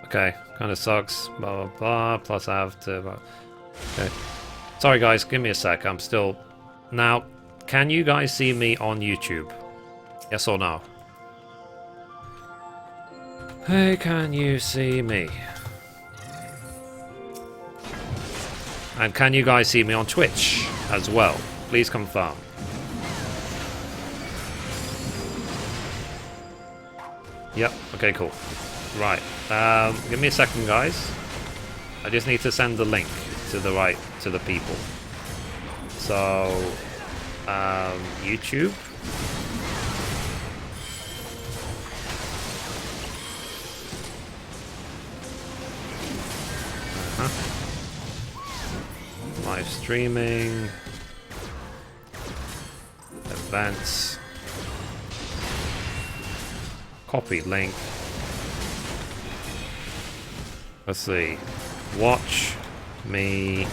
Okay, kind of sucks. Blah blah blah. Plus I have to. Okay. Sorry guys, give me a sec. I'm still. Now, can you guys see me on YouTube? Yes or no? Hey, can you see me? And can you guys see me on Twitch as well? Please confirm. Yep, okay, cool. Right, give me a second, guys. I just need to send the link to the people. So, YouTube. Live streaming. Events. Copy link. Let's see. Watch me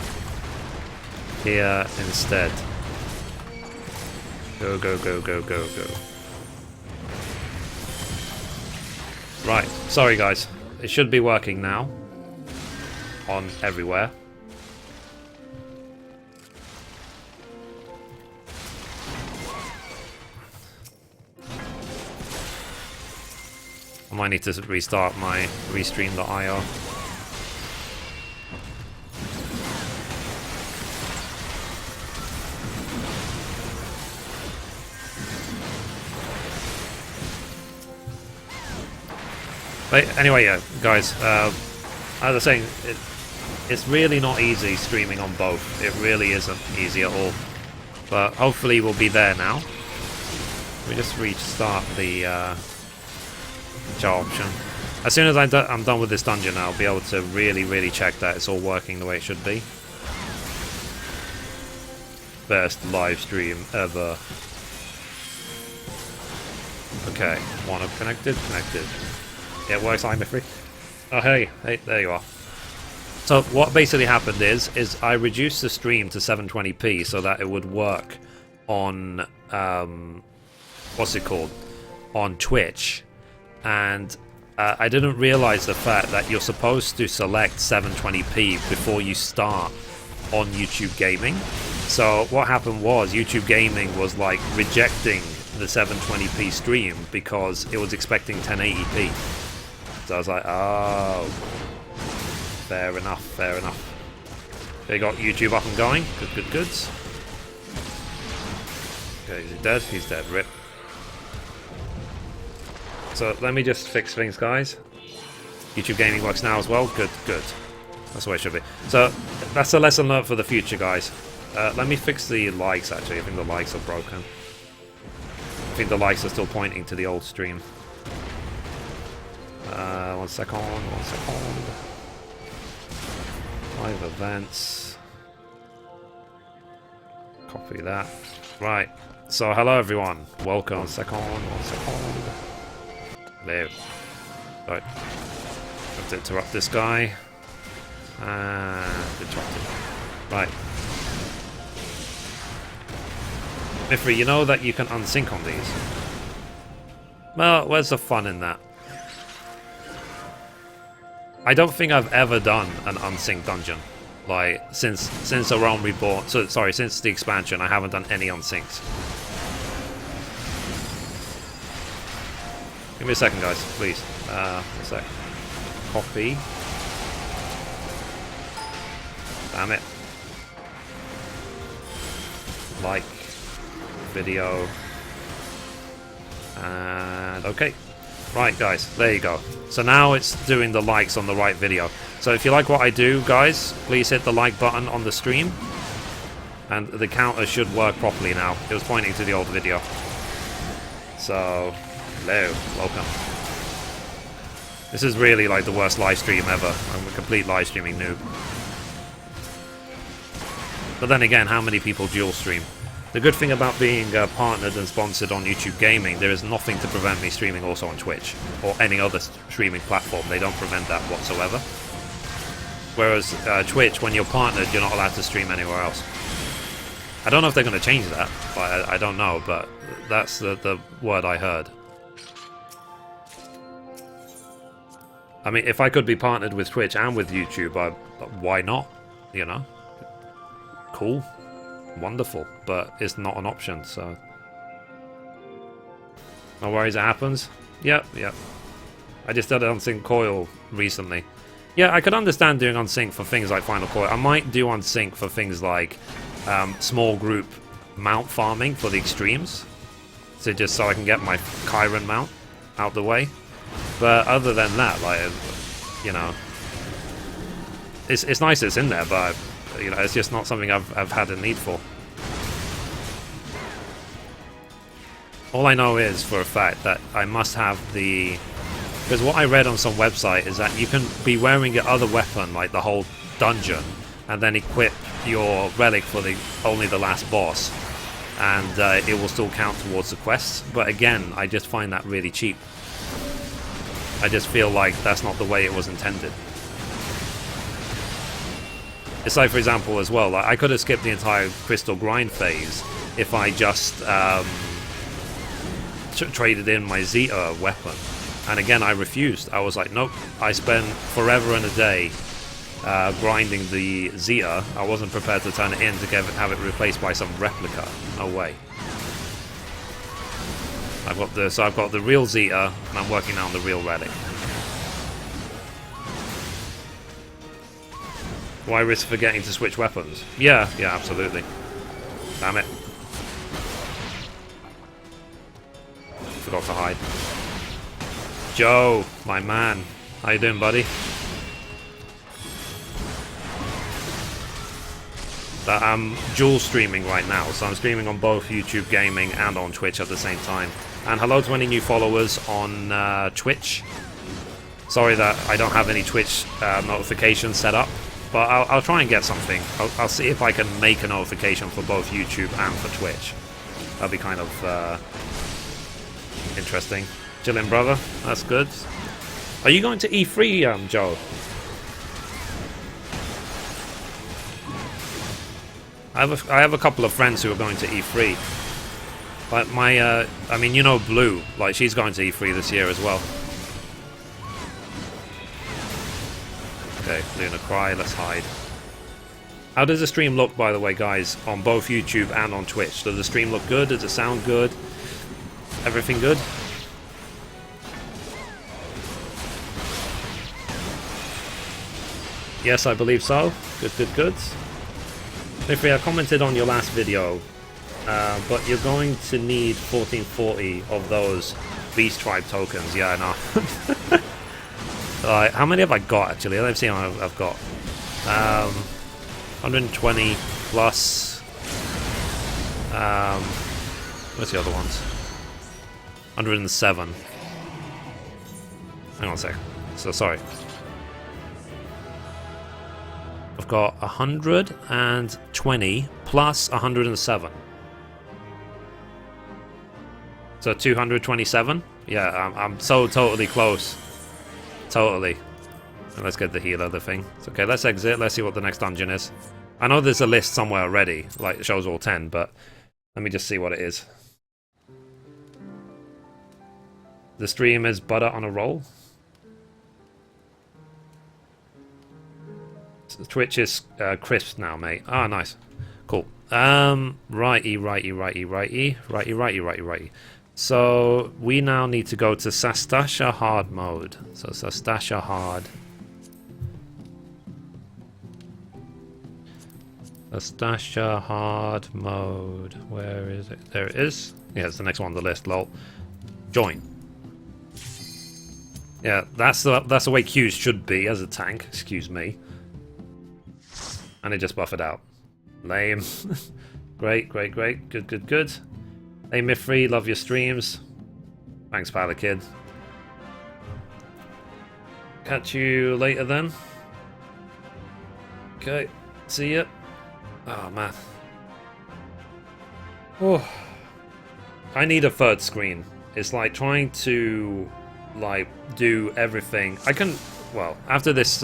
here instead. Go, go, go, go, go, go. Right. Sorry, guys. It should be working now. On everywhere. I might need to restart my restream.io. But anyway, yeah, guys, as I was saying, it's really not easy streaming on both. It really isn't easy at all. But hopefully we'll be there now. Let me just restart the chat option. As soon as I'm done with this dungeon, I'll be able to really check that it's all working the way it should be. Best live stream ever. Okay, one up connected. Yeah, it works. Hi, Mithrie. Oh, hey, there you are. So what basically happened is I reduced the stream to 720p so that it would work on what's it called, on Twitch. And I didn't realize the fact that you're supposed to select 720p before you start on YouTube Gaming. So what happened was YouTube Gaming was like rejecting the 720p stream because it was expecting 1080p. So I was like, oh, fair enough. They got YouTube up and going. Good. Okay, is he dead? He's dead. Rip. So let me just fix things, guys. YouTube Gaming works now as well. Good. That's the way it should be. So that's a lesson learned for the future, guys. Let me fix the likes, actually. I think the likes are broken. I think the likes are still pointing to the old stream. One second. Live events. Copy that. Right. So hello, everyone. Welcome. One second. There. Right. Have to interrupt this guy. And interrupted. Right. Mithrie, you know that you can unsync on these. Well, where's the fun in that? I don't think I've ever done an unsync dungeon. Like, since A Realm Reborn. So, sorry, since the expansion, I haven't done any unsyncs. Give me a second, guys, please. A sec. Copy. Damn it. Like. Video. And okay. Right, guys, there you go. So now it's doing the likes on the right video. So if you like what I do, guys, please hit the like button on the stream. And the counter should work properly now. It was pointing to the old video. So, hello, welcome. This is really like the worst live stream ever. I'm a complete live streaming noob. But then again, how many people dual stream? The good thing about being partnered and sponsored on YouTube Gaming, there is nothing to prevent me streaming also on Twitch or any other streaming platform. They don't prevent that whatsoever. Whereas Twitch, when you're partnered, you're not allowed to stream anywhere else. I don't know if they're going to change that. I don't know, but that's the word I heard. I mean, if I could be partnered with Twitch and with YouTube, why not? You know? Cool. Wonderful. But it's not an option, so... No worries, it happens. Yep. I just did it on Sync Coil recently. Yeah, I could understand doing on Sync for things like Final Coil. I might do on Sync for things like small group mount farming for the extremes. So just so I can get my Chiron mount out the way. But other than that, like, you know, it's nice it's in there, but you know, it's just not something I've had a need for. All I know is for a fact that I must have the... Because what I read on some website is that you can be wearing your other weapon, like the whole dungeon, and then equip your relic for only the last boss, and it will still count towards the quests. But again, I just find that really cheap. I just feel like that's not the way it was intended. It's like, for example, as well, like I could have skipped the entire crystal grind phase if I just traded in my Zeta weapon. And again, I refused. I was like, nope. I spent forever and a day grinding the Zeta. I wasn't prepared to turn it in to have it replaced by some replica. No way. I've got the real Zeta, and I'm working now on the real relic. Why risk forgetting to switch weapons? Yeah, absolutely. Damn it. Forgot to hide. Joe, my man. How you doing, buddy? I'm dual streaming right now, so I'm streaming on both YouTube Gaming and on Twitch at the same time. And hello to any new followers on Twitch. Sorry that I don't have any Twitch notifications set up, but I'll try and get something. I'll see if I can make a notification for both YouTube and for Twitch. That'd be kind of interesting. Chillin', brother. That's good. Are you going to E3, Joe? I have a couple of friends who are going to E3. Like my, I mean, you know Blue. Like, she's going to E3 this year as well. Okay, Luna Cry, let's hide. How does the stream look, by the way, guys, on both YouTube and on Twitch? Does the stream look good? Does it sound good? Everything good? Yes, I believe so. Good. Mithrie, I commented on your last video, but you're going to need 1440 of those Beast Tribe tokens. Yeah, I know. How many have I got, actually? Let's see how I've got. 120 plus... what's the other ones? 107. Hang on a sec. So, sorry. I've got 120 plus 107. So 227? Yeah, I'm so totally close. Totally. And let's get the healer, the thing. It's okay, let's exit. Let's see what the next dungeon is. I know there's a list somewhere already, like it shows all 10, but let me just see what it is. The stream is butter on a roll. Twitch is crisp now, mate. Ah, nice. Cool. Righty. So, we now need to go to Sastasha Hard mode. So, Sastasha Hard. Sastasha Hard mode. Where is it? There it is. Yeah, it's the next one on the list, lol. Join. Yeah, that's the way Q's should be as a tank. Excuse me. And it just buffered out. Lame. Great. Good. Hey, Mithrie, love your streams. Thanks, pal, kid. Catch you later then. Okay, see ya. Oh, man. Oh. I need a third screen. It's like trying to, like, do everything. I can, well, after this,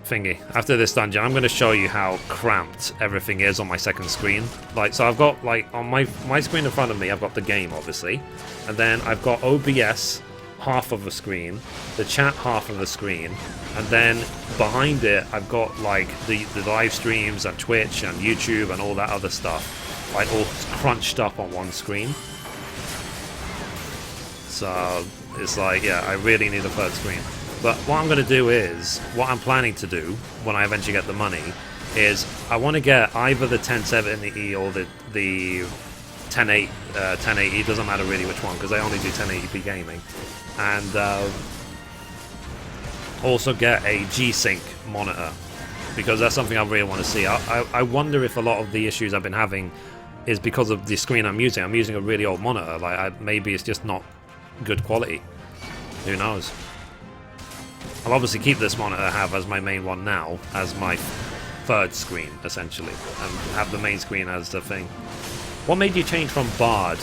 thingy. After this dungeon, I'm going to show you how cramped everything is on my second screen. Like, so I've got, like, on my screen in front of me, I've got the game, obviously. And then I've got OBS half of a screen, the chat half of a screen, and then behind it I've got like the live streams and Twitch and YouTube and all that other stuff, like all crunched up on one screen. So it's like, yeah, I really need a third screen. But what I'm going to do is, what I'm planning to do when I eventually get the money, is I want to get either the 1070E or the 1080, doesn't matter really which one, because I only do 1080p gaming. And also get a G-Sync monitor, because that's something I really want to see. I wonder if a lot of the issues I've been having is because of the screen I'm using. I'm using a really old monitor, like maybe it's just not good quality. Who knows? I'll obviously keep this monitor I have as my main one now, as my third screen, essentially, and have the main screen as the thing. What made you change from Bard?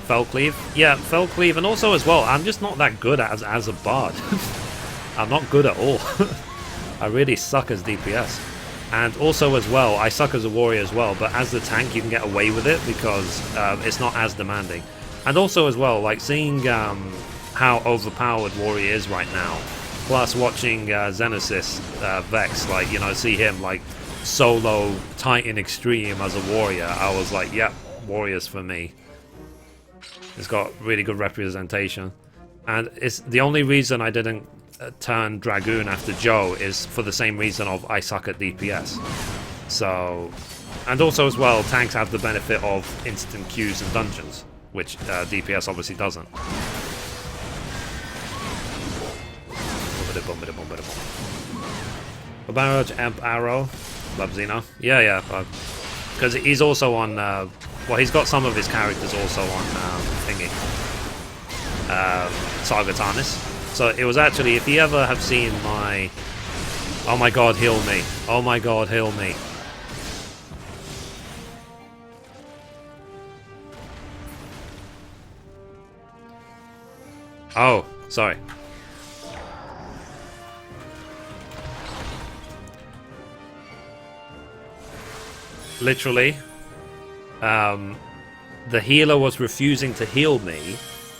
Felcleave? Yeah, Felcleave, and also as well, I'm just not that good as a Bard. I'm not good at all. I really suck as DPS. And also as well, I suck as a warrior as well, but as the tank you can get away with it because it's not as demanding. And also as well, like seeing how overpowered warrior is right now, plus watching Xenosys Vex, like, you know, see him like solo Titan Extreme as a warrior, I was like, yep, warriors for me. It's got really good representation. And it's the only reason I didn't turn Dragoon after Joe is for the same reason of I suck at DPS. So, and also as well, tanks have the benefit of instant queues in dungeons, which DPS obviously doesn't. Barrage, Amp Arrow, love Xeno. Yeah, because he's also on. Well, he's got some of his characters also on thingy, Saga Tarnis. So it was actually, if you ever have seen my, oh my god, heal me! Oh my god, heal me! Oh, sorry. Literally, the healer was refusing to heal me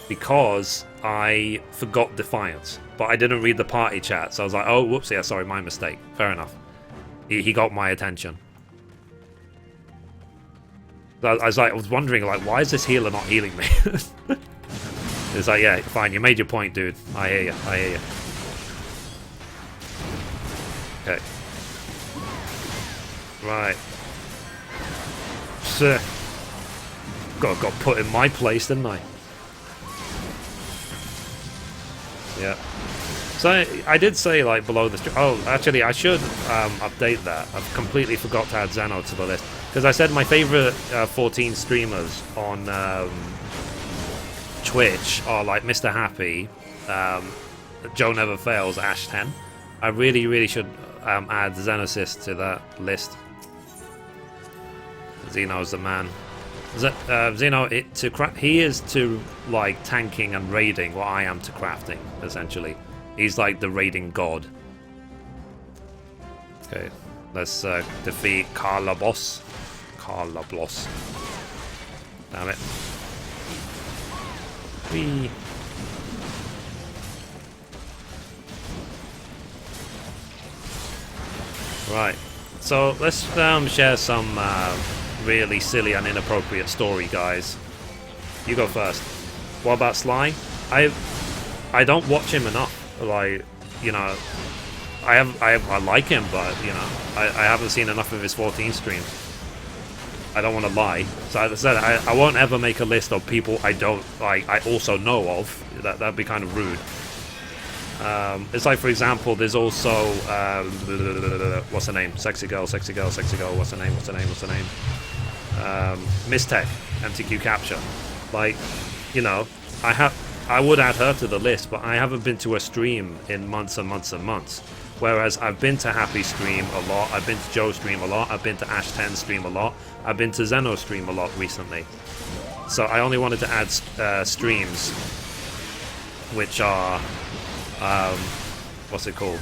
because I forgot Defiance, but I didn't read the party chat, so I was like, oh, whoops, yeah, sorry, my mistake. Fair enough. He got my attention. So I was wondering, like, why is this healer not healing me? It's like, yeah, fine, you made your point, dude. I hear you, I hear you. Okay. Right. Got put in my place, didn't I? Yeah. So I did say, like, below the... Oh, actually, I should update that. I've completely forgot to add Xeno to the list. Because I said my favorite 14 streamers on Twitch are, like, Mr. Happy, Joe Never Fails, Ash 10. I really, really should add Xenosys to that list. Xeno's the man. Xeno, he is to, like, tanking and raiding what I am to crafting, essentially. He's like the raiding god. Okay, let's defeat Carlabos. Carlabos. Damn it. Whee. Right, so let's share some really silly and inappropriate story, guys. You go first. What about Sly? I don't watch him enough. Like, you know, I like him, but, you know, I haven't seen enough of his 14 streams. I don't want to lie. So as I said, I won't ever make a list of people I don't like. I also know of. That'd be kind of rude. It's like, for example, there's also what's her name? Sexy girl. What's her name? Mistech, MTQ Capture. Like, you know, I would add her to the list, but I haven't been to a stream in months and months and months. Whereas I've been to Happy stream a lot, I've been to Joe stream a lot, I've been to Ash 10 stream a lot, I've been to Xeno stream a lot recently. So I only wanted to add streams which are, what's it called,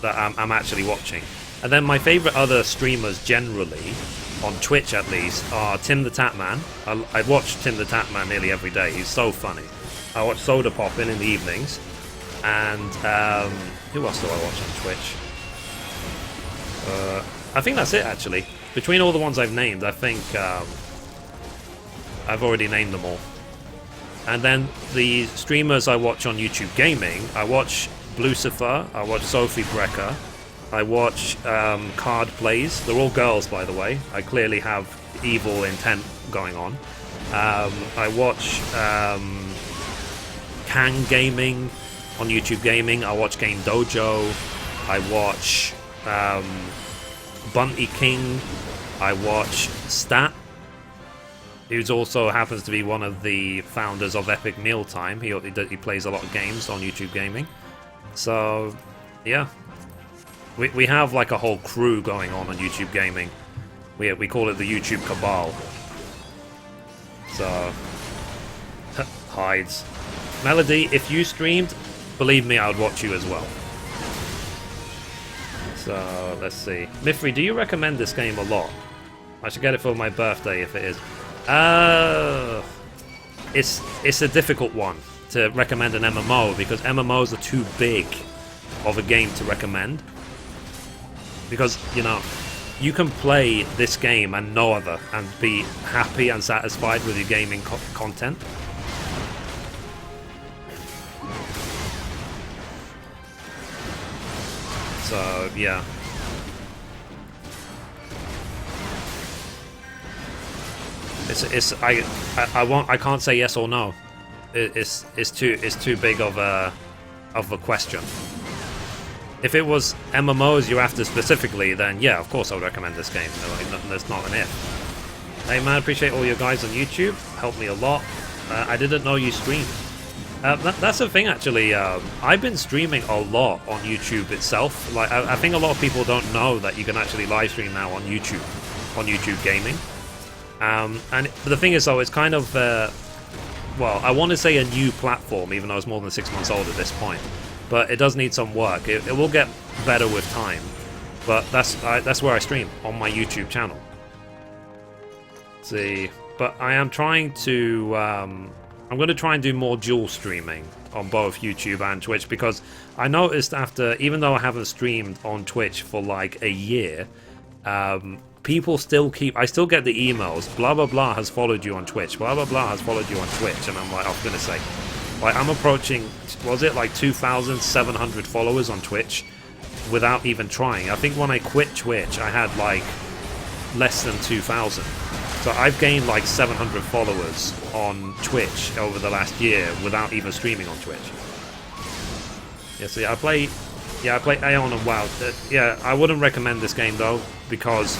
that I'm actually watching. And then my favourite other streamers generally, on Twitch at least, are Tim the Tatman. I watch Tim the Tatman nearly every day, he's so funny. I watch Soda Poppin' in the evenings. And who else do I watch on Twitch? I think that's it, actually. Between all the ones I've named, I think I've already named them all. And then the streamers I watch on YouTube Gaming, I watch Lucifer, I watch Sophie Brecker, I watch Card Plays. They're all girls, by the way. I clearly have evil intent going on. I watch Kang Gaming on YouTube Gaming. I watch Game Dojo. I watch Bunty King. I watch Stat, who's also happens to be one of the founders of Epic Mealtime. He plays a lot of games on YouTube Gaming. So, yeah. We have like a whole crew going on YouTube Gaming. We call it the YouTube Cabal. So, hides. Melody, if you streamed, believe me, I would watch you as well. So, let's see. Mithrie, do you recommend this game a lot? I should get it for my birthday if it is. It's a difficult one to recommend an MMO because MMOs are too big of a game to recommend. Because, you know, you can play this game and no other and be happy and satisfied with your gaming content. So, yeah. I can't say yes or no. It's too big of a question. If it was MMOs you're after specifically, then yeah, of course I would recommend this game. There's not an if. Hey man, appreciate all your guys on YouTube. Helped me a lot. I didn't know you streamed. That's the thing, actually. I've been streaming a lot on YouTube itself. Like, I think a lot of people don't know that you can actually live stream now on YouTube Gaming. And the thing is, though, it's kind of, well, I want to say a new platform, even though it's more than 6 months old at this point. But it does need some work. It will get better with time. But that's where I stream, on my YouTube channel. Let's see, but I am trying to. I'm going to try and do more dual streaming on both YouTube and Twitch, because I noticed after, even though I haven't streamed on Twitch for like a year, people still I still get the emails, blah blah blah has followed you on Twitch, blah blah blah has followed you on Twitch, and I'm like, oh, for goodness sake. Like, I'm approaching, was it like 2,700 followers on Twitch without even trying. I think when I quit Twitch, I had like less than 2,000. So I've gained like 700 followers on Twitch over the last year without even streaming on Twitch. Yeah, see, I play Aeon and WoW. Yeah, I wouldn't recommend this game though, because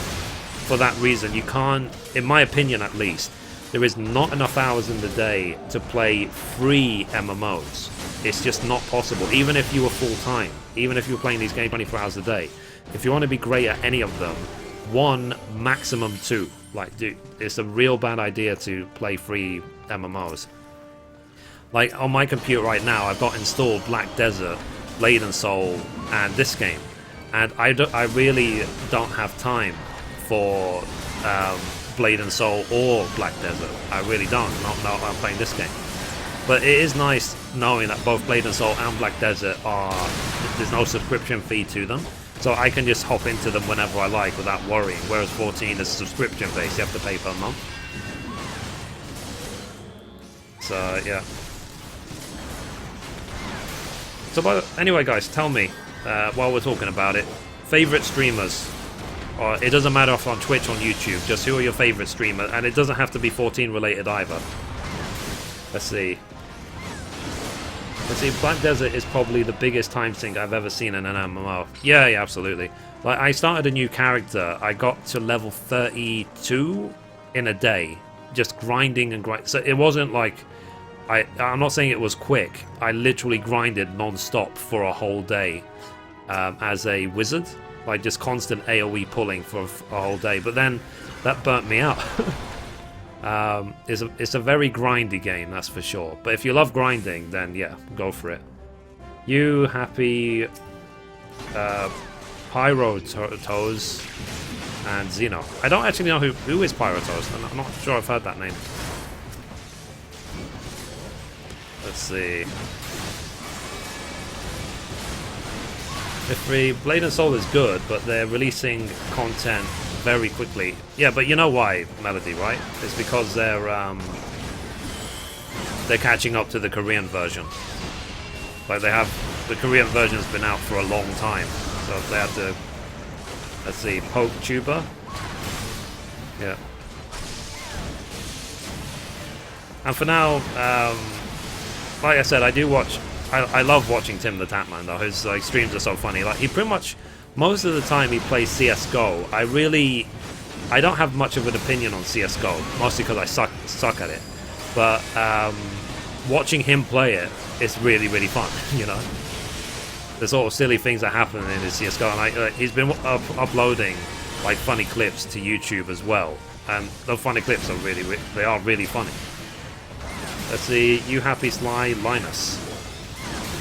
for that reason, you can't, in my opinion at least, there is not enough hours in the day to play free MMOs. It's just not possible, even if you were full-time, even if you were playing these games 24 hours a day. If you want to be great at any of them, 1, maximum 2. Like, dude, it's a real bad idea to play free MMOs. Like, on my computer right now, I've got installed Black Desert, Blade and Soul, and this game. And I really don't have time for Blade and Soul or Black Desert. I really don't. Not I'm playing this game. But it is nice knowing that both Blade and Soul and Black Desert there's no subscription fee to them. So I can just hop into them whenever I like without worrying. Whereas 14 is subscription based, you have to pay per month. So yeah. So anyway, guys, tell me while we're talking about it, favorite streamers. Or it doesn't matter if on Twitch or on YouTube. Just who are your favorite streamers, and it doesn't have to be 14 related either. Let's see. Let's see, Black Desert is probably the biggest time sink I've ever seen in an MMO. Yeah, absolutely. Like, I started a new character. I got to level 32 in a day, just grinding and grinding. So it wasn't like, I'm not saying it was quick. I literally grinded non-stop for a whole day as a wizard. Like, just constant AoE pulling for a whole day. But then that burnt me out. It's a very grindy game, that's for sure. But if you love grinding, then yeah, go for it. You happy Pyrotoes and Xeno. I don't actually know who is Pyrotoes. I'm not sure I've heard that name. Let's see. Mithrie, Blade and Soul is good, but they're releasing content very quickly. Yeah, but you know why, Melody, right? It's because they're catching up to the Korean version. Like the Korean version's been out for a long time, so they had to. Let's see, Poke Tuber. Yeah. And for now, like I said, I do watch. I love watching Tim the Tatman though. His like streams are so funny. Like he pretty much most of the time he plays CS:GO. I don't have much of an opinion on CS:GO, mostly because I suck at it. But watching him play it is really fun. You know, the sort of silly things that happen in his CS:GO, and he's been uploading like funny clips to YouTube as well. And those funny clips are really funny. Let's see, You Happy Sly, Linus.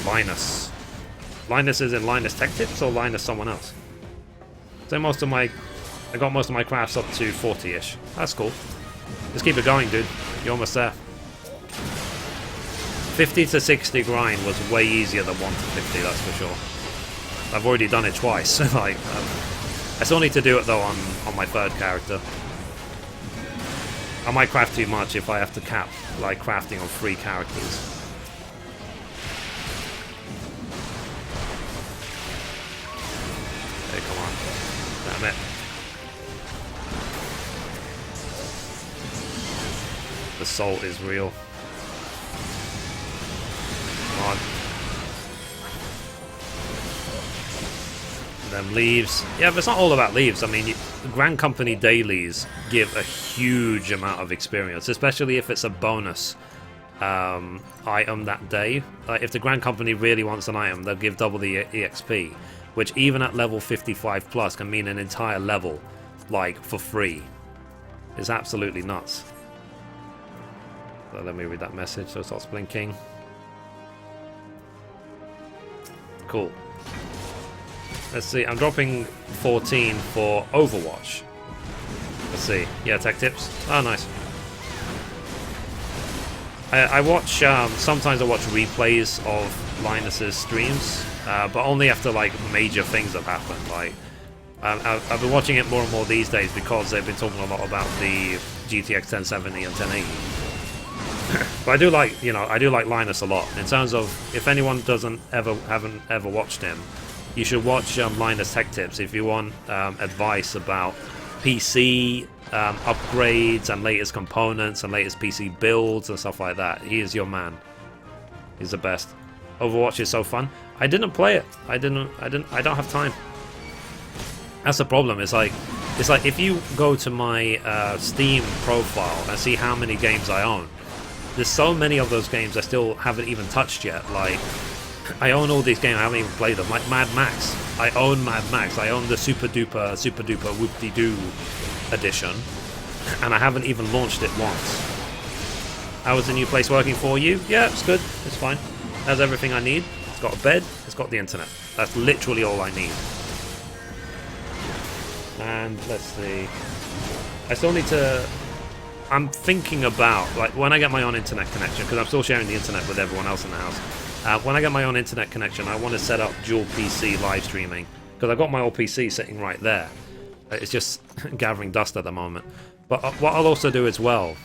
Linus is in Linus Tech Tips or Linus someone else? So I got most of my crafts up to 40-ish. That's cool. Just keep it going, dude. You're almost there. 50 to 60 grind was way easier than 1 to 50, that's for sure. I've already done it twice. Like, I still need to do it though on my third character. I might craft too much if I have to cap like crafting on 3 characters. Hey, come on. Damn it. The salt is real. Come on. And then leaves. Yeah, but it's not all about leaves. I mean, Grand Company dailies give a huge amount of experience, especially if it's a bonus item that day. Like if the Grand Company really wants an item, they'll give double the EXP, which even at level 55 plus can mean an entire level, like for free. It's absolutely nuts. So let me read that message so it starts blinking. Cool. Let's see, I'm dropping 14 for Overwatch. Let's see. Yeah, tech tips. Oh, nice. I watch, sometimes I watch replays of Linus's streams, but only after, like, major things have happened. Like, I've been watching it more and more these days because they've been talking a lot about the GTX 1070 and 1080. But I do like Linus a lot. In terms of, if anyone haven't ever watched him, you should watch Linus Tech Tips if you want advice about PC upgrades and latest components and latest PC builds and stuff like that. He is your man. He's the best. Overwatch is so fun. I didn't play it. I don't have time. That's the problem. It's like if you go to my Steam profile and see how many games I own, there's so many of those games I still haven't even touched yet. Like, I own all these games, I haven't even played them. Like Mad Max. I own Mad Max. I own the super duper whoop-de-doo edition. And I haven't even launched it once. How is the new place working for you? Yeah, it's good. It's fine. It has everything I need. It's got a bed. It's got the internet. That's literally all I need. And let's see. I still need to... I'm thinking about, like, when I get my own internet connection, because I'm still sharing the internet with everyone else in the house. When I get my own internet connection, I want to set up dual PC live streaming, because I've got my old PC sitting right there. It's just gathering dust at the moment. But what I'll also do as well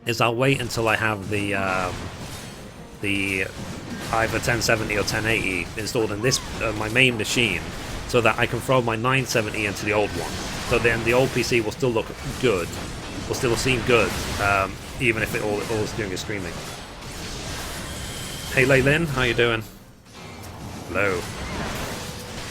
is I'll wait until I have the either 1070 or 1080 installed in this my main machine, so that I can throw my 970 into the old one. So then the old PC will still look good. Will still seem good, even if all it's doing is streaming. Hey Laylin, how you doing? Hello.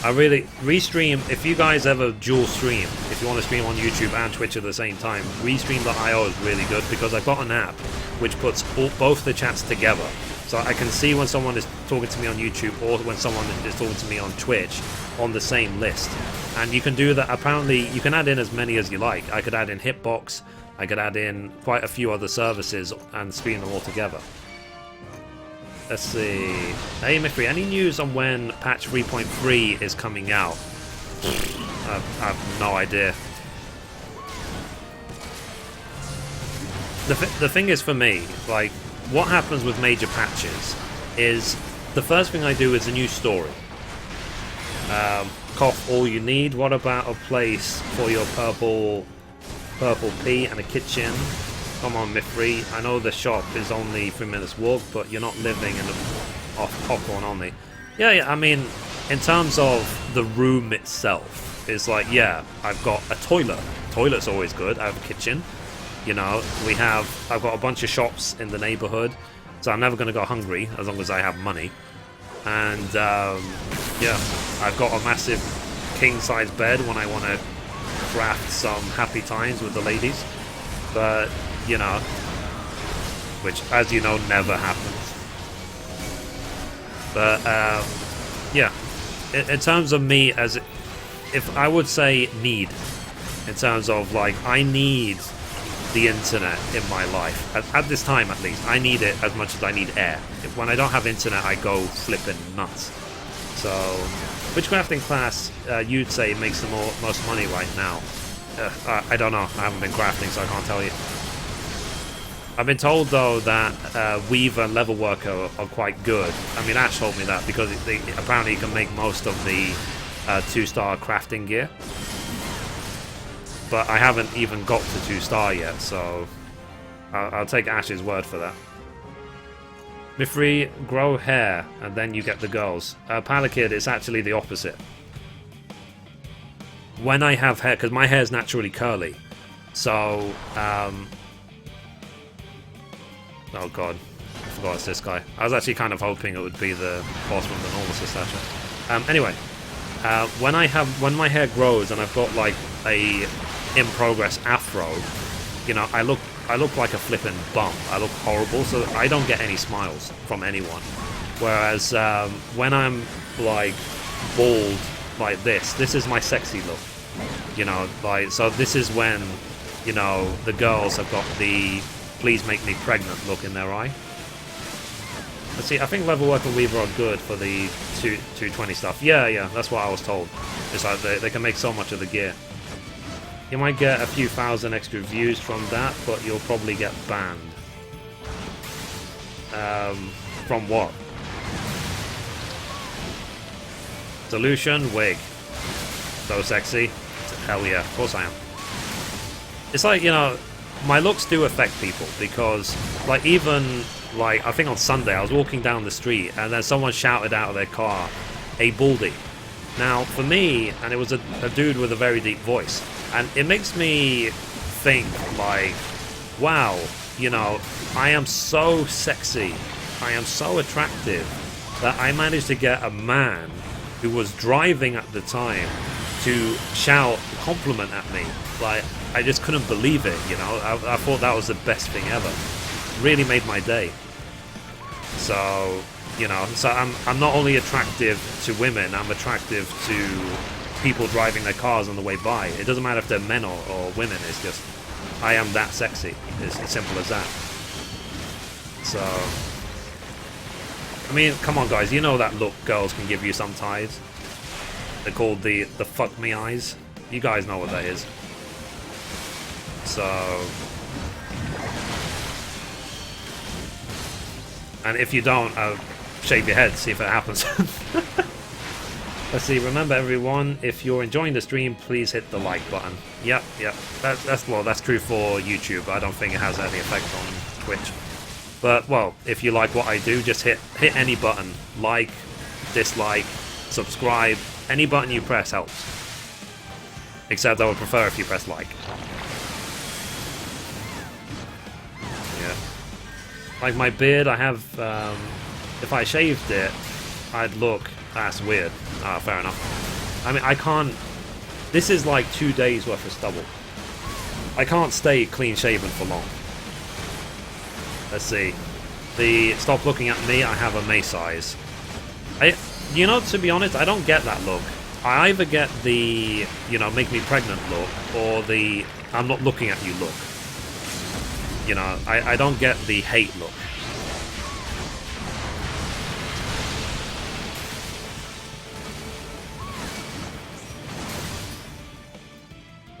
I really restream. If you guys ever dual stream, if you want to stream on YouTube and Twitch at the same time, Restream.io is really good because I've got an app which puts both the chats together, so I can see when someone is talking to me on YouTube or when someone is talking to me on Twitch on the same list. And you can do that. Apparently, you can add in as many as you like. I could add in Hitbox. I could add in quite a few other services and stream them all together. Let's see. Hey Mithrie, any news on when patch 3.3 is coming out? I have no idea. The thing is for me, like, what happens with major patches is the first thing I do is a new story. Cough all you need. What about a place for your purple pea and a kitchen? Come on, Mithrie. I know the shop is only 3 minutes walk, but you're not living in off popcorn only. Yeah, I mean, in terms of the room itself, it's like, yeah, I've got a toilet. Toilet's always good. I have a kitchen. You know, I've got a bunch of shops in the neighborhood, so I'm never going to go hungry as long as I have money. And, yeah, I've got a massive king-size bed when I want to craft some happy times with the ladies. But, you know, which, as you know, never happens. But, yeah, in terms of me, if I would say need, in terms of, like, I need the internet in my life. At this time, at least, I need it as much as I need air. When I don't have internet, I go flipping nuts. So, which crafting class you'd say makes the most money right now? I don't know. I haven't been crafting, so I can't tell you. I've been told, though, that Weaver and Level Worker are quite good. I mean, Ash told me that because apparently you can make most of the 2-star crafting gear. But I haven't even got to 2-star yet, so I'll take Ash's word for that. Mithrie, grow hair, and then you get the girls. Palakid, it's actually the opposite. When I have hair, because my hair is naturally curly, so, oh god, I forgot it's this guy. I was actually kind of hoping it would be the boss from the normal Sastasha. Anyway, when my hair grows and I've got like a in-progress afro, you know, I look like a flippin' bum. I look horrible, so I don't get any smiles from anyone. Whereas when I'm like bald like this is my sexy look. You know, like, so this is when, you know, the girls have got the please make me pregnant look in their eye. Let's see, I think Level Worker and Weaver are good for the 220 stuff. Yeah, that's what I was told. It's like they can make so much of the gear. You might get a few thousand extra views from that, but you'll probably get banned. From what? Solution, wig. So sexy. Hell yeah, of course I am. It's like, you know, my looks do affect people, because, like, even, like, I think on Sunday I was walking down the street and then someone shouted out of their car, "Hey, Baldy." Now, for me, and it was a dude with a very deep voice, and it makes me think, like, wow, you know, I am so sexy, I am so attractive, that I managed to get a man who was driving at the time to shout a compliment at me. Like, I just couldn't believe it, you know. I thought that was the best thing ever. Really made my day. So, you know, so I'm not only attractive to women, I'm attractive to people driving their cars on the way by. It doesn't matter if they're men or women, it's just, I am that sexy. It's as simple as that. So, I mean, come on guys, you know that look girls can give you sometimes. They're called the fuck me eyes. You guys know what that is. So, and if you don't, shake your head, see if it happens. Let's see, remember everyone, if you're enjoying the stream, please hit the like button. Yep. That's true for YouTube. I don't think it has any effect on Twitch. But, well, if you like what I do, just hit any button. Like, dislike, subscribe. Any button you press helps. Except I would prefer if you press like. Yeah. Like my beard, I have, if I shaved it, I'd look, that's weird. Ah, fair enough. I mean, I can't, this is like 2 days worth of stubble. I can't stay clean shaven for long. Let's see. Stop looking at me, I have a mace size. You know, to be honest, I don't get that look. I either get the, you know, make me pregnant look, or the I'm not looking at you look. You know, I don't get the hate look.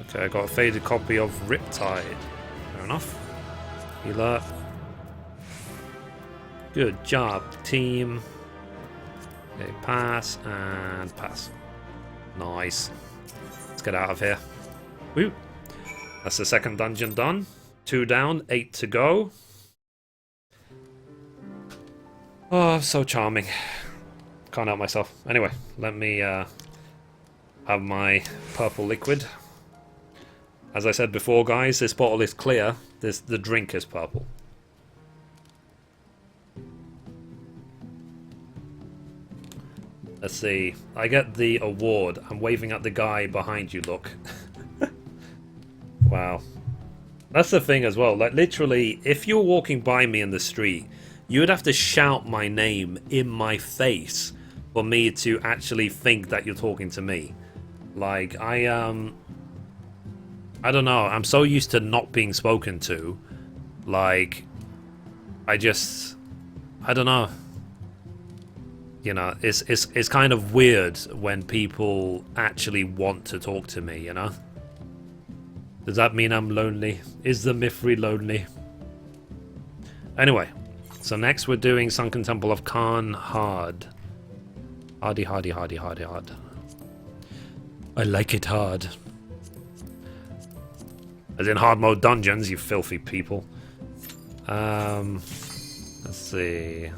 Okay, I got a faded copy of Riptide. Fair enough. Healer. Good job, team. Okay, pass and pass. Nice. Let's get out of here. Woo. That's the second dungeon done. 2 down, 8 to go. Oh, so charming. Can't help myself. Anyway, let me have my purple liquid. As I said before, guys, this bottle is clear. The drink is purple. Let's see. I get the award. I'm waving at the guy behind you, look. Wow. That's the thing as well. Like, literally, if you're walking by me in the street, you would have to shout my name in my face for me to actually think that you're talking to me. Like, I don't know. I'm so used to not being spoken to. Like, I don't know. You know, it's kind of weird when people actually want to talk to me, you know? Does that mean I'm lonely? Is the Mithrie lonely? Anyway, so next we're doing Sunken Temple of Khan hard. Hardy, hardy, hardy, hardy, hard. I like it hard. As in hard mode dungeons, you filthy people. Let's see.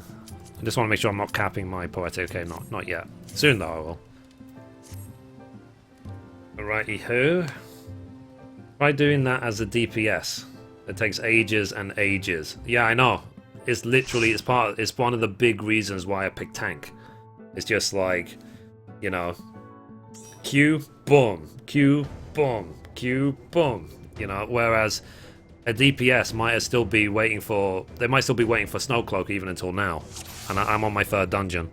I just want to make sure I'm not capping my poetic. Okay, not yet. Soon though I will. Alrighty ho. Try doing that as a DPS. It takes ages and ages. Yeah, I know. It's literally it's one of the big reasons why I pick tank. It's just like, you know, Q, boom, Q, boom, Q, boom. You know, whereas a DPS might still be waiting for... They might still be waiting for Snowcloak even until now. And I'm on my 3rd dungeon.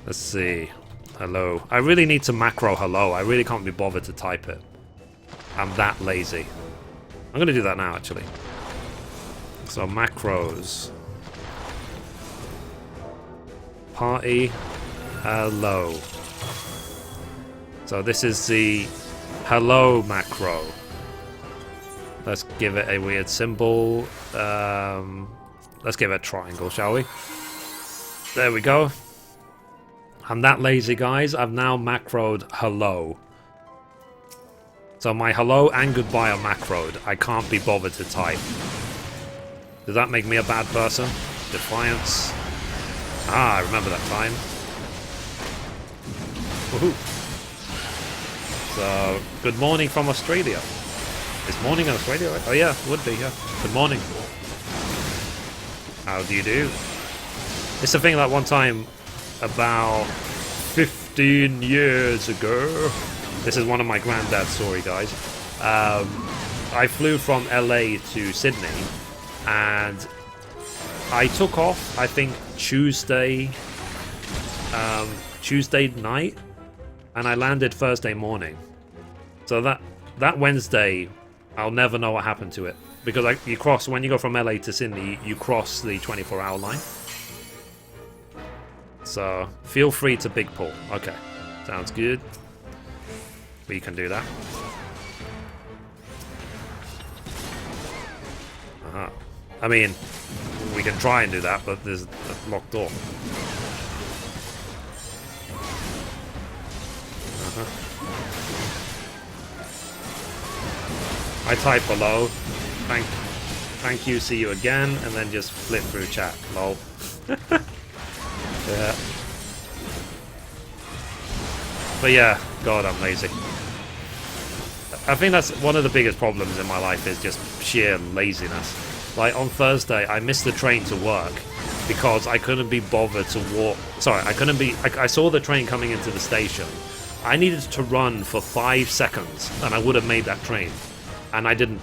Let's see. Hello. I really need to macro hello. I really can't be bothered to type it. I'm that lazy. I'm going to do that now, actually. So, macros. Party. Hello. So, this is the hello macro. Let's give it a weird symbol. Let's give it a triangle, shall we? There we go. I'm that lazy, guys. I've now macroed hello. So my hello and goodbye are macroed. I can't be bothered to type. Does that make me a bad person? Defiance. Ah, I remember that time. Woohoo. So, good morning from Australia. Is morning in Australia, right? Oh yeah, would be, yeah. Good morning. How do you do? It's the thing that one time, about 15 years ago, this is one of my granddad's story, guys. I flew from LA to Sydney, and I took off, I think, Tuesday night, and I landed Thursday morning. So that Wednesday, I'll never know what happened to it. Because you cross, when you go from LA to Sydney, you cross the 24-hour line. So, feel free to big pull. Okay, sounds good. We can do that. I mean, we can try and do that, but there's a locked door. I type below. Thank you, see you again, and then just flip through chat. Lol. Yeah. But yeah, God, I'm lazy. I think that's one of the biggest problems in my life, is just sheer laziness. Like on Thursday, I missed the train to work because I couldn't be bothered to walk. Sorry, I saw the train coming into the station. I needed to run for 5 seconds, and I would have made that train. And I didn't.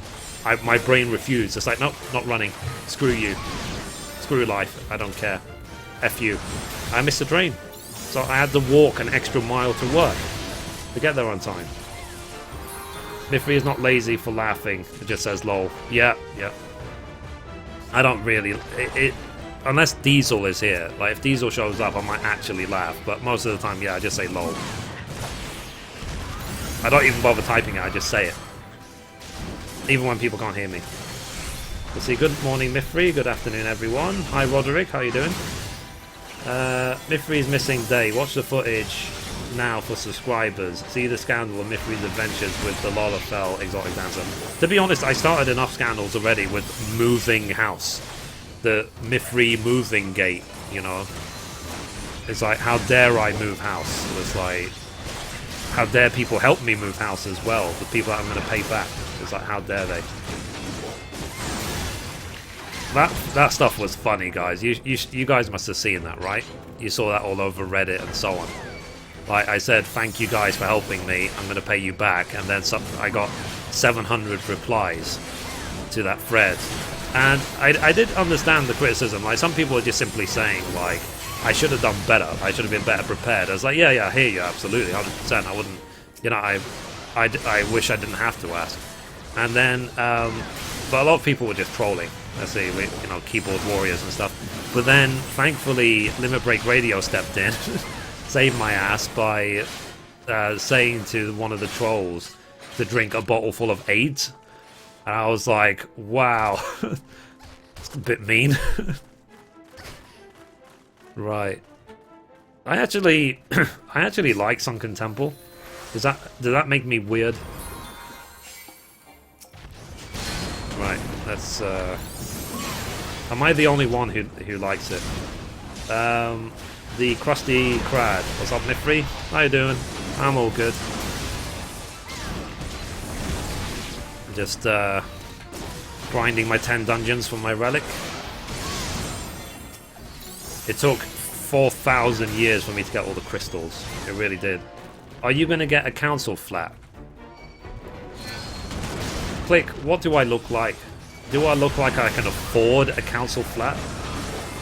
My brain refused. It's like, nope, not running. Screw you. Screw life. I don't care. F you. I missed the train. So I had to walk an extra mile to work to get there on time. Mithrie is not lazy for laughing. It just says lol. Yeah. I don't really... unless Diesel is here. Like, if Diesel shows up, I might actually laugh. But most of the time, yeah, I just say lol. I don't even bother typing it. I just say it. Even when people can't hear me. Let's see, good morning Mithrie, good afternoon everyone. Hi Roderick, how you doing? Mithrie's missing day. Watch the footage now for subscribers. See the scandal of Mithrie's adventures with the Lalafell exotic dancer. To be honest, I started enough scandals already with moving house. The Mithrie moving gate, you know. It's like, how dare I move house? It's like, how dare people help me move house as well? The people that I'm going to pay back. It's like, how dare they? That stuff was funny, guys. You guys must have seen that, right? You saw that all over Reddit and so on. Like I said, thank you guys for helping me. I'm going to pay you back. And then I got 700 replies to that thread. And I did understand the criticism. Like, some people are just simply saying, like, I should have done better. I should have been better prepared. I was like, yeah, I hear you, absolutely, 100%. I wouldn't, you know, I wish I didn't have to ask. And then, but a lot of people were just trolling. Let's see, you know, keyboard warriors and stuff. But then, thankfully, Limit Break Radio stepped in, saved my ass by saying to one of the trolls to drink a bottle full of AIDS. And I was like, wow, it's a bit mean. Right. I actually like Sunken Temple. Does that make me weird? Right, that's am I the only one who likes it? The Crusty Crad. What's up, Mithrie? How you doing? I'm all good. Just grinding my 10 dungeons for my relic. It took 4,000 years for me to get all the crystals. It really did. Are you going to get a council flat? Click, what do I look like? Do I look like I can afford a council flat?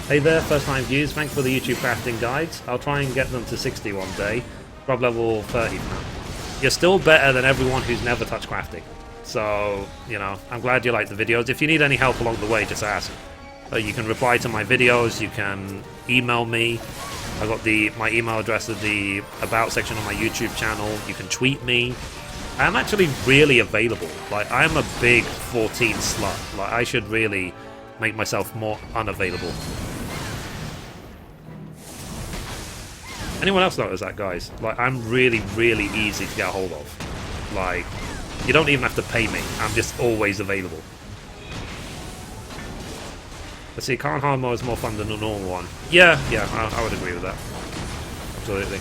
Hey there, first time views, thanks for the YouTube crafting guides. I'll try and get them to 60 one day. Grub level 30 now. You're still better than everyone who's never touched crafting. So, you know, I'm glad you like the videos. If you need any help along the way, just ask. You can reply to my videos, you can email me. I got my email address in the About section on my YouTube channel. You can tweet me. I'm actually really available. Like, I'm a big 14 slut. Like, I should really make myself more unavailable. Anyone else notice that, guys? Like, I'm really, really easy to get a hold of. Like, you don't even have to pay me. I'm just always available. Let's see, current hard mode is more fun than the normal one. Yeah, I would agree with that. Absolutely.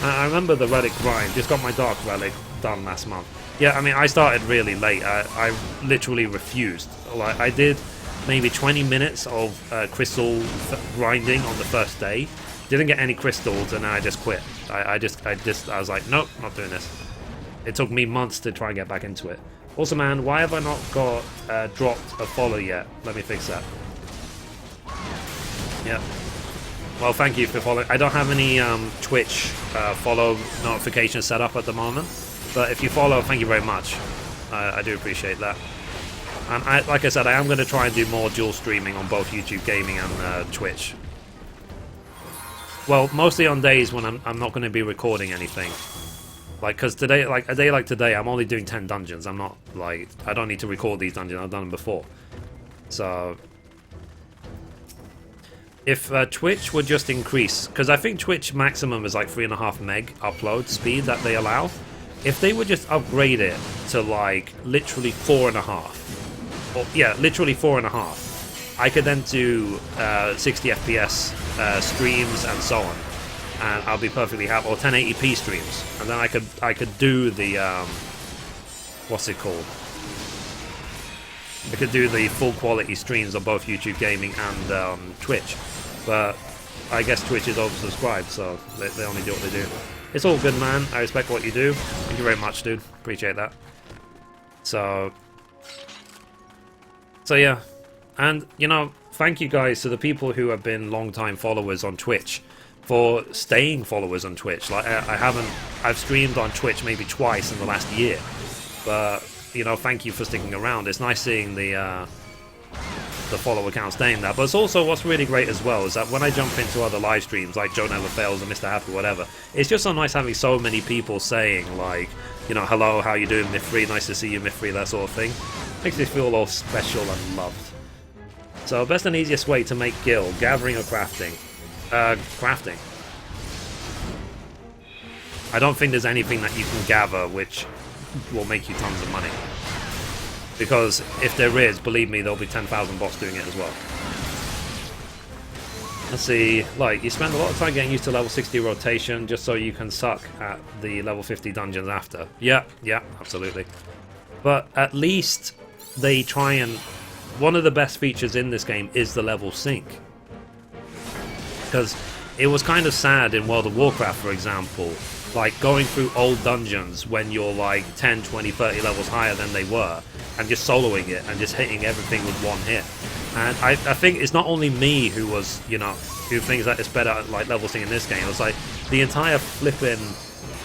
I remember the relic grind. Just got my dark relic done last month. Yeah, I mean, I started really late. I literally refused. Like, I did maybe 20 minutes of crystal grinding on the first day. Didn't get any crystals, and then I just quit. I was like, nope, not doing this. It took me months to try and get back into it. Also, man, why have I not got dropped a follow yet? Let me fix that. Yep. Well, thank you for following. I don't have any Twitch follow notifications set up at the moment, but if you follow, thank you very much. I do appreciate that. And like I said, I am going to try and do more dual streaming on both YouTube Gaming and Twitch. Well, mostly on days when I'm not going to be recording anything. Like, because today, like a day like today, I'm only doing 10 dungeons. I'm not, like, I don't need to record these dungeons. I've done them before. So, if Twitch would just increase, because I think Twitch maximum is like 3.5 meg upload speed that they allow. If they would just upgrade it to, like, literally 4.5. Or, yeah, literally 4.5. I could then do 60 FPS streams and so on. And I'll be perfectly happy, or 1080p streams, and then I could do the what's it called? I could do the full quality streams on both YouTube Gaming and Twitch, but I guess Twitch is oversubscribed, so they only do what they do. It's all good, man. I respect what you do. Thank you very much, dude. Appreciate that. So yeah, and you know, thank you guys to the people who have been long-time followers on Twitch. For staying followers on Twitch. Like, I've streamed on Twitch maybe twice in the last year, but you know, thank you for sticking around. It's nice seeing the follow account staying there. But it's also, what's really great as well is that when I jump into other live streams like Joe Never Fails or Mr. Happy, whatever, it's just so nice having so many people saying, like, you know, hello, how you doing, Mithrie? Nice to see you, Mithrie, that sort of thing. Makes me feel all special and loved. So, best and easiest way to make gil, gathering or crafting? Crafting. I don't think there's anything that you can gather which will make you tons of money. Because if there is, believe me, there'll be 10,000 bots doing it as well. Let's see, like, you spend a lot of time getting used to level 60 rotation just so you can suck at the level 50 dungeons after. Yeah, absolutely. But at least they try and... One of the best features in this game is the level sync. Because it was kind of sad in World of Warcraft, for example, like going through old dungeons when you're like 10, 20, 30 levels higher than they were, and just soloing it and just hitting everything with one hit. And I think it's not only me who was, you know, who thinks that it's better at like level sync in this game. It's like the entire flipping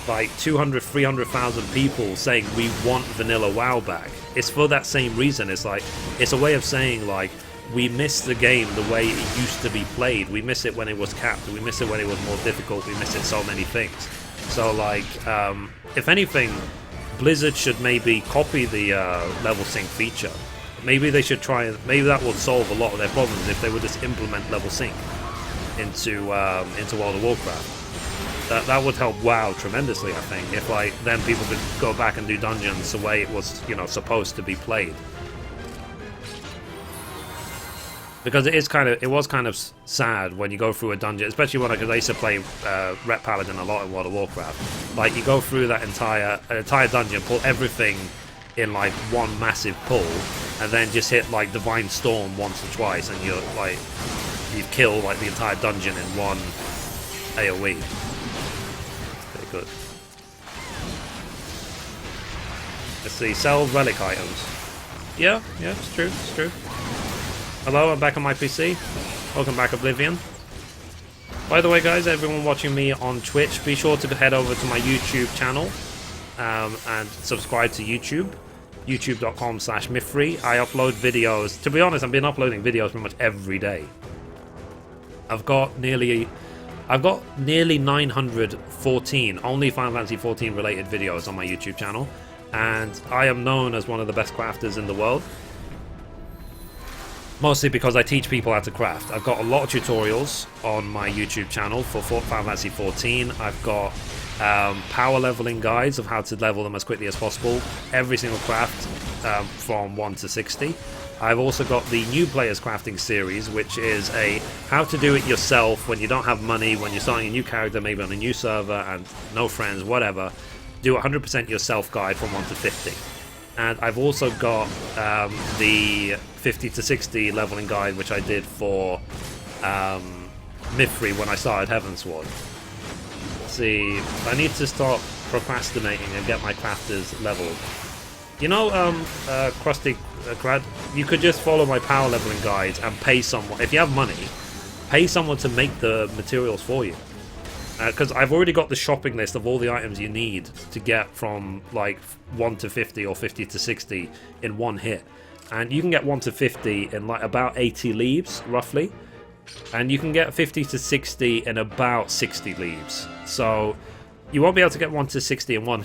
like 200, 300,000 people saying we want vanilla WoW back. It's for that same reason. It's like, it's a way of saying like, we miss the game the way it used to be played. We miss it when it was capped. We miss it when it was more difficult. We miss it so many things. So like, if anything, Blizzard should maybe copy the level sync feature. Maybe they should try, maybe that would solve a lot of their problems if they would just implement level sync into World of Warcraft. That would help WoW tremendously, I think, if like then people could go back and do dungeons the way it was, you know, supposed to be played. Because it was kind of sad when you go through a dungeon, especially when I used to play Ret Paladin a lot in World of Warcraft. Like, you go through that entire dungeon, pull everything in like one massive pull, and then just hit like Divine Storm once or twice, and you're like, you kill like the entire dungeon in one AoE. Pretty good. Let's see, sell relic items. Yeah, it's true. Hello, I'm back on my PC. Welcome back, Oblivion. By the way, guys, everyone watching me on Twitch, be sure to head over to my YouTube channel and subscribe to YouTube. YouTube.com/Mithrie. I upload videos. To be honest, I've been uploading videos pretty much every day. I've got nearly 914 only Final Fantasy XIV related videos on my YouTube channel, and I am known as one of the best crafters in the world. Mostly because I teach people how to craft. I've got a lot of tutorials on my YouTube channel for Final Fantasy XIV. I've got power leveling guides of how to level them as quickly as possible. Every single craft from 1 to 60. I've also got the New Players Crafting series, which is a how to do it yourself when you don't have money, when you're starting a new character, maybe on a new server and no friends, whatever. Do 100% yourself guide from 1 to 50. And I've also got the 50 to 60 leveling guide, which I did for Mithrie when I started Heavensward. Let's see, I need to stop procrastinating and get my crafters leveled. You know, Krusty Krad, you could just follow my power leveling guides and pay someone, if you have money, pay someone to make the materials for you. Because I've already got the shopping list of all the items you need to get from like 1 to 50 or 50 to 60 in one hit. And you can get 1 to 50 in like about 80 leaves, roughly. And you can get 50 to 60 in about 60 leaves. So you won't be able to get 1 to 60 in one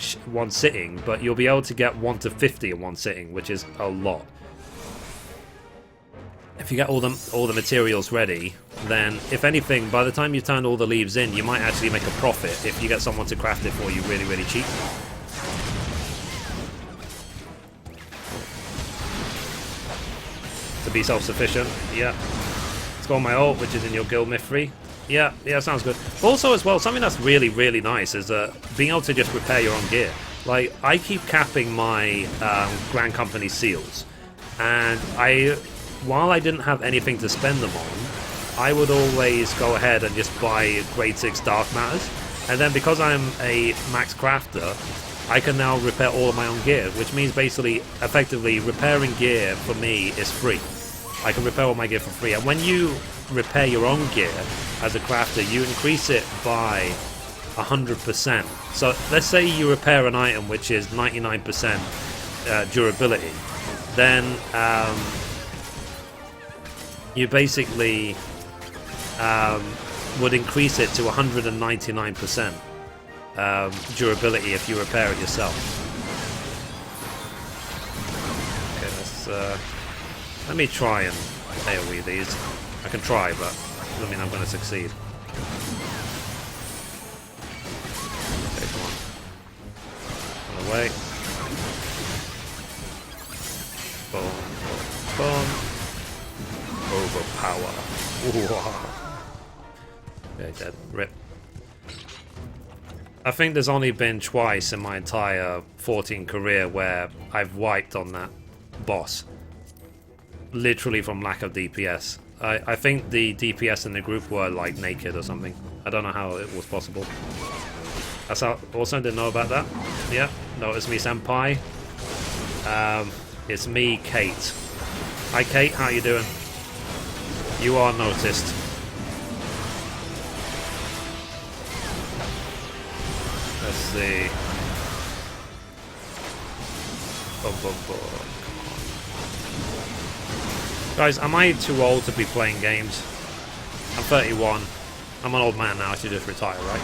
sitting, but you'll be able to get 1 to 50 in one sitting, which is a lot. If you get all the materials ready, then if anything, by the time you turn all the leaves in, you might actually make a profit if you get someone to craft it for you really, really cheap. To be self-sufficient, yeah. Let's go on my ult, which is in your guild, Mithrie. Yeah, sounds good. Also, as well, something that's really, really nice is being able to just repair your own gear. Like, I keep capping my Grand Company seals, and while I didn't have anything to spend them on, I would always go ahead and just buy grade 6 Dark Matters, and then because I'm a max crafter, I can now repair all of my own gear, which means basically, effectively, repairing gear for me is free. I can repair all my gear for free, and when you repair your own gear as a crafter, you increase it by 100%. So let's say you repair an item which is 99% durability, then you basically would increase it to 199% durability if you repair it yourself. Okay, let's let me try and AoE these. I can try, but doesn't mean I'm going to succeed. Okay, come on. Run away. Boom. Boom. Overpower. Okay, dead. Rip. I think there's only been twice in my entire 14 career where I've wiped on that boss. Literally from lack of DPS. I think the DPS in the group were like naked or something. I don't know how it was possible. That's how, also didn't know about that. Yeah, notice me senpai. It's me, Kate. Hi Kate, how you doing? You are noticed. Let's see. Boom, boom, boom. Guys, am I too old to be playing games? I'm 31. I'm an old man now, I should just retire, right?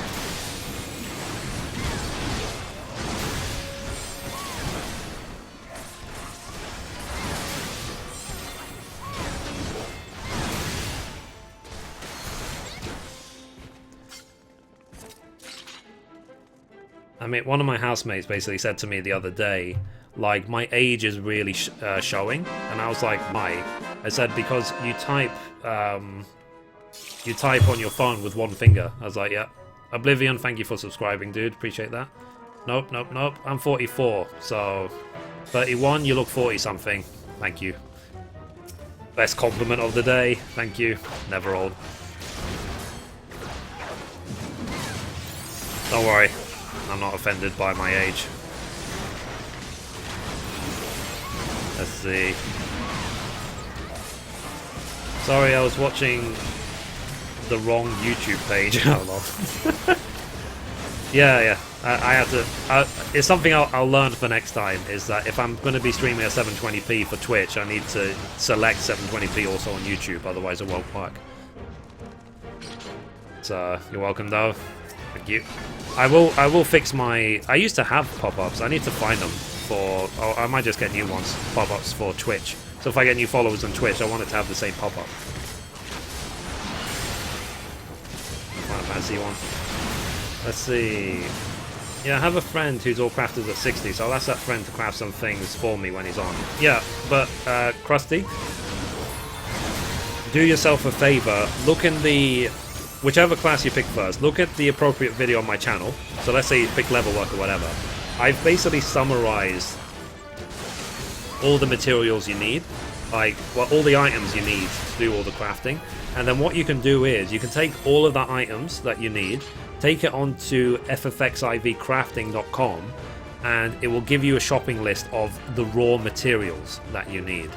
I mean, one of my housemates basically said to me the other day, like, my age is really showing, and I was like, why? I said, because you type on your phone with one finger. I was like, yeah. Oblivion, thank you for subscribing, dude. Appreciate that. Nope, nope, nope. I'm 44, so 31, you look 40-something. Thank you. Best compliment of the day. Thank you. Never old. Don't worry. I'm not offended by my age. Let's see. Sorry, I was watching the wrong YouTube page. Oh, yeah. I have to. It's something I'll learn for next time. Is that if I'm going to be streaming at 720p for Twitch, I need to select 720p also on YouTube. Otherwise, it won't work. So you're welcome, though. Thank you. I will fix my. I used to have pop-ups. I need to find them for. Oh, I might just get new ones. Pop-ups for Twitch. So if I get new followers on Twitch, I want it to have the same pop-up. Final Fantasy one. Let's see. Yeah, I have a friend who's all crafted at 60, so I'll ask that friend to craft some things for me when he's on. Yeah, but Krusty, do yourself a favor. Look in the. Whichever class you pick first, look at the appropriate video on my channel. So let's say you pick level work or whatever. I've basically summarized all the materials you need, like all the items you need to do all the crafting. And then what you can do is you can take all of the items that you need, take it onto FFXIVcrafting.com, and it will give you a shopping list of the raw materials that you need.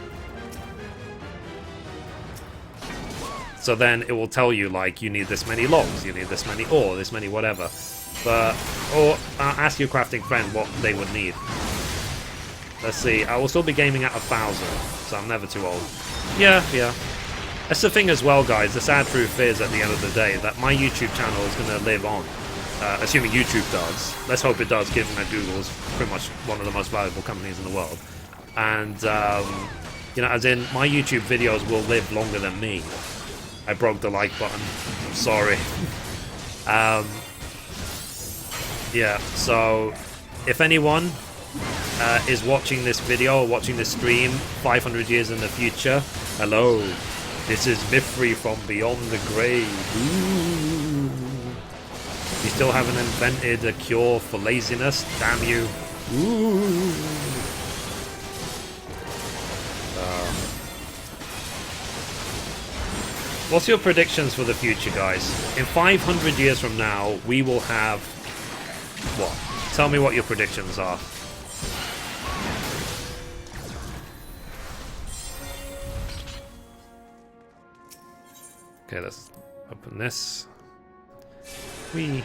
So then it will tell you, like, you need this many logs, you need this many ore, this many whatever. Or ask your crafting friend what they would need. Let's see, I will still be gaming at 1,000, so I'm never too old. Yeah. That's the thing as well, guys. The sad truth is, at the end of the day, that my YouTube channel is going to live on. Assuming YouTube does. Let's hope it does, given that Google's pretty much one of the most valuable companies in the world. And, you know, as in, my YouTube videos will live longer than me. I broke the like button. I'm sorry. Yeah, so if anyone is watching this video or watching this stream 500 years in the future, hello, this is Mithrie from beyond the grave. Ooh. You still haven't invented a cure for laziness? Damn you. Ooh. What's your predictions for the future, guys? In 500 years from now, we will have... What? Tell me what your predictions are. Okay, let's open this. Whee!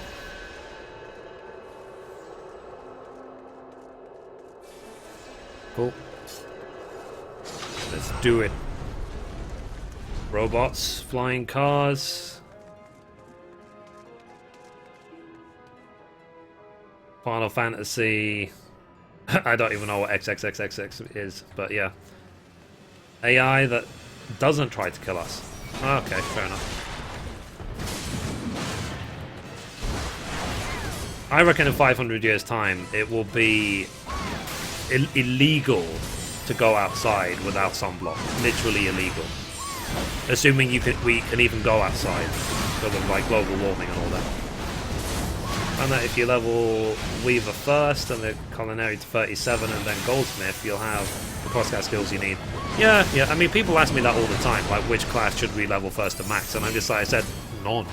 Cool. Let's do it. Robots, flying cars. Final Fantasy. I don't even know what XXXXX is, but yeah. AI that doesn't try to kill us. Okay, fair enough. I reckon in 500 years' time, it will be illegal to go outside without sunblock. Literally illegal. Assuming we can even go outside because of like global warming and all that. And that if you level Weaver first and the Culinary to 37 and then Goldsmith, you'll have the crosscut skills you need. Yeah, I mean, people ask me that all the time, like which class should we level first to max, and I'm just like, I said, none.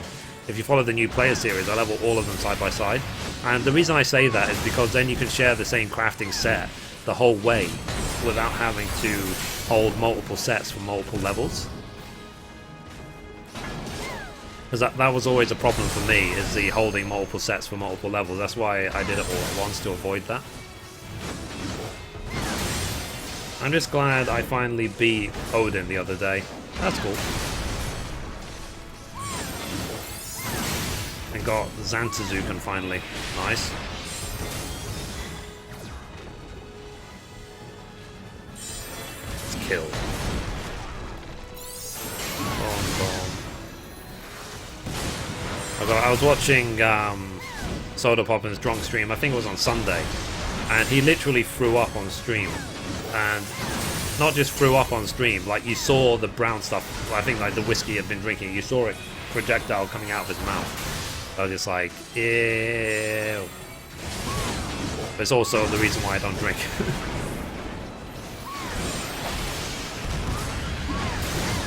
If you follow the new player series, I level all of them side by side. And the reason I say that is because then you can share the same crafting set the whole way without having to hold multiple sets for multiple levels. Because that was always a problem for me, is the holding multiple sets for multiple levels. That's why I did it all at once, to avoid that. I'm just glad I finally beat Odin the other day. That's cool. And got Zantazuken finally. Nice. Let's kill. Boom, boom. I was watching Soda Poppin's drunk stream, I think it was on Sunday, and he literally threw up on stream. And not just threw up on stream, like you saw the brown stuff, I think like the whiskey he had been drinking, you saw it projectile coming out of his mouth. I was just like, ew. But it's also the reason why I don't drink.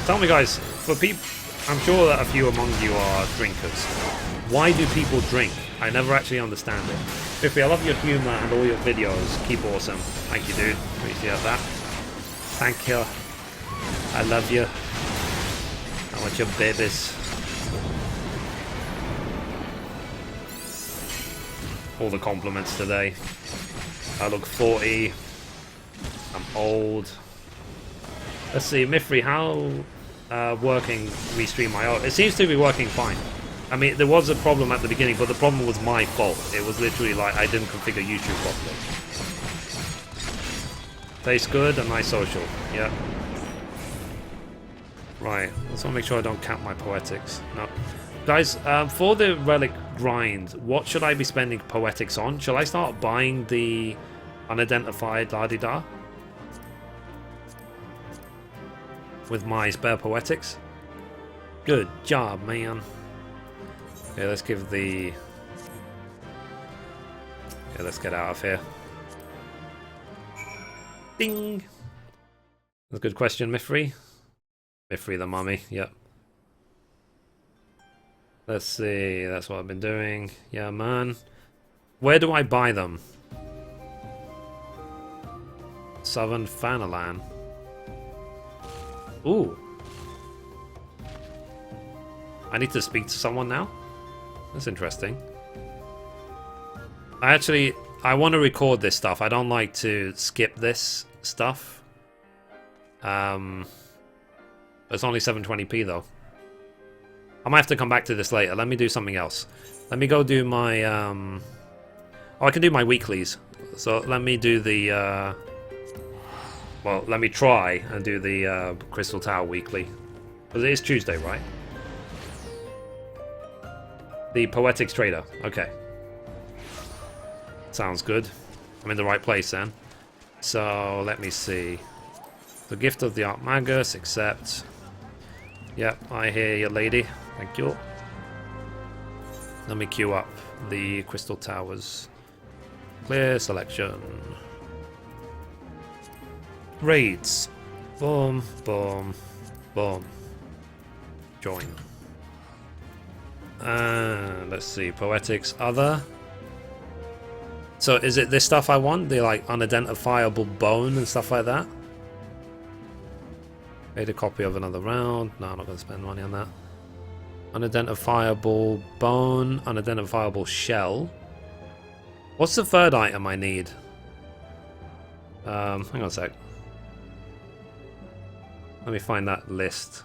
Tell me guys, for people, I'm sure that a few among you are drinkers. Why do people drink? I never actually understand it. Mithrie, I love your humor and all your videos. Keep awesome. Thank you, dude. Appreciate that. Thank you. I love you. I want your babies. All the compliments today. I look 40. I'm old. Let's see, Mithrie, how working Restream.io? It seems to be working fine. I mean, there was a problem at the beginning, but the problem was my fault. It was literally like I didn't configure YouTube properly. Tastes good and nice social. Yeah. Right. Let's make sure I don't cap my poetics. No. Guys, for the relic grind, what should I be spending poetics on? Shall I start buying the unidentified la-di-da? With my spare poetics? Good job, man. Okay, let's give the... Yeah, let's get out of here. Ding! That's a good question, Mithrie. Mithrie the mummy, yep. Let's see, that's what I've been doing. Yeah, man. Where do I buy them? Southern Fanalan. Ooh. I need to speak to someone now? That's interesting. I want to record this stuff. I don't like to skip this stuff. It's only 720p though. I might have to come back to this later. Let me do something else. Let me go do my... Oh, I can do my weeklies. So let me do the... Well, let me try and do the Crystal Tower weekly. Because it is Tuesday, right? The Poetics Trader. Okay. Sounds good. I'm in the right place then. So, let me see. The Gift of the Archmagus, accept. Yep, I hear you, lady. Thank you. Let me queue up the Crystal Towers. Clear selection. Raids. Boom, boom, boom. Join. Let's see, Poetics, other. So is it this stuff I want? The like unidentifiable bone and stuff like that? Made a copy of another round. No, I'm not going to spend money on that. Unidentifiable bone, unidentifiable shell. What's the third item I need? Hang on a sec. Let me find that list.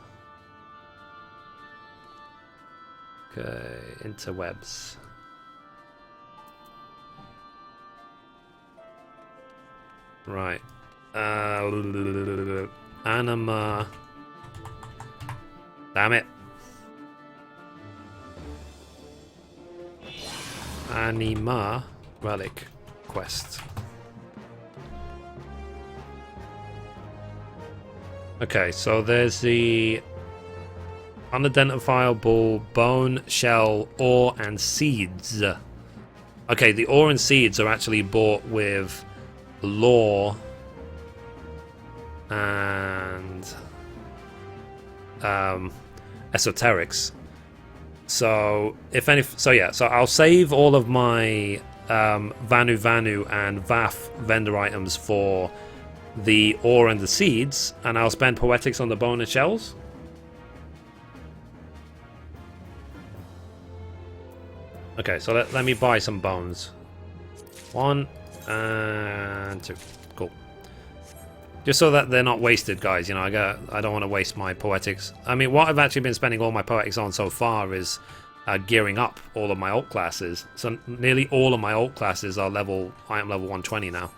Okay, interwebs. Right. Anima. Damn it. Anima relic quest. Okay, so there's the unidentifiable bone, shell, ore, and seeds. Okay, the ore and seeds are actually bought with lore and esoterics. So so I'll save all of my Vanu and Vaf vendor items for the ore and the seeds, and I'll spend poetics on the bone and shells. Okay, so let me buy some bones. 1 and 2. Cool. Just so that they're not wasted, guys. You know, I don't want to waste my poetics. I mean, what I've actually been spending all my poetics on so far is gearing up all of my alt classes. So nearly all of my alt classes are I am level 120 now.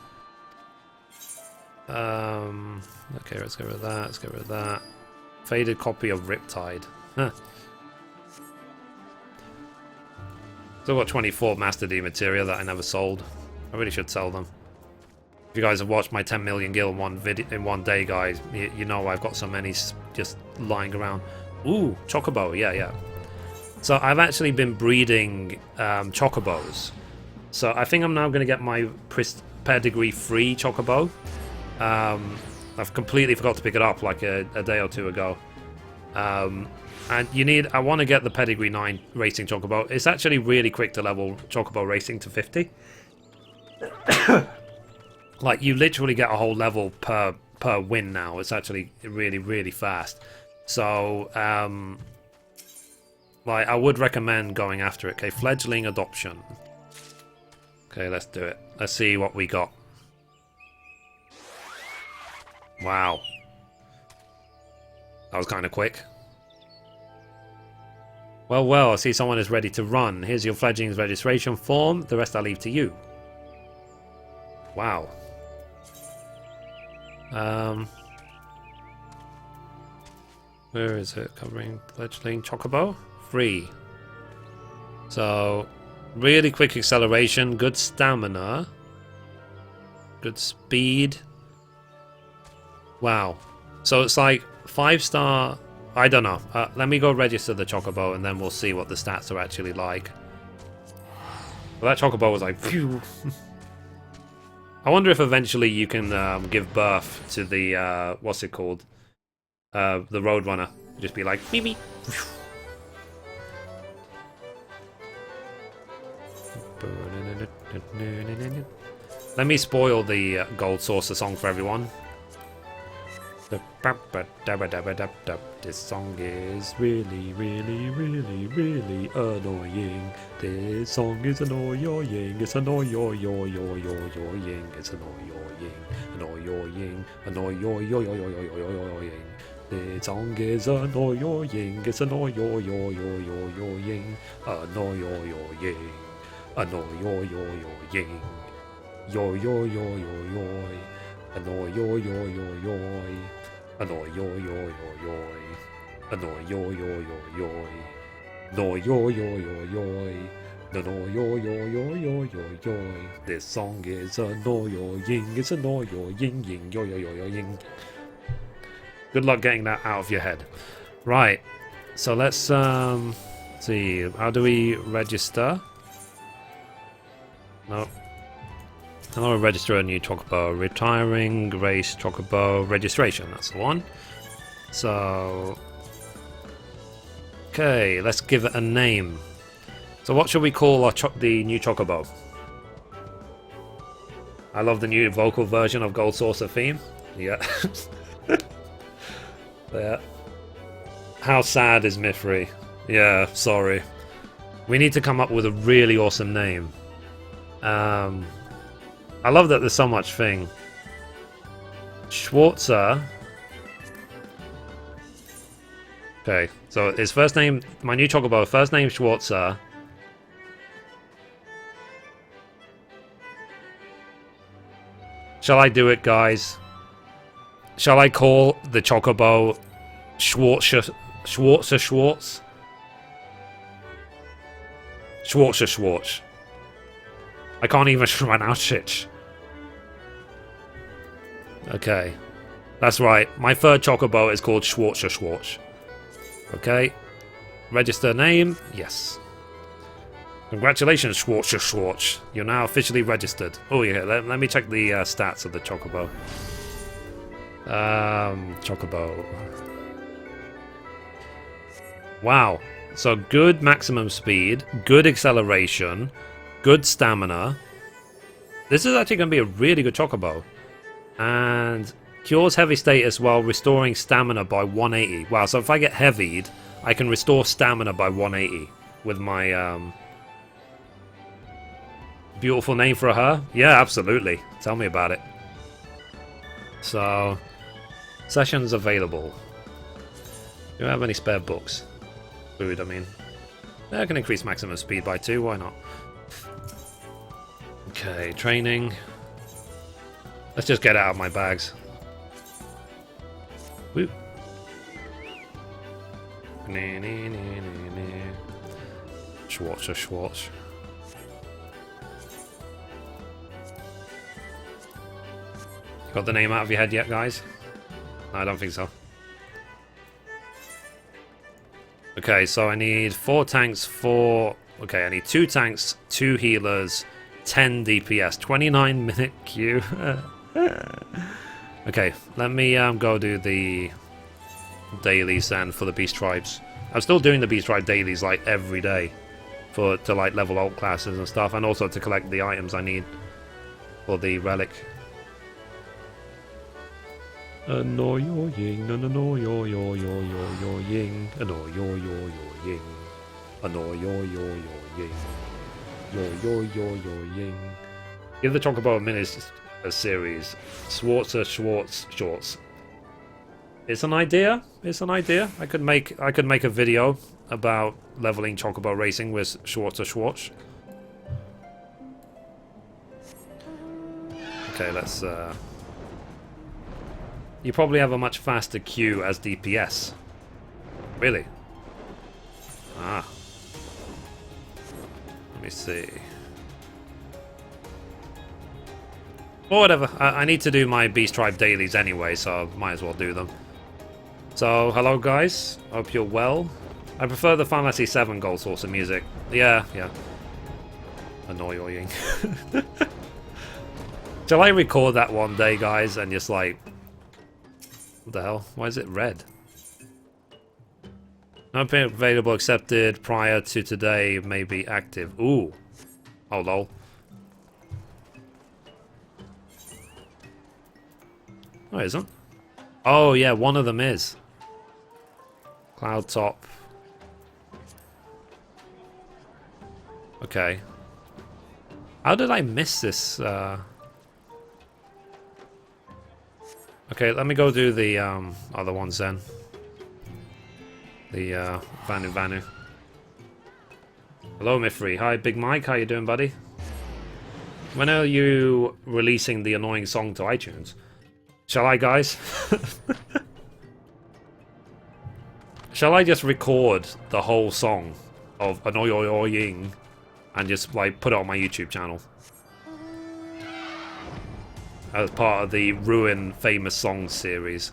Okay, let's get rid of that. Let's get rid of that. Faded copy of Riptide. Huh. Still got 24 Master D materia that I never sold. I really should sell them. If you guys have watched my 10 million gil in one day, guys, you know I've got so many just lying around. Ooh, Chocobo, yeah. So I've actually been breeding Chocobos. So I think I'm now going to get my pedigree free Chocobo. I've completely forgot to pick it up like a day or two ago. And I want to get the Pedigree 9 Racing Chocobo. It's actually really quick to level Chocobo Racing to 50. Like, you literally get a whole level per win now. It's actually really, really fast. So, like, I would recommend going after it. Okay, Fledgling Adoption. Okay, let's do it. Let's see what we got. Wow. That was kind of quick. Well, I see someone is ready to run. Here's your fledgling's registration form. The rest I'll leave to you. Wow. Where is it? Covering fledgling Chocobo? Free. So, really quick acceleration, good stamina, good speed. Wow. So it's like 5-star. I don't know. Let me go register the Chocobo and then we'll see what the stats are actually like. Well, that Chocobo was like, phew. I wonder if eventually you can give birth to the, what's it called? The Roadrunner. Just be like, beep beep. Let me spoil the Gold Saucer song for everyone. This song is really, really, really, really annoying. This song is annoying. It's annoying. It's annoying. Annoying. This song is annoying. It's annoying. Annoying. Annoy This song is annoying. It's annoying. Good luck getting that out of your head. Right. So let's see. How do we register? No. How do I register a new Chocobo? Retiring, race, Chocobo, registration, that's the one. So, okay, let's give it a name. So what should we call the new Chocobo? I love the new vocal version of Gold Saucer theme. Yeah. Yeah. How sad is Mithrie? Yeah, sorry. We need to come up with a really awesome name. I love that there's so much thing. Schwarzer. Okay, so his first name, my new Chocobo, first name Schwarzer. Shall I do it, guys? Shall I call the chocobo Schwartz? Schwartz. I can't even pronounce it. Okay. That's right. My third chocobo is called Schwartz. Okay. Register name. Yes. Congratulations, Schwartz. You're now officially registered. Oh, yeah. Let me check the stats of the chocobo. Chocobo. Wow. So good maximum speed, good acceleration, good stamina. This is actually going to be a really good chocobo. And cures heavy status while restoring stamina by 180. Wow, so if I get heavied, I can restore stamina by 180 with my beautiful name for her. Yeah, absolutely. Tell me about it. So, sessions available. Do you have any spare books? Food, I mean. I can increase maximum speed by 2, why not? Okay, training. Let's just get it out of my bags. Woo. Schwartz. Got the name out of your head yet, guys? No, I don't think so. Okay, so I need 4 tanks, 4... Okay, I need 2 tanks, 2 healers, 10 DPS, 29-minute queue. Okay, let me go do the dailies then for the Beast Tribes. I'm still doing the Beast Tribe dailies like every day to like level alt classes and stuff, and also to collect the items I need for the relic. Annoy your ying, annoy your ying, annoy your ying, annoy your ying, your ying. Give the Chocobo a minute a series. Schwartz shorts. It's an idea. I could make a video about leveling Chocobo racing with Schwartz. Okay, let's you probably have a much faster queue as DPS. Really? Ah. Let me see. Well, whatever. I need to do my Beast Tribe dailies anyway, so I might as well do them. So, hello guys. Hope you're well. I prefer the Final Fantasy XIV Gold Source of music. Yeah. Annoying. Shall I record that one day, guys, and just like... What the hell? Why is it red? No payment available accepted prior to today may be active. Ooh. Oh, lol. Oh, it isn't. Oh, yeah, one of them is. Cloud top. Okay. How did I miss this? Okay, let me go do the other ones then. The Vanu. Hello, Mithrie. Hi, Big Mike. How you doing, buddy? When are you releasing the annoying song to iTunes? Shall I, guys? Shall I just record the whole song of Annoying and just like put it on my YouTube channel? As part of the Ruin Famous Songs series.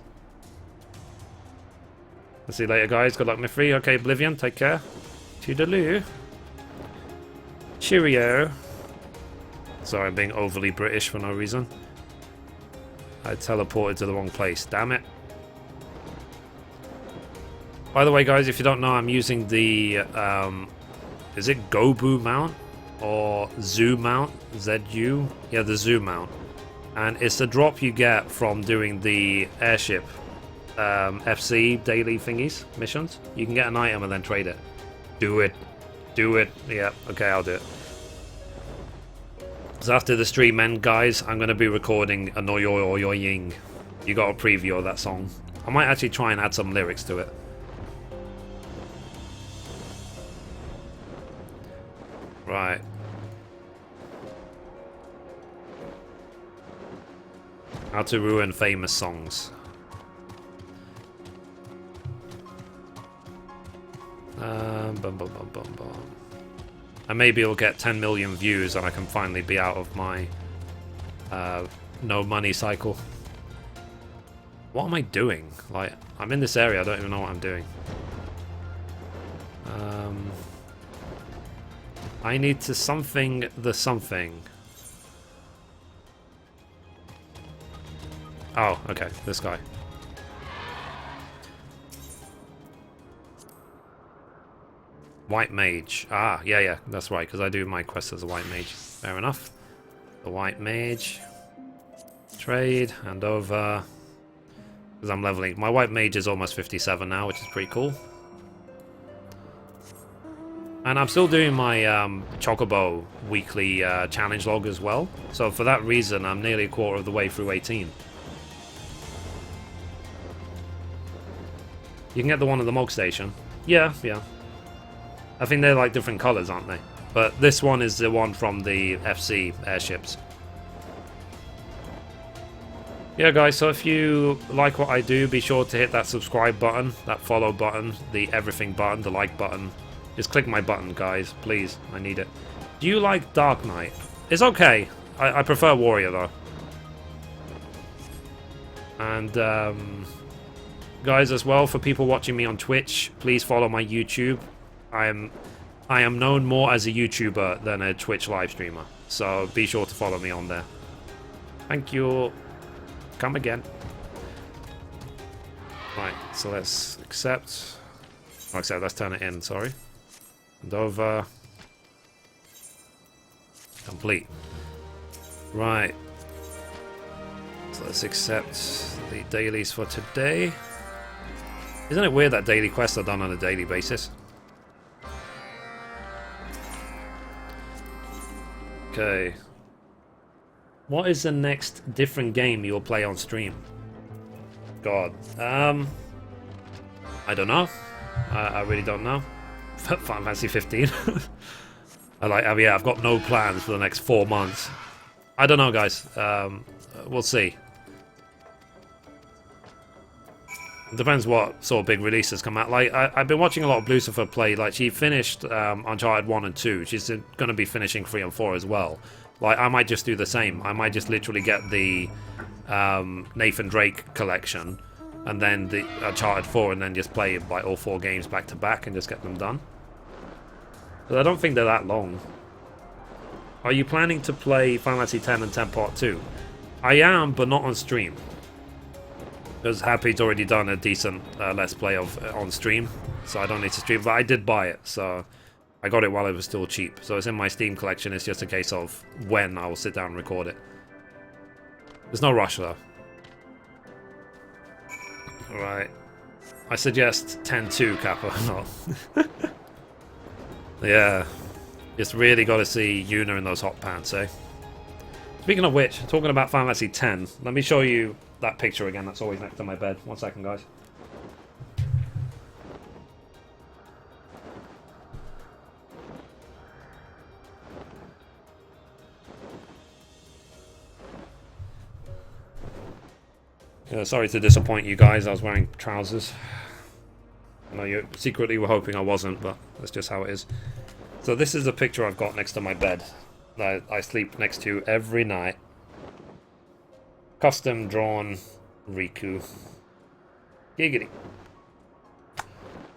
I'll see you later, guys. Good luck, Mithrie. Okay, Oblivion, take care. Toodaloo. Cheerio. Sorry, I'm being overly British for no reason. I teleported to the wrong place. Damn it. By the way, guys, if you don't know, I'm using the... is it Gobu mount? Or Zoo mount? ZU? Yeah, the Zoo mount. And it's the drop you get from doing the airship FC daily thingies, missions. You can get an item and then trade it. Do it. Yeah, okay, I'll do it. So after the stream end, guys, I'm going to be recording Annoying. You got a preview of that song. I might actually try and add some lyrics to it. Right. How to ruin famous songs. Bum, bum, bum, bum, bum. And maybe it'll get 10 million views and I can finally be out of my no money cycle. What am I doing? Like, I'm in this area, I don't even know what I'm doing. I need to something the something. Oh, okay, this guy. White mage. Ah, yeah, that's right, because I do my quest as a white mage. Fair enough. The white mage. Trade, hand over. Because I'm leveling. My white mage is almost 57 now, which is pretty cool. And I'm still doing my Chocobo weekly challenge log as well. So for that reason, I'm nearly a quarter of the way through 18. You can get the one at the Mog Station. Yeah. I think they're like different colors, aren't they? But this one is the one from the FC airships. Yeah, guys, so if you like what I do, be sure to hit that subscribe button, that follow button, the everything button, the like button. Just click my button, guys, please. I need it. Do you like Dark Knight? It's okay. I prefer Warrior, though. And, guys, as well, for people watching me on Twitch, please follow my YouTube. I am known more as a YouTuber than a Twitch live streamer, so be sure to follow me on there. Thank you. Come again. Right, so let's accept. Oh, accept, let's turn it in, sorry. And over. Complete. Right. So let's accept the dailies for today. Isn't it weird that daily quests are done on a daily basis? Okay. What is the next different game you'll play on stream? God. I don't know. I really don't know. Final Fantasy XV. Yeah, I've got no plans for the next 4 months. I don't know, guys. We'll see. It depends what sort of big releases come out. Like, I've been watching a lot of Lucifer play. Like, she finished Uncharted 1 and 2. She's going to be finishing 3 and 4 as well. Like, I might just do the same. I might just literally get the Nathan Drake collection and then the Uncharted 4 and then just play like all 4 games back to back and just get them done. But I don't think they're that long. Are you planning to play Final Fantasy X and 10 Part 2? I am, but not on stream. Because Happy's already done a decent Let's Play of on stream, so I don't need to stream. But I did buy it, so I got it while it was still cheap. So it's in my Steam collection. It's just a case of when I will sit down and record it. There's no rush, though. Alright. I suggest 10-2, Kappa. No. Yeah. Just really got to see Yuna in those hot pants, eh? Speaking of which, talking about Final Fantasy X, let me show you that picture again. That's always next to my bed. 1 second, guys. Yeah, sorry to disappoint you guys. I was wearing trousers. I know you secretly were hoping I wasn't, but that's just how it is. So this is the picture I've got next to my bed that I sleep next to every night. Custom drawn Riku. Giggity.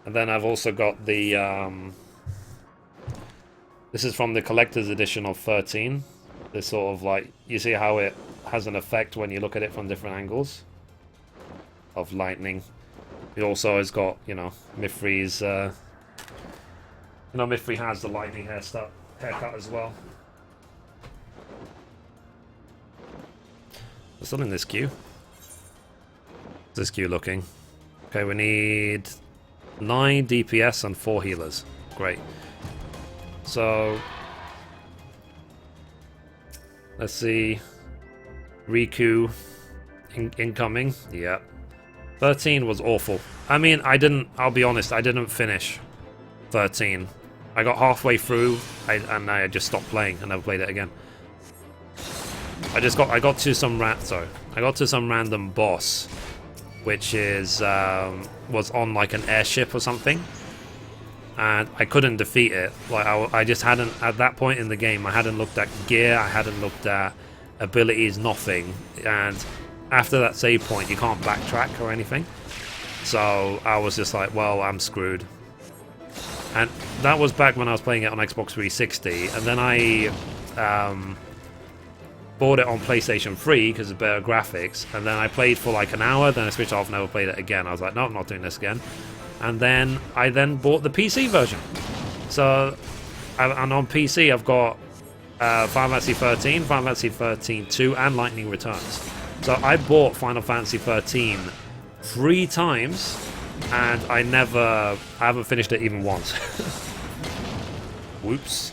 And then I've also got the this is from the collector's edition of 13. This sort of like, you see how it has an effect when you look at it from different angles of lightning. It also has got, you know, Mithrie's you know, Mithrie has the lightning haircut as well. We're still in this queue. How's this queue looking? Okay, we need 9 DPS and 4 healers. Great. So let's see. Riku incoming. Yeah. 13 was awful. I mean, I'll be honest, I didn't finish 13. I got halfway through and I just stopped playing and never played it again. I got to some random boss, which is was on like an airship or something, and I couldn't defeat it. Like I just hadn't, at that point in the game, I hadn't looked at gear, I hadn't looked at abilities, nothing. And after that save point, you can't backtrack or anything. So I was just like, well, I'm screwed. And that was back when I was playing it on Xbox 360, and then I bought it on PlayStation 3 because of better graphics, and then I played for like an hour, then I switched off, never played it again. I was like, no, I'm not doing this again. And then I bought the PC version. So, and on PC I've got Final Fantasy XIII, Final Fantasy XIII 2, and Lightning Returns. So I bought Final Fantasy XIII 3 times, and I haven't finished it even once. Whoops.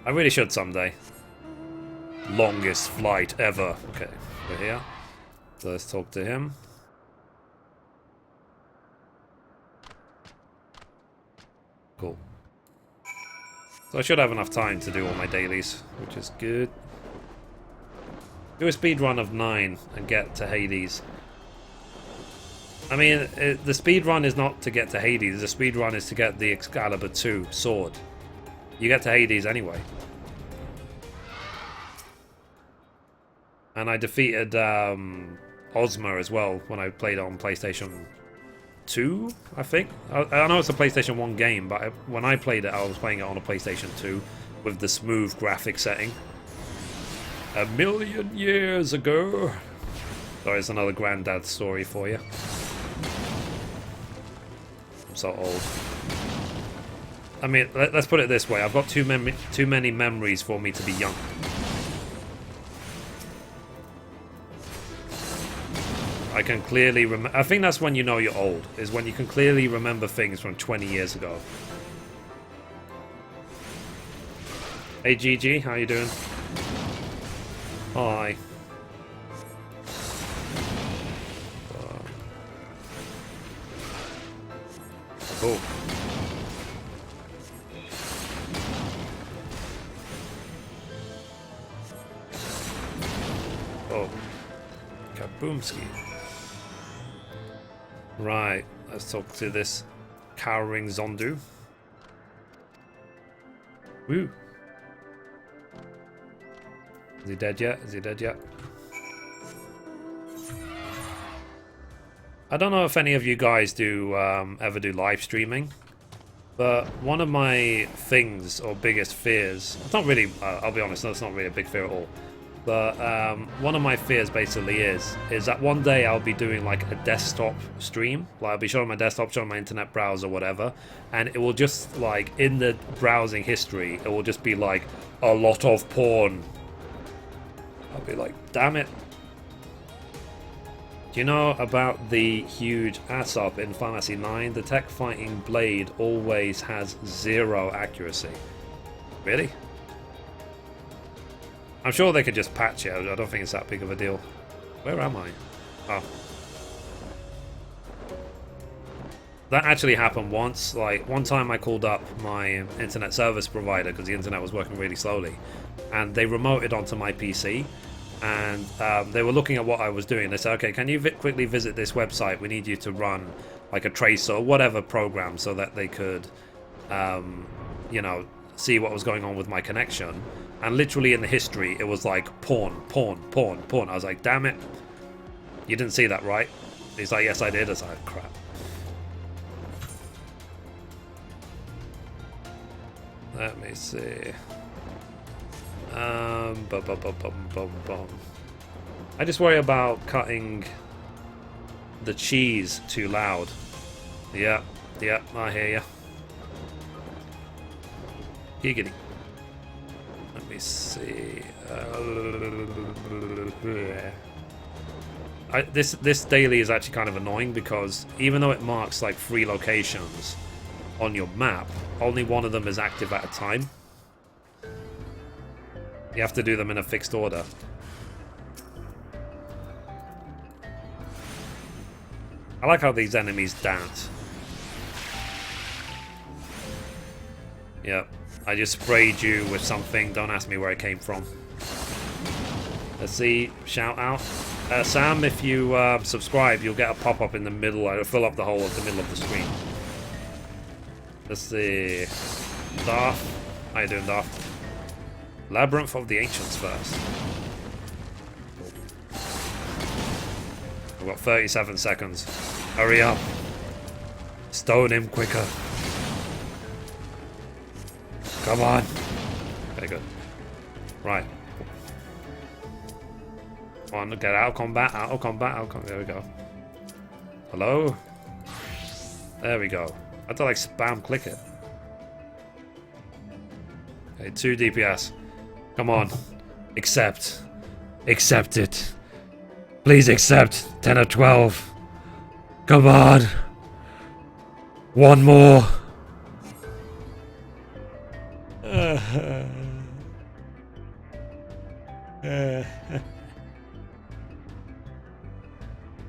I really should someday. Longest flight ever. Okay, we're here. So let's talk to him. Cool. So I should have enough time to do all my dailies, which is good. Do a speed run of 9 and get to Hades. I mean, the speed run is not to get to Hades. The speed run is to get the Excalibur 2 sword. You get to Hades anyway. And I defeated Ozma as well when I played on PlayStation 2, I think. I know it's a PlayStation 1 game, but when I played it, I was playing it on a PlayStation 2 with the smooth graphic setting. 1,000,000 years ago. Sorry, it's another granddad story for you. I'm so old. I mean, let's put it this way. I've got too many memories for me to be young. I can clearly remember. I think that's when you know you're old, is when you can clearly remember things from 20 years ago. Hey Gigi, how you doing? Hi. Cool. Oh. Kaboomski. Right, let's talk to this cowering Zondu. Woo. Is he dead yet? Is he dead yet? I don't know if any of you guys do ever do live streaming, but one of my things or biggest fears, it's not really, I'll be honest, that's not really a big fear at all, but one of my fears basically is that one day I'll be doing like a desktop stream, like I'll be showing my desktop, showing my internet browser, whatever, and it will just like in the browsing history, it will just be like a lot of porn. I'll be like, damn it. Do you know about the huge ass up in Final Fantasy IX? The tech fighting blade always has 0 accuracy. Really? I'm sure they could just patch it. I don't think it's that big of a deal. Where am I? Oh. That actually happened once. Like, one time I called up my internet service provider because the internet was working really slowly. And they remoted onto my PC. And they were looking at what I was doing. They said, okay, can you quickly visit this website? We need you to run like a tracer or whatever program so that they could, you know, see what was going on with my connection. And literally in the history, it was like porn, porn, porn, porn. I was like, damn it. You didn't see that, right? He's like, yes, I did. I was like, crap. Let me see. I just worry about cutting the cheese too loud. Yeah, I hear ya. Giggity. Let me see. This daily is actually kind of annoying because even though it marks like 3 locations on your map, only one of them is active at a time. You have to do them in a fixed order. I like how these enemies dance. Yep. I just sprayed you with something. Don't ask me where it came from. Let's see. Shout out. Sam, if you subscribe, you'll get a pop-up in the middle. It'll fill up the whole of the middle of the screen. Let's see. Darth. How you doing, Darth? Labyrinth of the Ancients first. We've got 37 seconds. Hurry up. Stone him quicker. Come on. Okay, good. Right. Come on, get out of combat, out of combat, out of combat. There we go. Hello? There we go. I had to like spam click it. Okay, 2 DPS. Come on. Accept. Accept it. Please accept. 10 or 12. Come on. One more.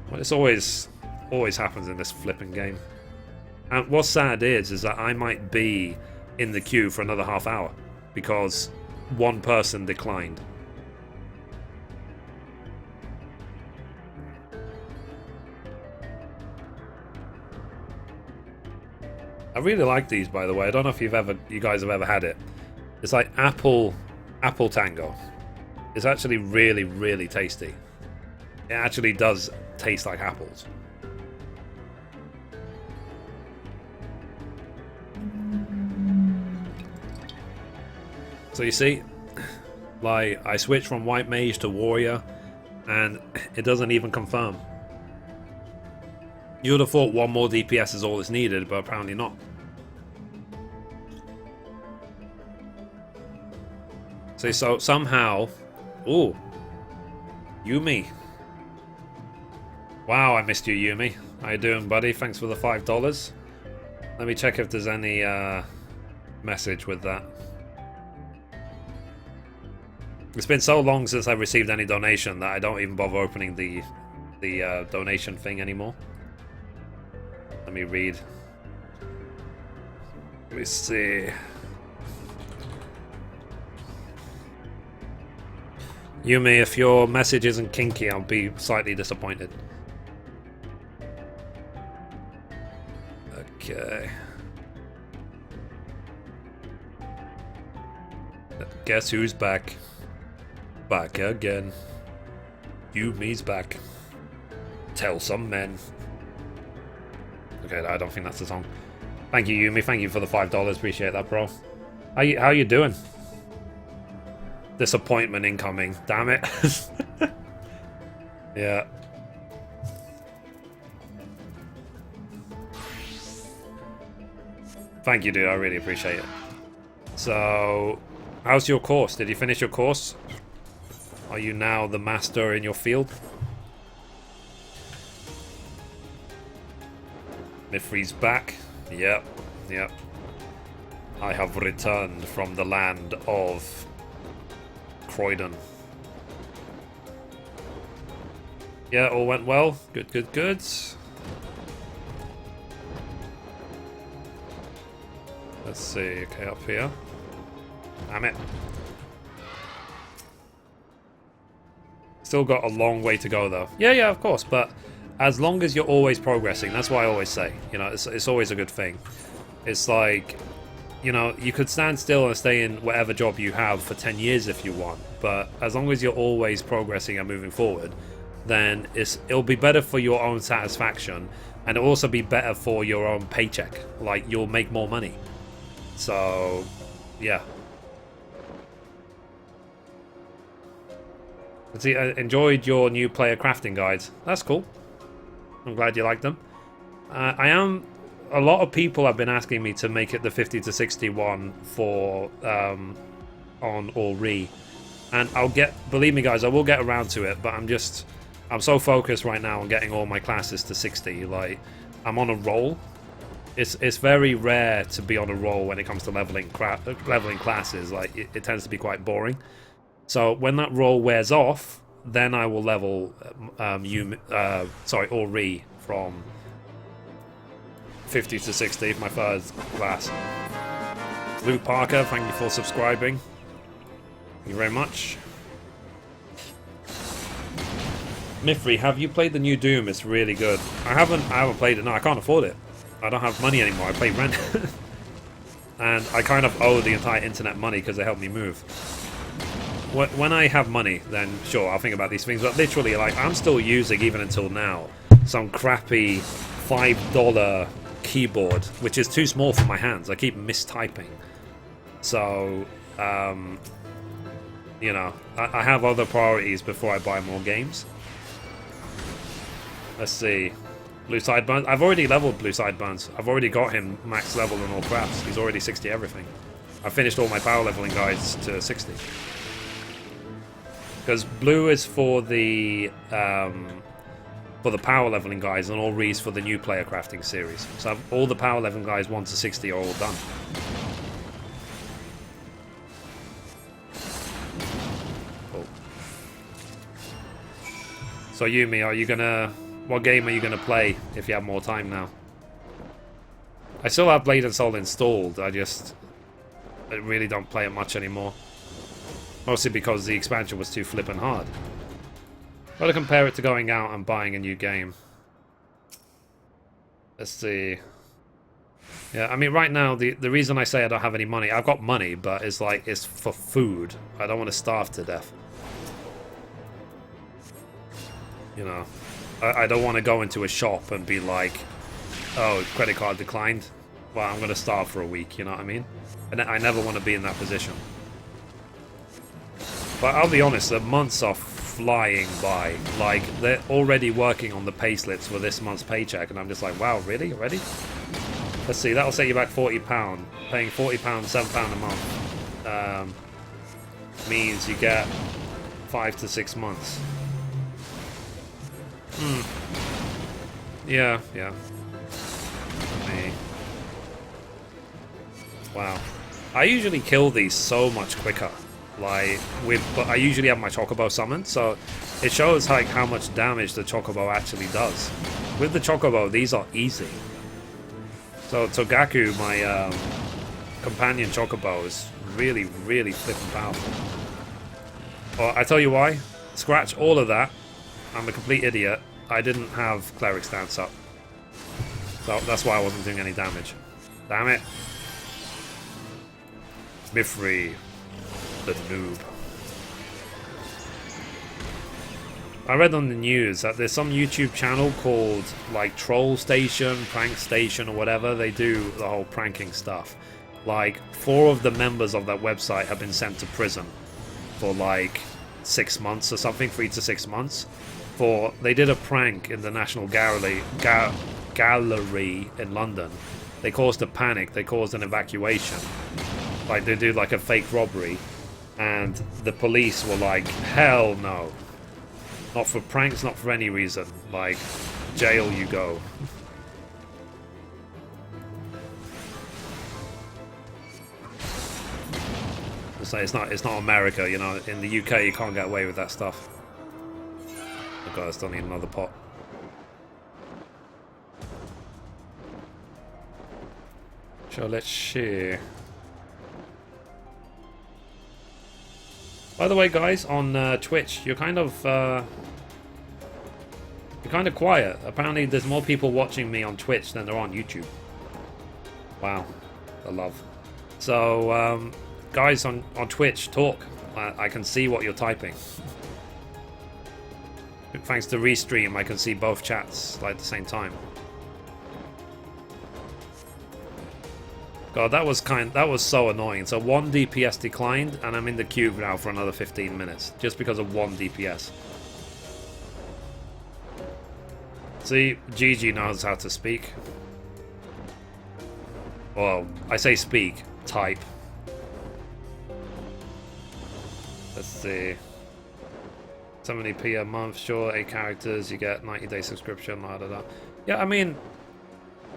Well, this always happens in this flipping game. And what's sad is that I might be in the queue for another half hour because one person declined. I really like these, by the way. I don't know if you guys have ever had it. It's like apple tango. It's actually really, really tasty. It actually does taste like apples. So you see, like I switched from white mage to warrior, and it doesn't even confirm. You would have thought one more DPS is all that's needed, but apparently not. See, so somehow... Ooh. Yumi. Wow, I missed you, Yumi. How you doing, buddy? Thanks for the $5. Let me check if there's any message with that. It's been so long since I've received any donation that I don't even bother opening the donation thing anymore. Let me read. Let me see. Yumi, if your message isn't kinky, I'll be slightly disappointed. Okay. Guess who's back? Back again. Yumi's back. Tell some men. Okay, I don't think that's the song. Thank you, Yumi. Thank you for the $5. Appreciate that, bro. How you doing? Disappointment incoming. Damn it. Yeah. Thank you, dude. I really appreciate it. So, how's your course? Did you finish your course? Are you now the master in your field? Mithrie's back. Yep. Yep. I have returned from the land of Croydon. Yeah, all went well. Good, good, good. Let's see. Okay, up here. Damn it. Still got a long way to go, though. Yeah, yeah, of course. But as long as you're always progressing, that's what I always say. You know, it's always a good thing. It's like, you know, you could stand still and stay in whatever job you have for 10 years if you want. But as long as you're always progressing and moving forward, then it'll be better for your own satisfaction, and it'll also be better for your own paycheck. Like, you'll make more money. So, yeah. Let's see, I enjoyed your new player crafting guides. That's cool. I'm glad you liked them. A lot of people have been asking me to make it the 50 to 61 for on Ori, and believe me guys, I will get around to it, but I'm so focused right now on getting all my classes to 60. Like, I'm on a roll. It's very rare to be on a roll when it comes to leveling classes. Like, it tends to be quite boring. So when that roll wears off, then I will level Ori from 50 to 60 for my first class. Luke Parker, thank you for subscribing. Thank you very much. Mithrie, have you played the new Doom? It's really good. I haven't played it. No, I can't afford it. I don't have money anymore. I pay rent. And I kind of owe the entire internet money because they helped me move. When I have money, then sure, I'll think about these things. But literally, like, I'm still using, even until now, some crappy $5 keyboard, which is too small for my hands. I keep mistyping. So, you know, I have other priorities before I buy more games. Let's see. Blue Sideburns. I've already leveled Blue Sideburns. I've already got him max level in all crafts. He's already 60 everything. I finished all my power leveling guides to 60. Because blue is for the power leveling guys, and all Re's for the new player crafting series. So all the power leveling guys 1 to 60 are all done. Cool. So Yumi, are you gonna? What game are you gonna play if you have more time now? I still have Blade and Soul installed. I really don't play it much anymore. Mostly because the expansion was too flippin' hard. Gotta compare it to going out and buying a new game. Let's see. Yeah, I mean, right now, the reason I say I don't have any money, I've got money, but it's like, it's for food. I don't want to starve to death. You know, I don't want to go into a shop and be like, oh, credit card declined. Well, I'm going to starve for a week, you know what I mean? And I never want to be in that position. But I'll be honest, the months are flying by. Like, they're already working on the pay slips for this month's paycheck, and I'm just like, wow, really? Already? Let's see, that'll set you back £40. Paying £40, £7 a month means you get 5 to 6 months. Yeah. Me. Wow. I usually kill these so much quicker. Like, but I usually have my Chocobo summoned, so it shows like how much damage the Chocobo actually does. With the Chocobo, these are easy. So Togaku, my companion Chocobo, is really, really flipping powerful. Well, I tell you why. Scratch all of that. I'm a complete idiot. I didn't have Cleric stance up. So that's why I wasn't doing any damage. Damn it. Mithrie. The noob. I read on the news that there's some YouTube channel called like Troll Station, Prank Station or whatever. They do the whole pranking stuff. Like 4 of the members of that website have been sent to prison for like 6 months or something, 3 to 6 months. They did a prank in the National Gallery in London. They caused a panic. They caused an evacuation. Like they did like a fake robbery. And the police were like, hell no. Not for pranks, not for any reason. Like, jail you go. It's like, it's not America, you know. In the UK you can't get away with that stuff. Oh god, I still need another pot. So let's see. By the way, guys, on Twitch, you're kind of quiet. Apparently, there's more people watching me on Twitch than there are on YouTube. Wow, the love. So, guys on Twitch, talk. I can see what you're typing. Thanks to Restream, I can see both chats like at the same time. God, that was so annoying. So 1 DPS declined, and I'm in the queue now for another 15 minutes, just because of 1 DPS. See, Gigi knows how to speak. Well, I say speak, type. Let's see. 70p a month, sure, 8 characters, you get 90-day subscription, la da da. Yeah, I mean,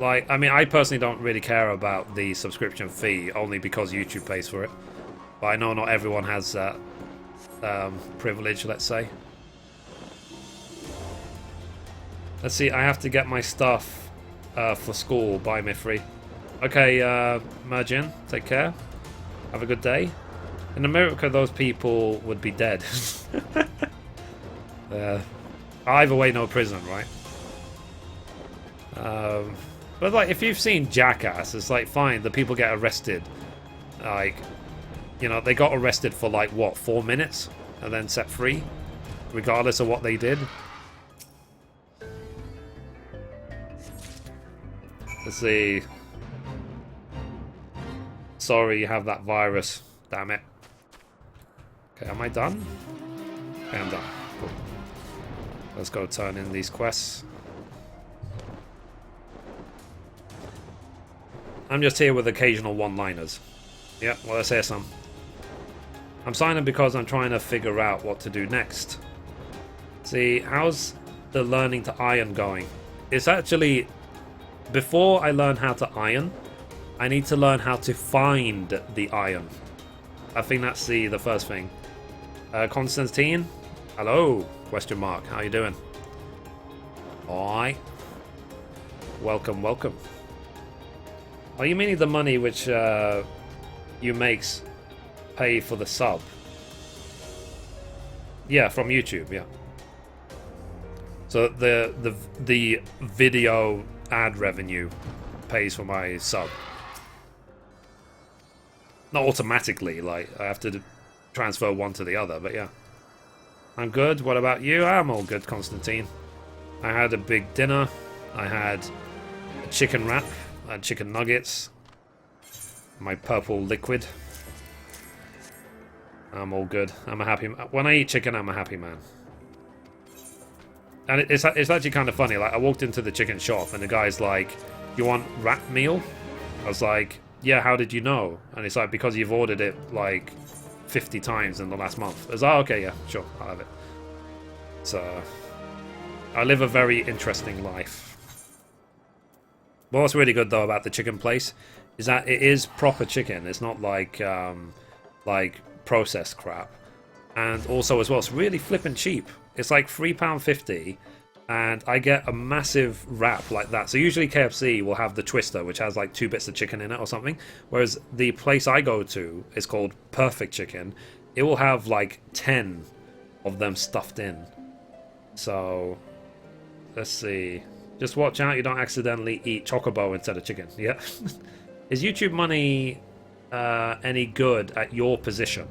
I personally don't really care about the subscription fee, only because YouTube pays for it. But I know not everyone has that privilege, let's say. Let's see, I have to get my stuff for school by Mithrie. Okay, Mergin, take care. Have a good day. In America, those people would be dead. Either way, no prison, right? But like, if you've seen Jackass, it's like fine. The people get arrested, like, you know, they got arrested for like what, 4 minutes, and then set free, regardless of what they did. Let's see. Sorry, you have that virus. Damn it. Okay, am I done? Okay, I'm done. Cool. Let's go turn in these quests. I'm just here with occasional one-liners. Yeah, well, let's hear some. I'm signing because I'm trying to figure out what to do next. See, how's the learning to iron going? It's actually... Before I learn how to iron, I need to learn how to find the iron. I think that's the first thing. Constantine? Hello? Question mark. How you doing? Alright. Welcome, welcome. Are you meaning the money which you makes pay for the sub? Yeah, from YouTube, yeah. So the video ad revenue pays for my sub. Not automatically, like I have to transfer one to the other, but yeah. I'm good. What about you? I'm all good, Constantine. I had a big dinner. I had a chicken wrap. I had chicken nuggets. My purple liquid. I'm all good. I'm a happy man. When I eat chicken, I'm a happy man. And it's actually kind of funny. Like, I walked into the chicken shop and the guy's like, "You want wrap meal?" I was like, "Yeah, how did you know?" And it's like, "Because you've ordered it like 50 times in the last month." I was like, "Oh, okay, yeah, sure, I'll have it." So, I live a very interesting life. But what's really good though about the chicken place is that it is proper chicken. It's not like processed crap. And also as well, it's really flippin' cheap. It's like £3.50, and I get a massive wrap like that. So usually KFC will have the twister, which has like 2 bits of chicken in it or something. Whereas the place I go to is called Perfect Chicken. It will have like 10 of them stuffed in. So, let's see. Just watch out you don't accidentally eat chocobo instead of chicken. Yeah. Is YouTube money any good at your position?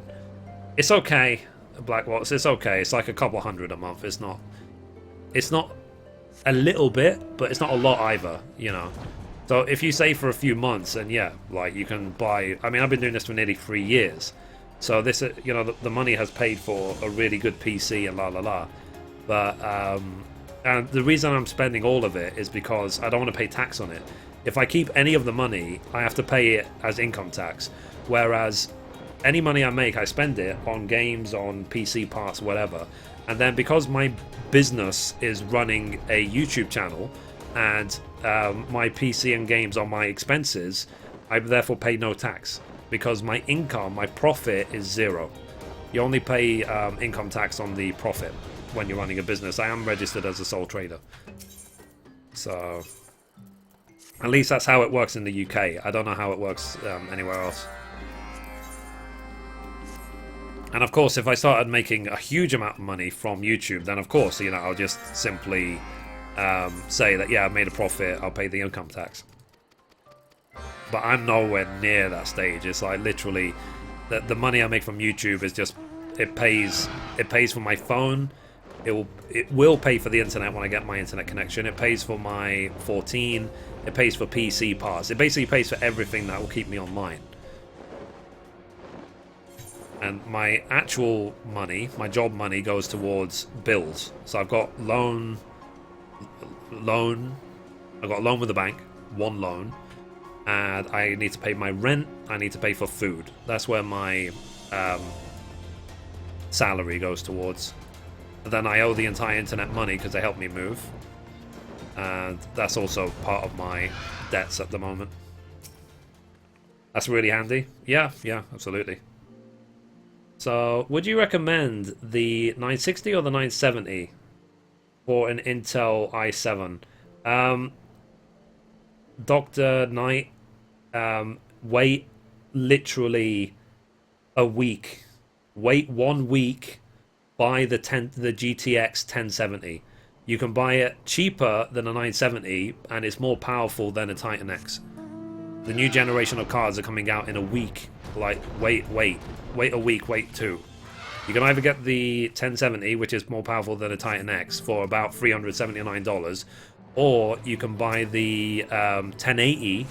It's okay. Black Watts, it's okay. It's like a couple hundred a month. It's not a little bit, but it's not a lot either, you know. So if you save for a few months, and yeah, like you can buy. I mean, I've been doing this for nearly 3 years, so this, you know, the money has paid for a really good PC and la la la. But and the reason I'm spending all of it is because I don't want to pay tax on it. If I keep any of the money, I have to pay it as income tax, whereas any money I make, I spend it on games, on PC parts, whatever. And then because my business is running a YouTube channel and my PC and games are my expenses, I therefore pay no tax. Because my income, my profit is 0. You only pay income tax on the profit when you're running a business. I am registered as a sole trader. So, at least that's how it works in the UK. I don't know how it works anywhere else. And of course, if I started making a huge amount of money from YouTube, then of course, you know, I'll just simply say that, yeah, I've made a profit, I'll pay the income tax. But I'm nowhere near that stage. It's like literally, the money I make from YouTube is just, it pays for my phone. It will pay for the internet when I get my internet connection. It pays for my 14. It pays for PC parts. It basically pays for everything that will keep me online. And my actual money, my job money, goes towards bills. So I've got loan. I've got a loan with the bank, 1 loan, and I need to pay my rent. I need to pay for food. That's where my salary goes towards. And then I owe the entire internet money because they helped me move, and that's also part of my debts at the moment. That's really handy. Yeah, absolutely. So, would you recommend the 960 or the 970 for an Intel i7? Dr. Knight, wait literally a week. Wait 1 week, buy the GTX 1070. You can buy it cheaper than a 970, and it's more powerful than a Titan X. The new generation of cards are coming out in a week. Like, wait a week, wait two. You can either get the 1070, which is more powerful than a Titan X, for about $379, or you can buy the 1080,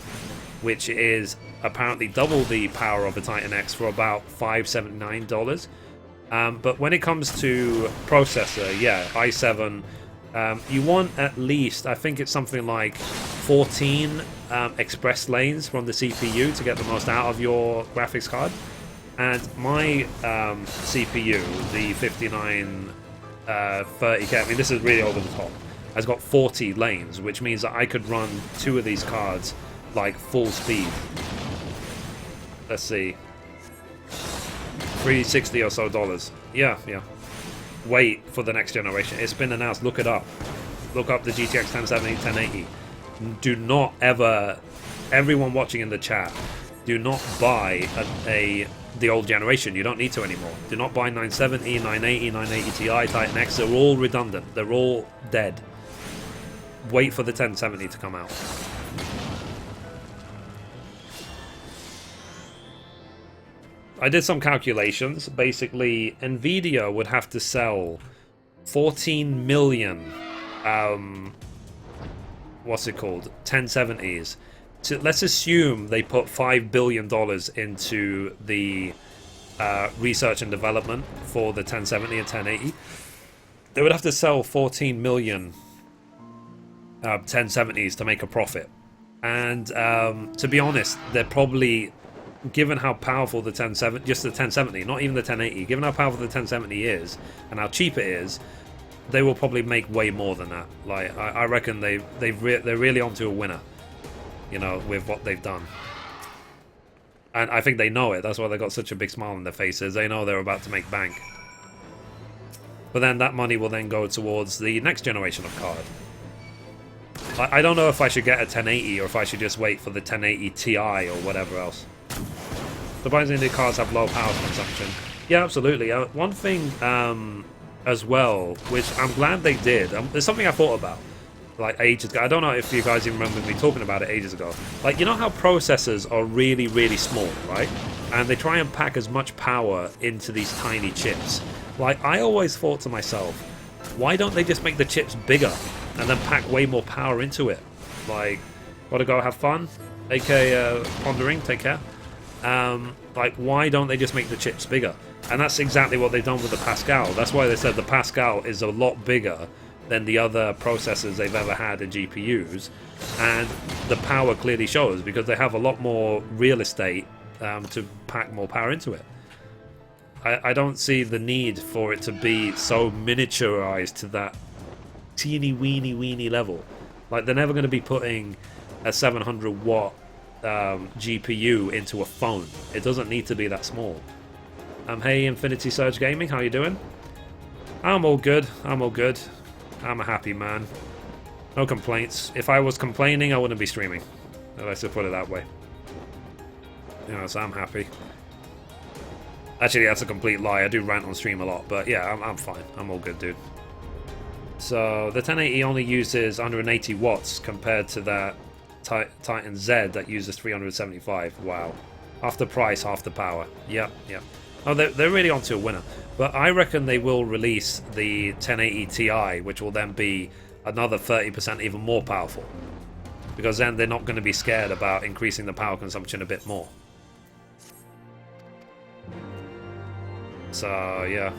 which is apparently double the power of a Titan X, for about $579. But when it comes to processor, yeah, i7, you want at least, I think it's something like 14 express lanes from the CPU to get the most out of your graphics card. And my CPU, the 5930K, I mean, this is really over the top, has got 40 lanes, which means that I could run 2 of these cards like full speed. Let's see, $360 or so dollars. Yeah. Wait for the next generation. It's been announced. Look it up. Look up the GTX 1070, 1080. Do not ever, everyone watching in the chat, do not buy the old generation. You don't need to anymore. Do not buy 970, 980, 980 Ti, Titan X. They're all redundant. They're all dead. Wait for the 1070 to come out. I did some calculations. Basically, Nvidia would have to sell 14 million, what's it called, 1070s. So let's assume they put $5 billion into the research and development for the 1070 and 1080. They would have to sell 14 million 1070s to make a profit. And to be honest, they're probably, given how powerful the 1070, just the 1070, not even the 1080, given how powerful the 1070 is and how cheap it is, they will probably make way more than that. Like, I reckon they're really onto a winner, you know, with what they've done. And I think they know it. That's why they got such a big smile on their faces. They know they're about to make bank. But then that money will then go towards the next generation of card. I don't know if I should get a 1080 or if I should just wait for the 1080 Ti or whatever else. Surprisingly, the cards have low power consumption. Yeah, absolutely. One thing as well, which I'm glad they did, there's something I thought about like ages ago. I don't know if you guys even remember me talking about it ages ago. Like, you know how processors are really, really small, right? And they try and pack as much power into these tiny chips. Like, I always thought to myself, why don't they just make the chips bigger and then pack way more power into it? Like, gotta go have fun? AK Pondering, take care. Like, why don't they just make the chips bigger? And that's exactly what they've done with the Pascal. That's why they said the Pascal is a lot bigger than the other processors they've ever had in GPUs, and the power clearly shows because they have a lot more real estate to pack more power into it. I don't see the need for it to be so miniaturized to that teeny weeny level. Like, they're never going to be putting a 700 watt GPU into a phone. It doesn't need to be that small. Hey, Infinity Surge Gaming, how you doing? I'm all good. I'm a happy man. No complaints. If I was complaining, I wouldn't be streaming. Let's just put it that way. You know, so I'm happy. Actually, that's a complete lie. I do rant on stream a lot, but yeah, I'm fine. I'm all good, dude. So the 1080 only uses 180 watts compared to that Titan Z that uses 375. Wow. Half the price, half the power. Yep. Oh, they're really onto a winner. But I reckon they will release the 1080 Ti, which will then be another 30% even more powerful. Because then they're not going to be scared about increasing the power consumption a bit more. So, yeah.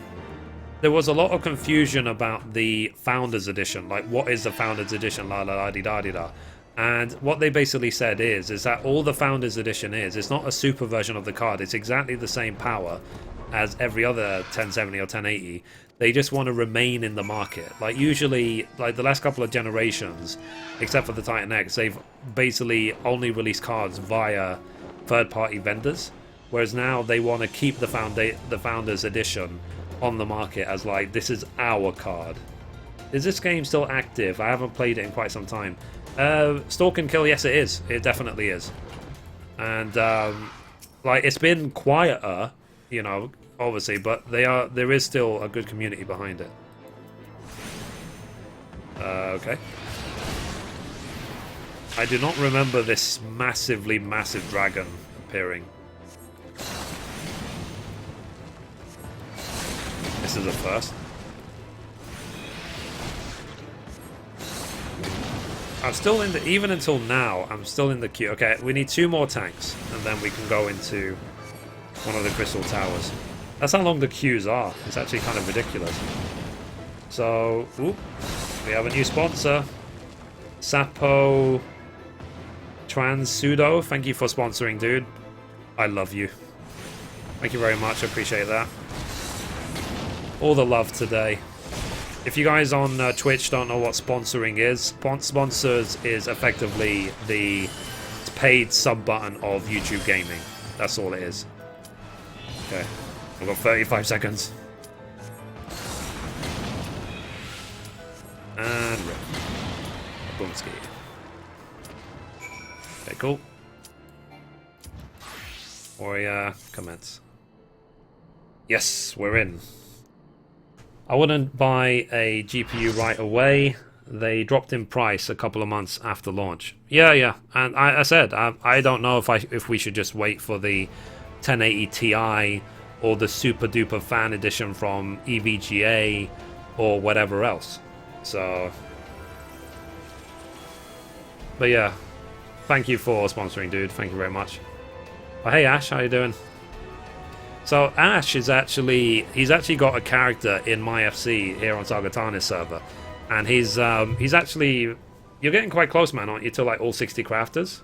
There was a lot of confusion about the Founders Edition. Like, what is the Founders Edition? La la la di da di da. And what they basically said is that all the Founders Edition is, it's not a super version of the card. It's exactly the same power as every other 1070 or 1080. They just want to remain in the market. Like, usually, like the last couple of generations, except for the Titan X, they've basically only released cards via third-party vendors. Whereas now they want to keep the Founders Edition on the market as, like, this is our card. Is this game still active? I haven't played it in quite some time. Stalk and Kill, yes it is. It definitely is. And like, it's been quieter, you know, obviously, but there is still a good community behind it. Okay. I do not remember this massively massive dragon appearing. This is a first. I'm still in the... Even until now, I'm still in the queue. Okay, we need 2 more tanks, and then we can go into one of the crystal towers. That's how long the queues are. It's actually kind of ridiculous. So, ooh, we have a new sponsor. Sapo Trans Pseudo. Thank you for sponsoring, dude. I love you. Thank you very much. I appreciate that. All the love today. If you guys on Twitch don't know what sponsoring is, sponsors is effectively the paid sub button of YouTube gaming. That's all it is. Okay, we've got 35 seconds. And rip. Boomski. Okay, cool. Warrior, commence. Yes, we're in. I wouldn't buy a GPU right away. They dropped in price a couple of months after launch. Yeah, and I said I don't know if we should just wait for the 1080 Ti or the super duper fan edition from EVGA or whatever else. So, but yeah, thank you for sponsoring, dude. Thank you very much. Oh, hey Ash, how you doing? So Ash is he's actually got a character in my FC here on Sagatana's server, and he's actually, you're getting quite close, man, aren't you, to like all 60 crafters?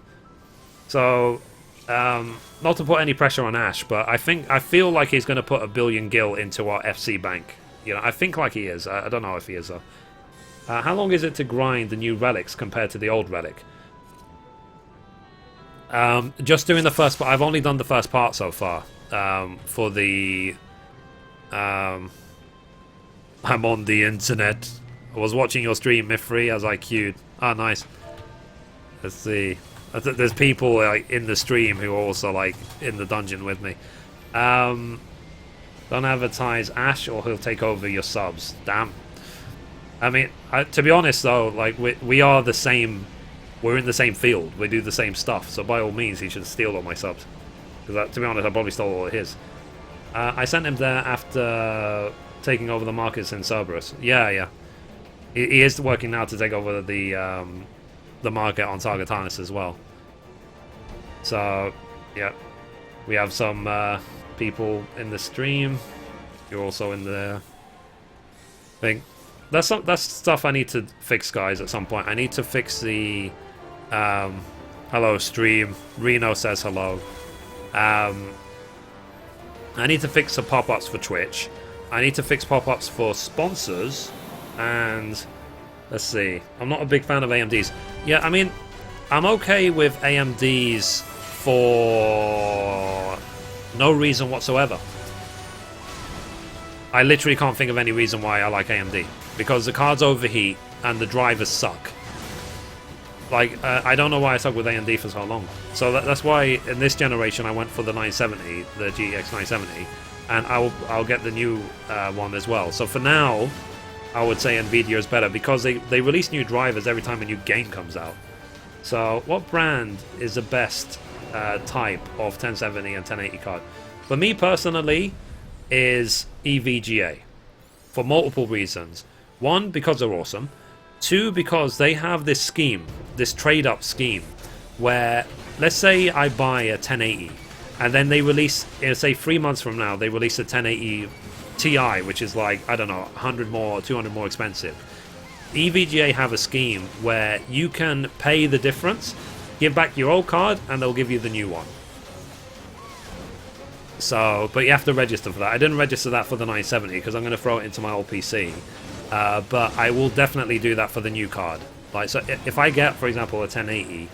So not to put any pressure on Ash, but I feel like he's going to put 1 billion gil into our FC bank. You know, I think like he is. I don't know if he is though. How long is it to grind the new relics compared to the old relic? Just doing the first part. I've only done the first part so far. For the I'm on the internet. I was watching your stream, Mithrie, as I queued. Ah, nice. Let's see. There's people like in the stream who are also like in the dungeon with me. Don't advertise Ash or he'll take over your subs. Damn. I mean, to be honest though, like we are the same. We're in the same field. We do the same stuff. So by all means, he should steal all my subs. Because to be honest, I probably stole all of his. I sent him there after taking over the markets in Cerberus. Yeah. He is working now to take over the market on Sargatanis as well. So, yeah. We have some people in the stream. You're also in the thing. That's stuff I need to fix, guys, at some point. I need to fix the... hello, stream. Reno says hello. I need to fix the pop-ups for Twitch. I need to fix pop-ups for sponsors. And let's see. I'm not a big fan of AMDs. Yeah, I mean, I'm okay with AMDs for no reason whatsoever. I literally can't think of any reason why I like AMD. Because the cards overheat and the drivers suck. Like, I don't know why I stuck with AMD for so long. So that's why in this generation I went for the 970, the GeX 970, and I'll get the new one as well. So for now, I would say Nvidia is better because they release new drivers every time a new game comes out. So what brand is the best type of 1070 and 1080 card? For me personally, is EVGA for multiple reasons. One, because they're awesome. Two, because they have this scheme, this trade-up scheme, where, let's say I buy a 1080, and then they release, say 3 months from now, they release a 1080 Ti, which is like, I don't know, 100 more, 200 more expensive. EVGA have a scheme where you can pay the difference, give back your old card, and they'll give you the new one. So, but you have to register for that. I didn't register that for the 970 because I'm going to throw it into my old PC. But I will definitely do that for the new card. Like, so if I get, for example, a 1080,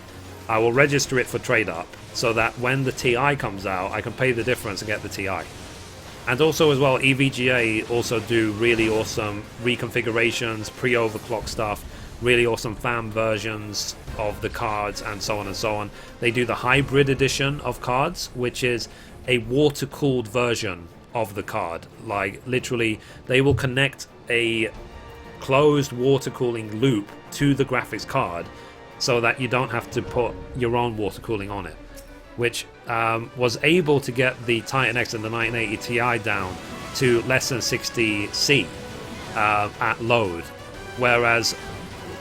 I will register it for trade up so that when the Ti comes out, I can pay the difference and get the Ti. And also as well, EVGA also do really awesome reconfigurations, pre-overclock stuff, really awesome fan versions of the cards, and so on and so on. They do the hybrid edition of cards, which is a water-cooled version of the card. Like, literally, they will connect a closed water cooling loop to the graphics card so that you don't have to put your own water cooling on it, which was able to get the Titan X and the 980 Ti down to less than 60 C at load, whereas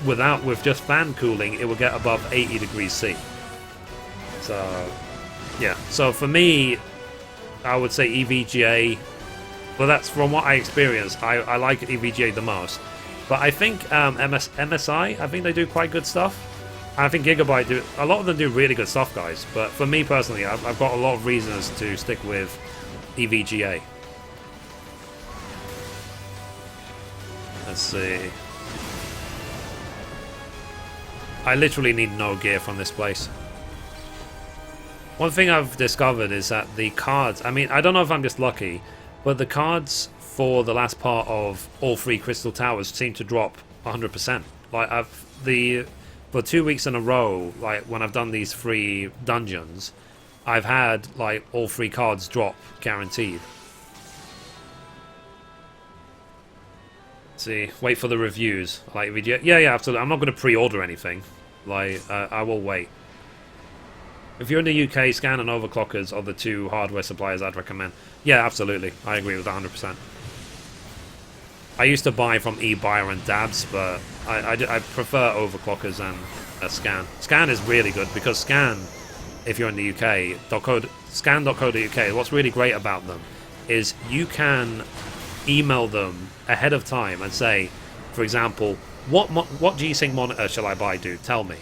with just fan cooling it will get above 80 degrees C. So yeah, so for me I would say EVGA, but that's from what I experienced. I like EVGA the most, but I think MSI, I think they do quite good stuff. I think Gigabyte do, a lot of them do really good stuff, guys, but for me personally I've got a lot of reasons to stick with EVGA. Let's see. I literally need no gear from this place. One thing I've discovered is that the cards, I mean, I don't know if I'm just lucky, but the cards for the last part of all 3 Crystal Towers seem to drop 100%. Like, for 2 weeks in a row, like, when I've done these 3 dungeons, I've had, like, all 3 cards drop, guaranteed. See, wait for the reviews. Like, yeah, absolutely. I'm not going to pre-order anything. Like, I will wait. If you're in the UK, Scan and Overclockers are the 2 hardware suppliers I'd recommend. Yeah, absolutely. I agree with that 100%. I used to buy from eBuyer and Dabs, but I prefer Overclockers and Scan. Scan is really good because Scan, if you're in the UK, scan.co.uk, what's really great about them is you can email them ahead of time and say, for example, what G-Sync monitor shall I buy, dude? Tell me.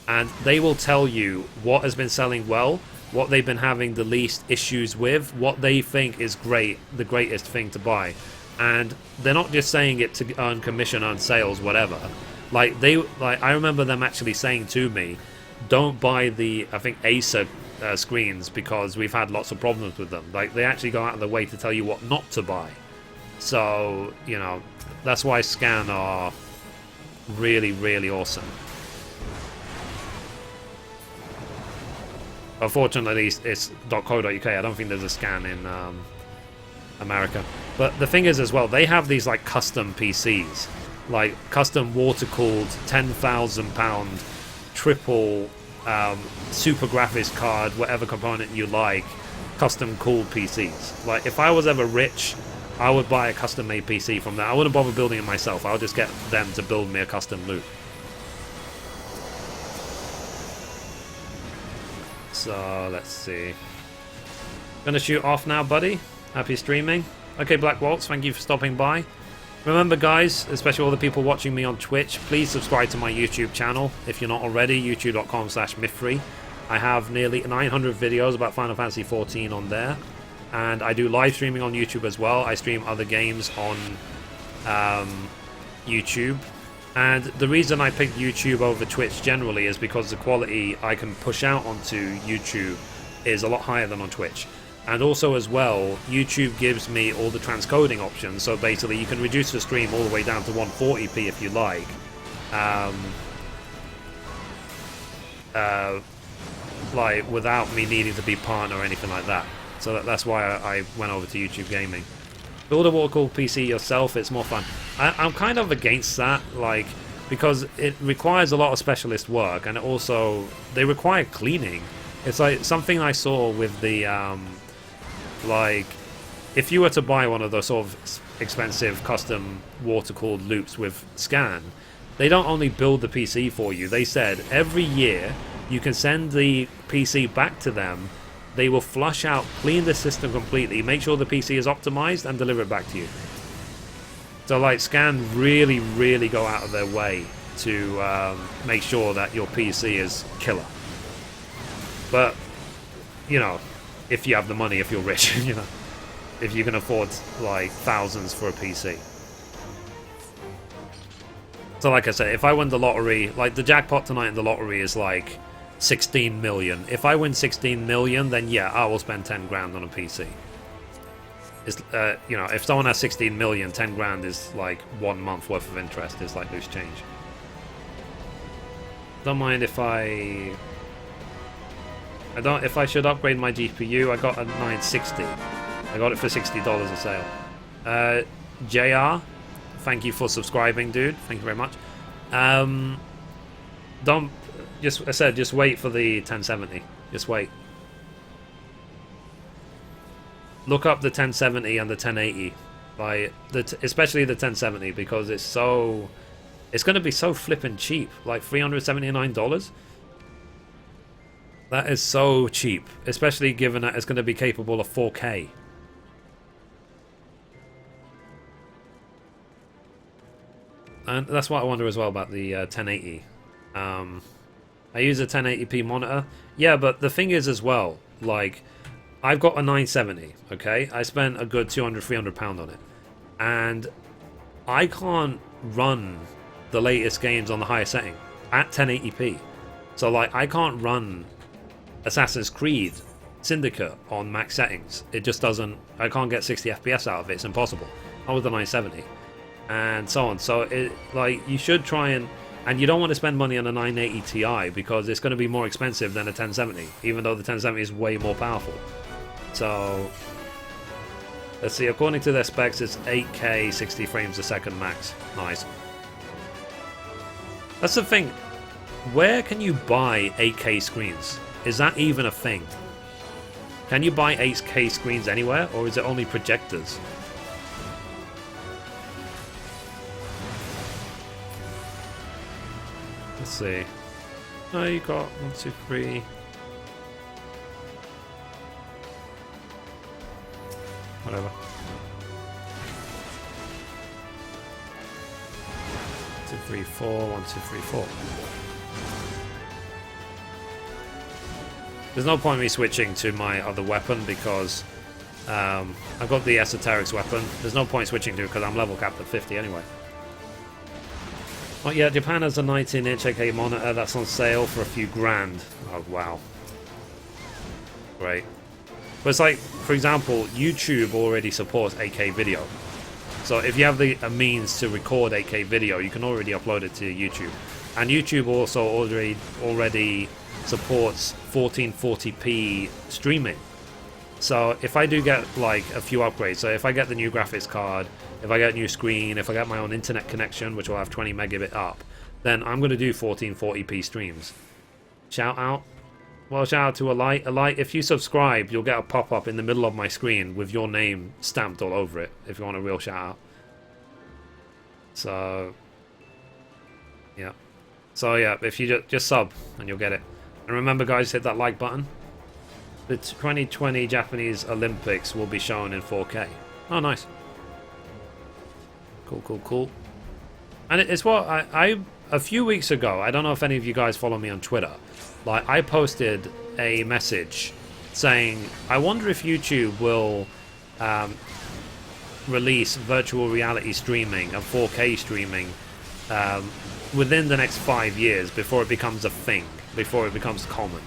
And they will tell you what has been selling well, what they've been having the least issues with, what they think is great, the greatest thing to buy. And they're not just saying it to earn commission on sales, whatever. Like, I remember them actually saying to me, don't buy the, I think, Acer screens because we've had lots of problems with them. Like, they actually go out of their way to tell you what not to buy. So, you know, that's why Scan are really, really awesome. Unfortunately, it's .co.uk. I don't think there's a Scan in America. But the thing is as well, they have these like custom PCs, like custom water-cooled £10,000 triple super graphics card, whatever component you like, custom cooled PCs. Like, if I was ever rich, I would buy a custom-made PC from there. I wouldn't bother building it myself. I'll just get them to build me a custom loop. So, let's see. Gonna shoot off now, buddy. Happy streaming. Okay, Black Waltz, thank you for stopping by. Remember, guys, especially all the people watching me on Twitch, please subscribe to my YouTube channel if you're not already, youtube.com/Mithrie. I have nearly 900 videos about Final Fantasy XIV on there. And I do live streaming on YouTube as well. I stream other games on YouTube. And the reason I picked YouTube over Twitch generally is because the quality I can push out onto YouTube is a lot higher than on Twitch. And also as well, YouTube gives me all the transcoding options. So basically you can reduce the stream all the way down to 140p if you like. Like without me needing to be partner or anything like that. So that's why I went over to YouTube Gaming. Build a water-cooled PC yourself, it's more fun. I'm kind of against that, like, because it requires a lot of specialist work, and it also, they require cleaning. It's like something I saw with the, like, if you were to buy one of those sort of expensive custom water-cooled loops with Scan, they don't only build the PC for you, they said every year you can send the PC back to them. They will flush out, clean the system completely, make sure the PC is optimized, and deliver it back to you. So, like, Scan really, really go out of their way to make sure that your PC is killer. But, you know, if you have the money, if you're rich, you know, if you can afford, like, thousands for a PC. So, like I said, if I win the lottery, like, the jackpot tonight in the lottery is, like, 16 million. If I win 16 million, then yeah, I will spend 10 grand on a PC. It's, you know, if someone has 16 million, 10 grand is like 1 month worth of interest. It's like loose change. Don't mind if if I should upgrade my GPU. I got a 960. I got it for $60 a sale. JR, thank you for subscribing, dude. Thank you very much. Don't just I said just wait for the 1070. Just wait. Look up the 1070 and the 1080, especially the 1070, because it's going to be so flippin' cheap, like $379. That is so cheap, especially given that it's going to be capable of 4K. And that's what I wonder as well about the 1080. I use a 1080p monitor. Yeah, but the thing is as well, like, I've got a 970, okay? I spent a good £200-300 on it. And I can't run the latest games on the highest setting at 1080p. So, like, I can't run Assassin's Creed Syndicate on max settings. It just doesn't... I can't get 60 FPS out of it. It's impossible. Not with the 970. And so on. So, like, you should try and you don't want to spend money on a 980 Ti because it's going to be more expensive than a 1070, even though the 1070 is way more powerful. So, let's see, according to their specs, it's 8K, 60 frames a second max. Nice. That's the thing. Where can you buy 8K screens? Is that even a thing? Can you buy 8K screens anywhere, or is it only projectors? Let's see. Oh, you got 1, 2, 3... Whatever. 2, 3, 4. 1, 2, 3, 4. There's no point in me switching to my other weapon because I've got the Esoteric's weapon. There's no point switching to it because I'm level capped at 50 anyway. Oh yeah, Japan has a 19-inch 8K monitor that's on sale for a few grand. Oh wow. Great. But it's like, for example, YouTube already supports 8K video. So if you have a means to record 8K video, you can already upload it to YouTube. And YouTube also already supports 1440p streaming. So if I do get like a few upgrades, so if I get the new graphics card, if I get a new screen, if I get my own internet connection, which will have 20 megabit up, then I'm going to do 1440p streams. Shout out. Well, shout out to Alight. Alight, if you subscribe, you'll get a pop-up in the middle of my screen with your name stamped all over it, if you want a real shout out. So, yeah. So, yeah, if you just sub, and you'll get it. And remember, guys, hit that like button. The 2020 Japanese Olympics will be shown in 4K. Oh, nice. Cool, cool, cool. And it's what I a few weeks ago, I don't know if any of you guys follow me on Twitter, like I posted a message saying, I wonder if YouTube will release virtual reality streaming and 4K streaming within the next 5 years before it becomes a thing, before it becomes common.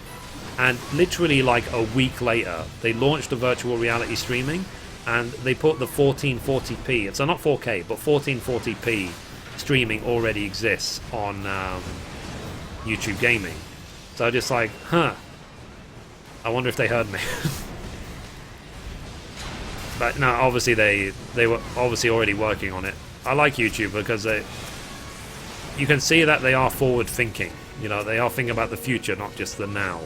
And literally like a week later, they launched the virtual reality streaming and they put the 1440p, so not 4K, but 1440p streaming already exists on YouTube Gaming. So just like, huh, I wonder if they heard me. But no, obviously they were obviously already working on it. I like YouTube because you can see that they are forward thinking. You know, they are thinking about the future, not just the now.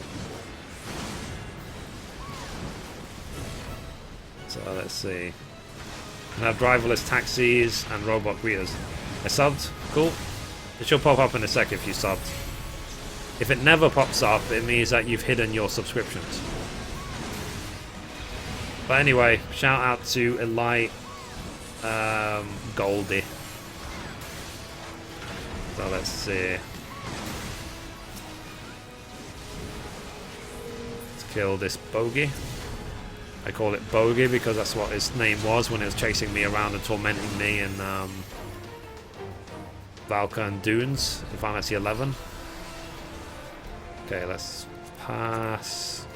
So let's see. We have driverless taxis and robot greeters. I subbed. Cool. It should pop up in a sec if you subbed. If it never pops up, it means that you've hidden your subscriptions. But anyway, shout out to Elite Goldie. So let's see. Let's kill this bogey. I call it Bogey because that's what his name was when it was chasing me around and tormenting me in Valkan Dunes in Final Fantasy XI. Okay, let's pass.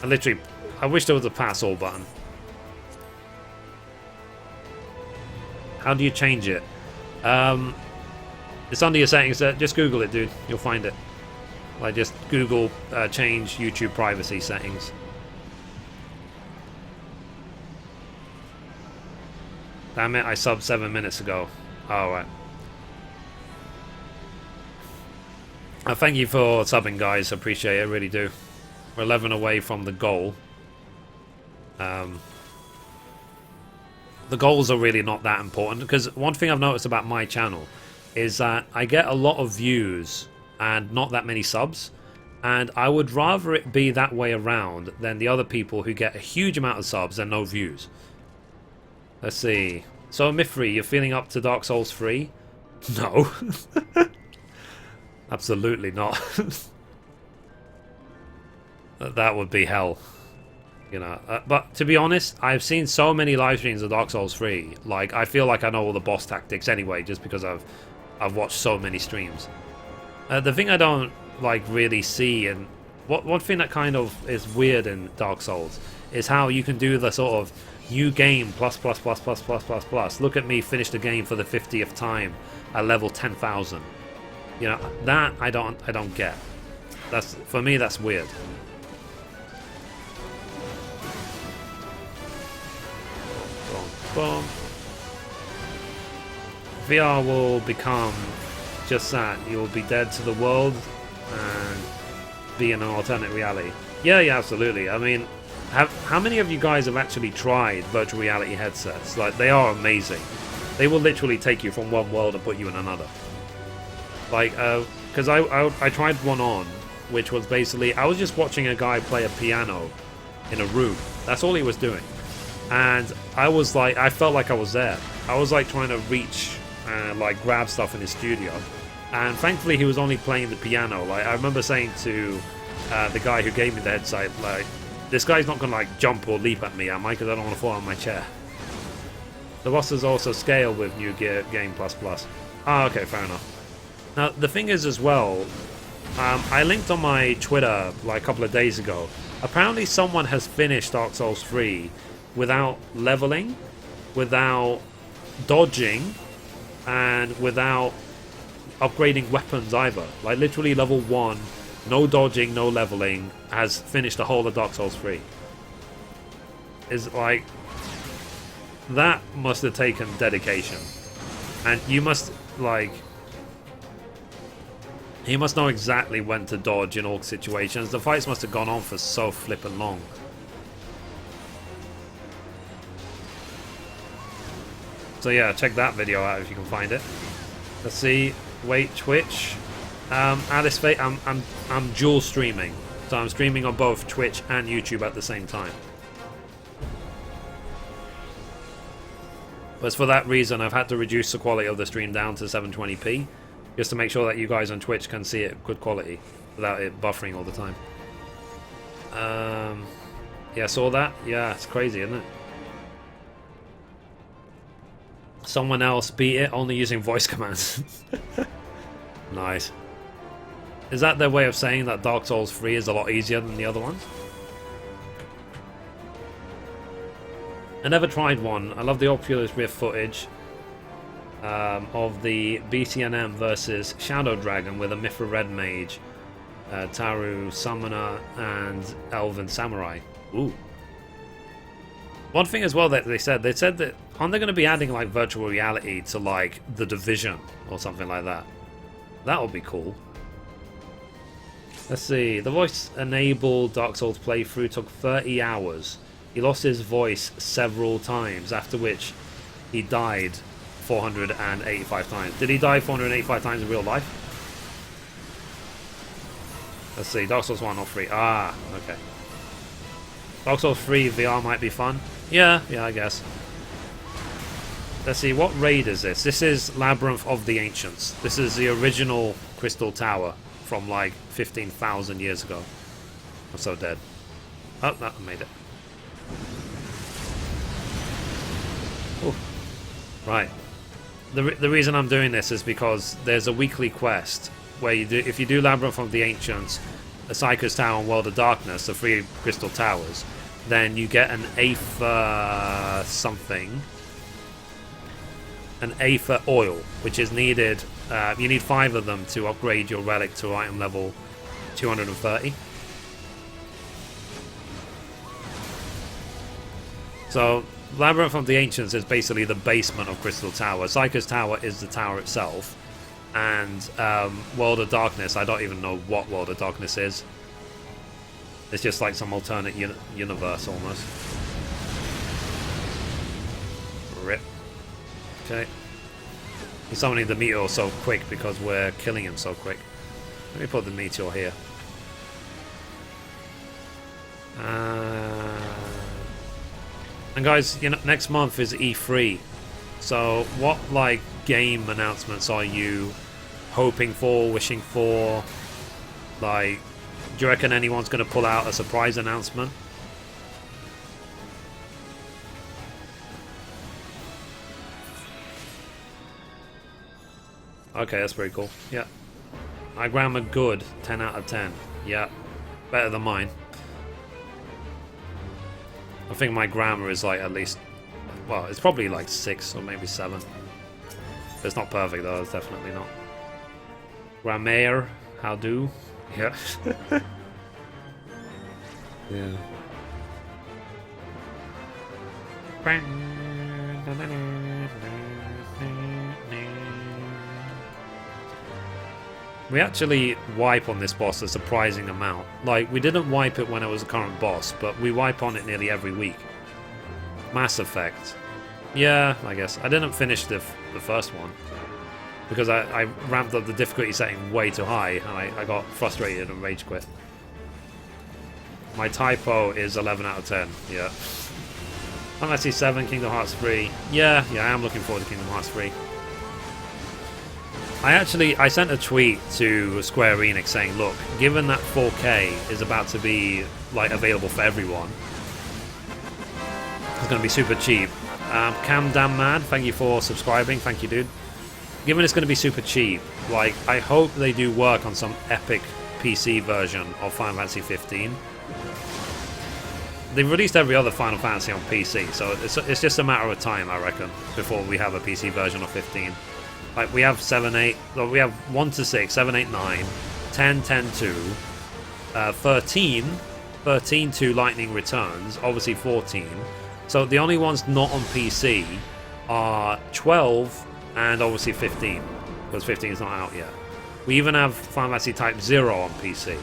I wish there was a pass all button. How do you change it? It's under your settings. Just Google it, dude. You'll find it. Like, just Google change YouTube privacy settings. Damn it, I subbed 7 minutes ago. Oh, right. Thank you for subbing, guys. Appreciate it, really do. We're 11 away from the goal. The goals are really not that important, because one thing I've noticed about my channel is that I get a lot of views and not that many subs, and I would rather it be that way around than the other people who get a huge amount of subs and no views. Let's see. So Mithrie, you're feeling up to Dark Souls 3? No. Absolutely not. That would be hell. You know, but to be honest, I've seen so many live streams of Dark Souls 3. Like, I feel like I know all the boss tactics anyway, just because I've watched so many streams. The thing I don't like really see, and one thing that kind of is weird in Dark Souls, is how you can do the sort of new game plus plus plus plus plus plus plus. Look at me finish the game for the 50th time at level 10,000. You know, that I don't get. That's, for me, that's weird. Boom. VR will become just that. You'll be dead to the world and be in an alternate reality. Yeah, absolutely. I mean, how many of you guys have actually tried virtual reality headsets? Like, they are amazing. They will literally take you from one world and put you in another. Like, because I tried one on, which was basically, I was just watching a guy play a piano in a room. That's all he was doing. And I was like, I felt like I was there. I was like trying to reach and like grab stuff in his studio. And thankfully he was only playing the piano. Like, I remember saying to the guy who gave me the headset, like, this guy's not gonna like jump or leap at me, am I? Because I don't want to fall on my chair. The bosses also scale with New Game Plus Plus. Ah, okay, fair enough. Now the thing is as well, I linked on my Twitter like a couple of days ago. Apparently someone has finished Dark Souls 3 without leveling, without dodging, and without upgrading weapons either. Like, literally level 1, no dodging, no leveling, has finished the whole of Dark Souls 3. Is like, that must have taken dedication. And you must, like, he must know exactly when to dodge in all situations. The fights must have gone on for so flippin' long. So yeah, check that video out if you can find it. Let's see. Wait, Twitch. Alice Fate, I'm dual streaming. So I'm streaming on both Twitch and YouTube at the same time. But for that reason, I've had to reduce the quality of the stream down to 720p, just to make sure that you guys on Twitch can see it good quality without it buffering all the time. Yeah, saw that? Yeah, it's crazy, isn't it? Someone else beat it only using voice commands. Nice. Is that their way of saying that Dark Souls 3 is a lot easier than the other ones? I never tried one. I love the Oculus Rift footage of the BCNM versus Shadow Dragon with a Mithra Red Mage, Taru Summoner, and Elven Samurai. Ooh. One thing as well that they said that aren't they going to be adding like virtual reality to like The Division or something like that? That would be cool. Let's see. The voice-enabled Dark Souls playthrough took 30 hours. He lost his voice several times, after which he died 485 times. Did he die 485 times in real life? Let's see. Dark Souls 1 or 3. Ah, okay. Dark Souls 3 VR might be fun. Yeah, I guess. Let's see, what raid is this? This is Labyrinth of the Ancients. This is the original Crystal Tower from like 15,000 years ago. I'm so dead. Oh, that made it. Ooh. Right. The reason I'm doing this is because there's a weekly quest where you do, if you do Labyrinth of the Ancients, the Psycho's Tower and World of Darkness, the 3 Crystal Towers, then you get an Aether something. An Aether oil, which is needed. You need 5 of them to upgrade your relic to item level 230. So Labyrinth of the Ancients is basically the basement of Crystal Tower. Psycho's Tower is the tower itself. And World of Darkness, I don't even know what World of Darkness is. It's just like some alternate universe almost. Rip. Okay. He's summoning the meteor so quick because we're killing him so quick. Let me put the meteor here. And guys, you know, next month is E3. So what like game announcements are you hoping for, wishing for? Like, do you reckon anyone's going to pull out a surprise announcement? Okay, that's pretty cool. Yeah. My grammar good, 10 out of 10. Yeah. Better than mine. I think my grammar is like at least, well, it's probably like 6 or maybe 7. It's not perfect though, it's definitely not. Grammaire, how do? Yeah. Yeah. We actually wipe on this boss a surprising amount. Like, we didn't wipe it when it was a current boss, but we wipe on it nearly every week. Mass Effect. Yeah, I guess. I didn't finish the first one. Because I ramped up the difficulty setting way too high, and I got frustrated and rage quit. My typo is 11 out of 10, yeah. Final Fantasy XIV, Kingdom Hearts 3. Yeah, I am looking forward to Kingdom Hearts 3. I sent a tweet to Square Enix saying, look, given that 4K is about to be like available for everyone, it's going to be super cheap. Cam Damn Mad, thank you for subscribing, thank you dude. Given it's going to be super cheap, like, I hope they do work on some epic PC version of Final Fantasy XV. They've released every other Final Fantasy on PC, so it's just a matter of time, I reckon, before we have a PC version of 15. Like, we have 7, 8, well, we have 1 to 6, 7, 8, 9, 10, 10, 2, 13, 13 to Lightning Returns, obviously 14. So the only ones not on PC are 12 and obviously 15, because 15 is not out yet. We even have Final Fantasy Type 0 on PC.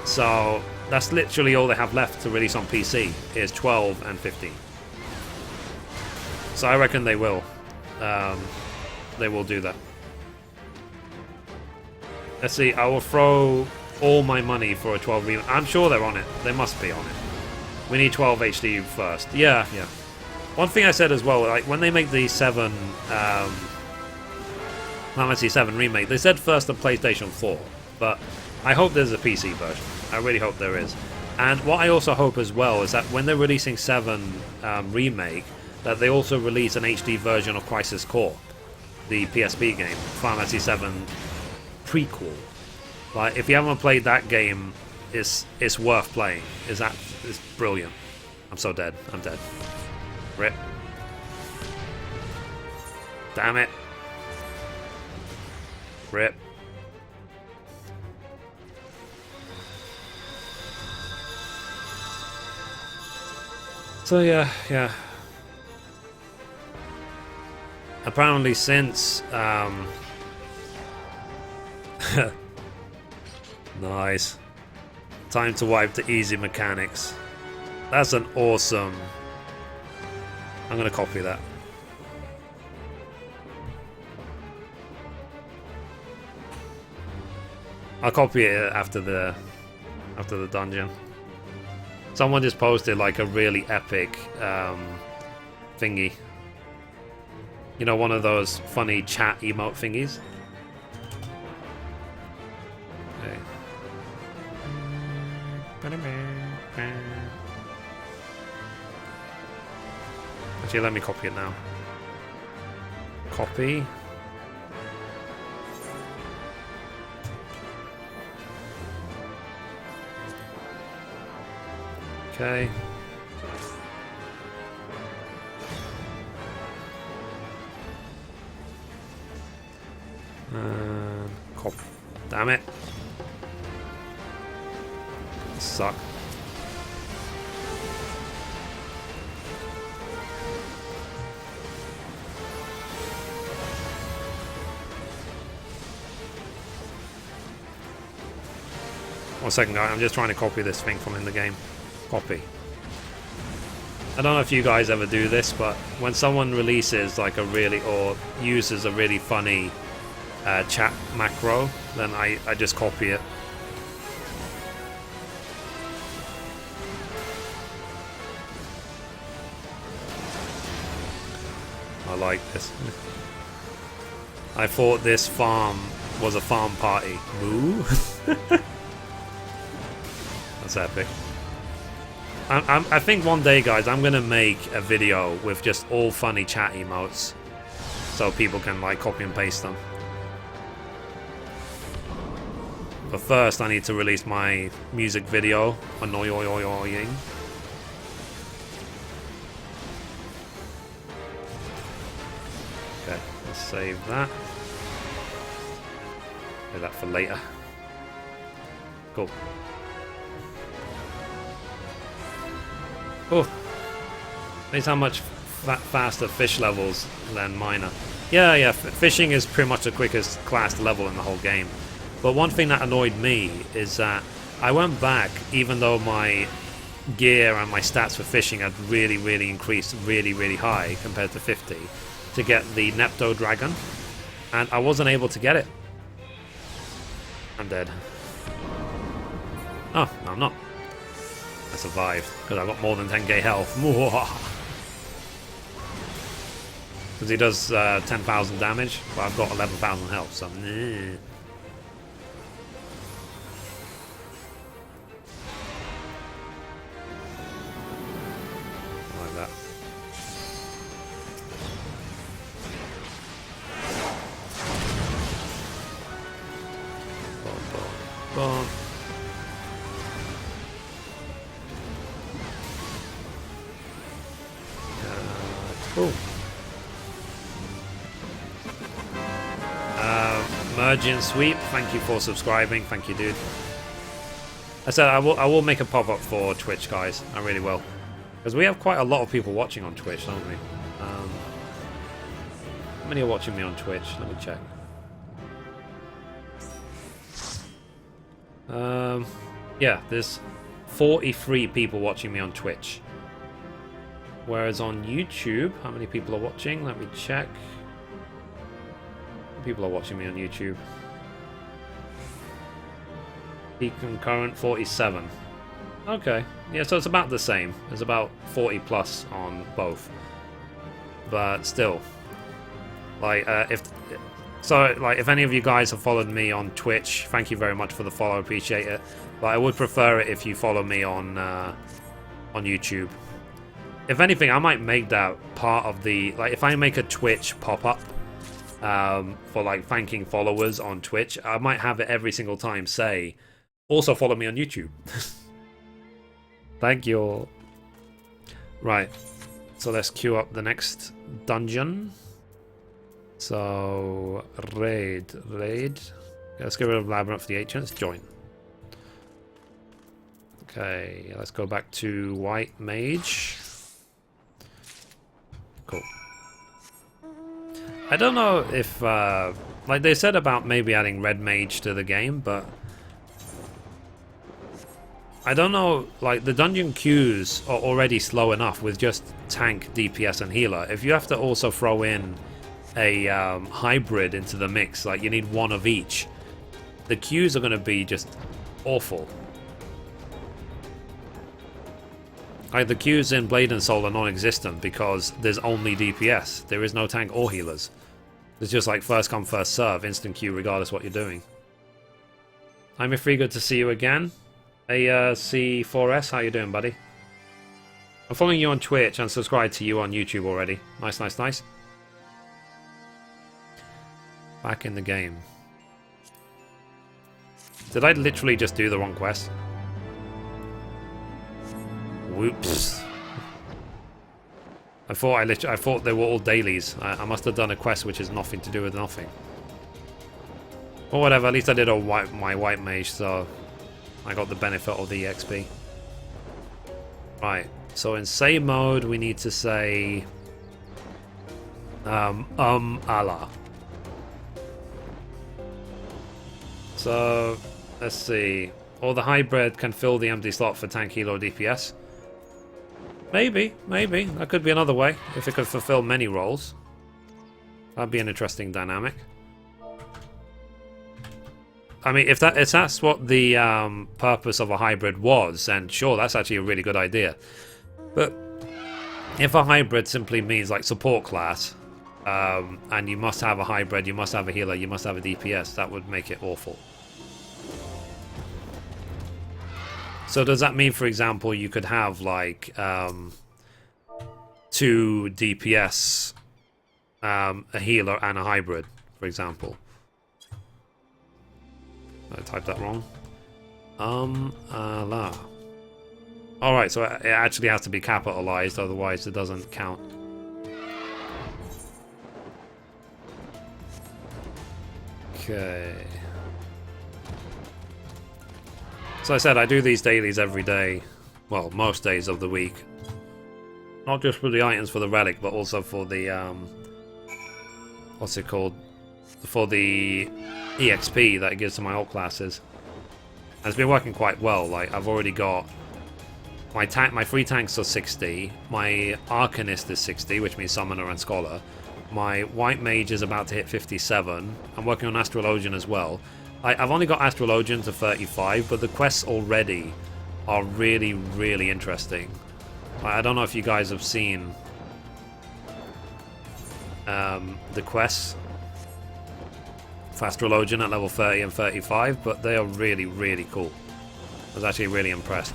So that's literally all they have left to release on PC, is 12 and 15. So I reckon they will. They will do that. Let's see, I will throw all my money for a 12 remake. I'm sure they're on it. They must be on it. We need 12 HD first. Yeah. One thing I said as well, like when they make the 7 Final Fantasy 7 remake, they said first on PlayStation 4, but I hope there's a PC version. I really hope there is. And what I also hope as well is that when they're releasing 7 remake, that they also release an HD version of Crisis Core, the PSP game, Final Fantasy VII prequel. Like, if you haven't played that game, it's worth playing. It's brilliant. I'm so dead. I'm dead. Rip. Damn it. Rip. So yeah. Apparently since nice. Time to wipe the easy mechanics. That's an awesome. I'm gonna copy that. I'll copy it after the dungeon. Someone just posted like a really epic thingy. You know, one of those funny chat emote thingies. Okay. Actually, let me copy it now. Copy. Okay. Copy. Damn it. Suck. 1 second, guys. I'm just trying to copy this thing from in the game. Copy. I don't know if you guys ever do this, but when someone releases like a really, or uses a really funny chat macro, then I just copy it. I like this. I thought this farm was a farm party. Moo? That's epic. I think one day, guys, I'm gonna make a video with just all funny chat emotes, so people can like copy and paste them. But first, I need to release my music video. Annoying. Okay, let's save that. Save that for later. Cool. Oh, amazing how much faster fish levels than miner. Yeah, fishing is pretty much the quickest class level in the whole game. But one thing that annoyed me is that I went back, even though my gear and my stats for fishing had really increased really high compared to 50, to get the Nepto Dragon, and I wasn't able to get it. I'm dead. Oh, no, I'm not. I survived because I got more than 10k health. Because he does 10,000 damage, but I've got 11,000 health, so nah. Like that. Boom. Cool. Merging Sweep, thank you for subscribing. Thank you, dude. I said I will make a pop-up for Twitch, guys. I really will. Because we have quite a lot of people watching on Twitch, don't we? How many are watching me on Twitch? Let me check. Yeah, there's 43 people watching me on Twitch. Whereas on YouTube, how many people are watching? Let me check. People are watching me on YouTube. Peak concurrent 47. Okay, yeah, so it's about the same. It's about 40 plus on both. But still, like if any of you guys have followed me on Twitch, thank you very much for the follow. Appreciate it. But I would prefer it if you follow me on YouTube. If anything, I might make that part of the, like, if I make a Twitch pop-up for, like, thanking followers on Twitch, I might have it every single time say, also follow me on YouTube. Thank you. Right. So let's queue up the next dungeon. So, raid. Let's get rid of Labyrinth for the Ancients. Join. Okay, let's go back to White Mage. Cool. I don't know if, like they said about maybe adding Red Mage to the game, but I don't know, like the dungeon queues are already slow enough with just tank, DPS and healer. If you have to also throw in a hybrid into the mix, like you need one of each, the queues are going to be just awful. Like the queues in Blade and Soul are non-existent because there's only DPS. There is no tank or healers. It's just like first come, first serve, instant queue regardless what you're doing. Hi Mithrie, good to see you again. Hey C4S, how you doing, buddy? I'm following you on Twitch and subscribed to you on YouTube already. Nice. Back in the game. Did I literally just do the wrong quest? Whoops. I thought they were all dailies. I must have done a quest which has nothing to do with nothing. Or whatever, at least I did my white mage, so I got the benefit of the XP. Right, so in save mode we need to say Allah. So let's see. Or the hybrid can fill the empty slot for tank, heal, or DPS. Maybe. That could be another way, if it could fulfill many roles. That'd be an interesting dynamic. I mean, if that's what the purpose of a hybrid was, then sure, that's actually a really good idea. But if a hybrid simply means like support class, and you must have a hybrid, you must have a healer, you must have a DPS, that would make it awful. So does that mean, for example, you could have like 2 DPS, a healer, and a hybrid, for example? I typed that wrong. Alright, so it actually has to be capitalized, otherwise it doesn't count. Okay. So I said I do these dailies every day. Well, most days of the week. Not just for the items for the relic, but also for the what's it called? For the EXP that it gives to my alt classes. And it's been working quite well. Like, I've already got my free tanks are 60, my Arcanist is 60, which means Summoner and Scholar. My White Mage is about to hit 57. I'm working on Astrologian as well. I've only got Astrologian to 35, but the quests already are really, really interesting. I don't know if you guys have seen the quests for Astrologian at level 30 and 35, but they are really, really cool. I was actually really impressed.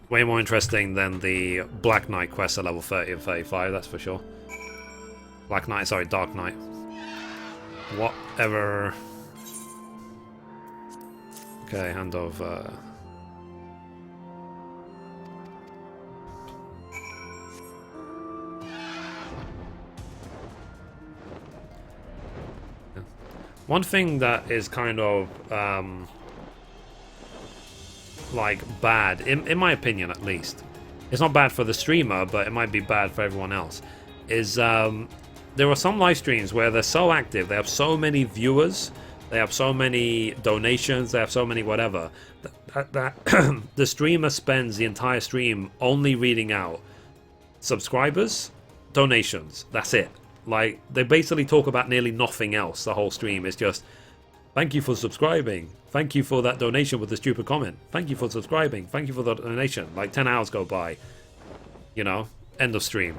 Way more interesting than the Black Knight quest at level 30 and 35, that's for sure. Black Knight, sorry, Dark Knight. Whatever. Okay, hand over. One thing that is kind of like bad, in my opinion at least, it's not bad for the streamer, but it might be bad for everyone else, is there are some live streams where they're so active, they have so many viewers, they have so many donations, they have so many whatever, that the streamer spends the entire stream only reading out subscribers, donations, that's it. Like, they basically talk about nearly nothing else. The whole stream is just, thank you for subscribing. Thank you for that donation with the stupid comment. Thank you for subscribing. Thank you for the donation. Like, 10 hours go by. You know? End of stream.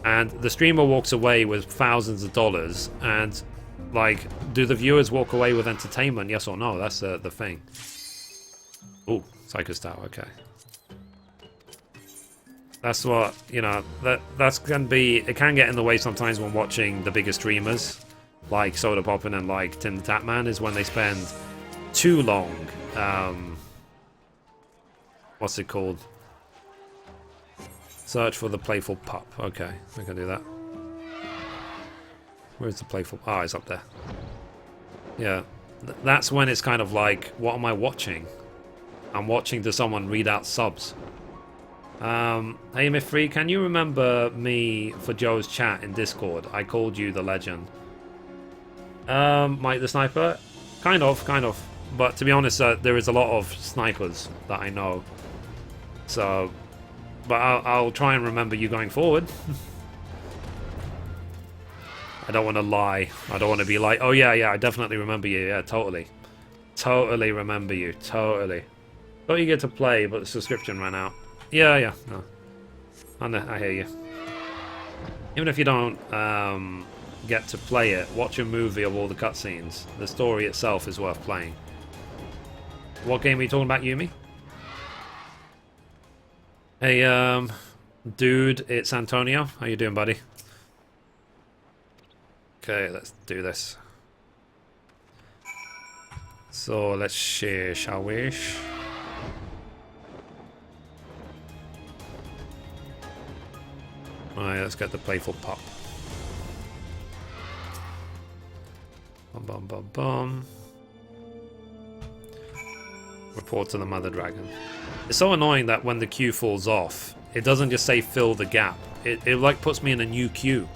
And the streamer walks away with thousands of dollars. And, like, do the viewers walk away with entertainment? Yes or no? That's the thing. Ooh, Psycho's Tower. Okay. That's what, you know, that's can be, it can get in the way sometimes when watching the bigger streamers, like Soda Poppin' and like Tim the Tatman, is when they spend too long, what's it called? Search for the Playful Pup. Okay, I can do that. Where's the Playful? Oh, it's up there. Yeah, that's when it's kind of like, what am I watching? I'm watching to someone read out subs. Hey Mithrie, can you remember me for Joe's chat in Discord? I called you the legend. Mike the Sniper? Kind of. But to be honest, there is a lot of snipers that I know. So, but I'll try and remember you going forward. I don't want to lie. I don't want to be like, oh yeah, I definitely remember you. Yeah, totally. Totally remember you. Totally. Thought you get to play, but the subscription ran out. Yeah, no. I hear you. Even if you don't get to play it, watch a movie of all the cutscenes. The story itself is worth playing. What game are you talking about, Yumi? Hey, dude, it's Antonio. How you doing, buddy? Okay, let's do this. So, let's share, shall we? Alright, let's get the Playful Pup. Bum. Report to the Mother Dragon. It's so annoying that when the queue falls off, it doesn't just say fill the gap. It like puts me in a new queue.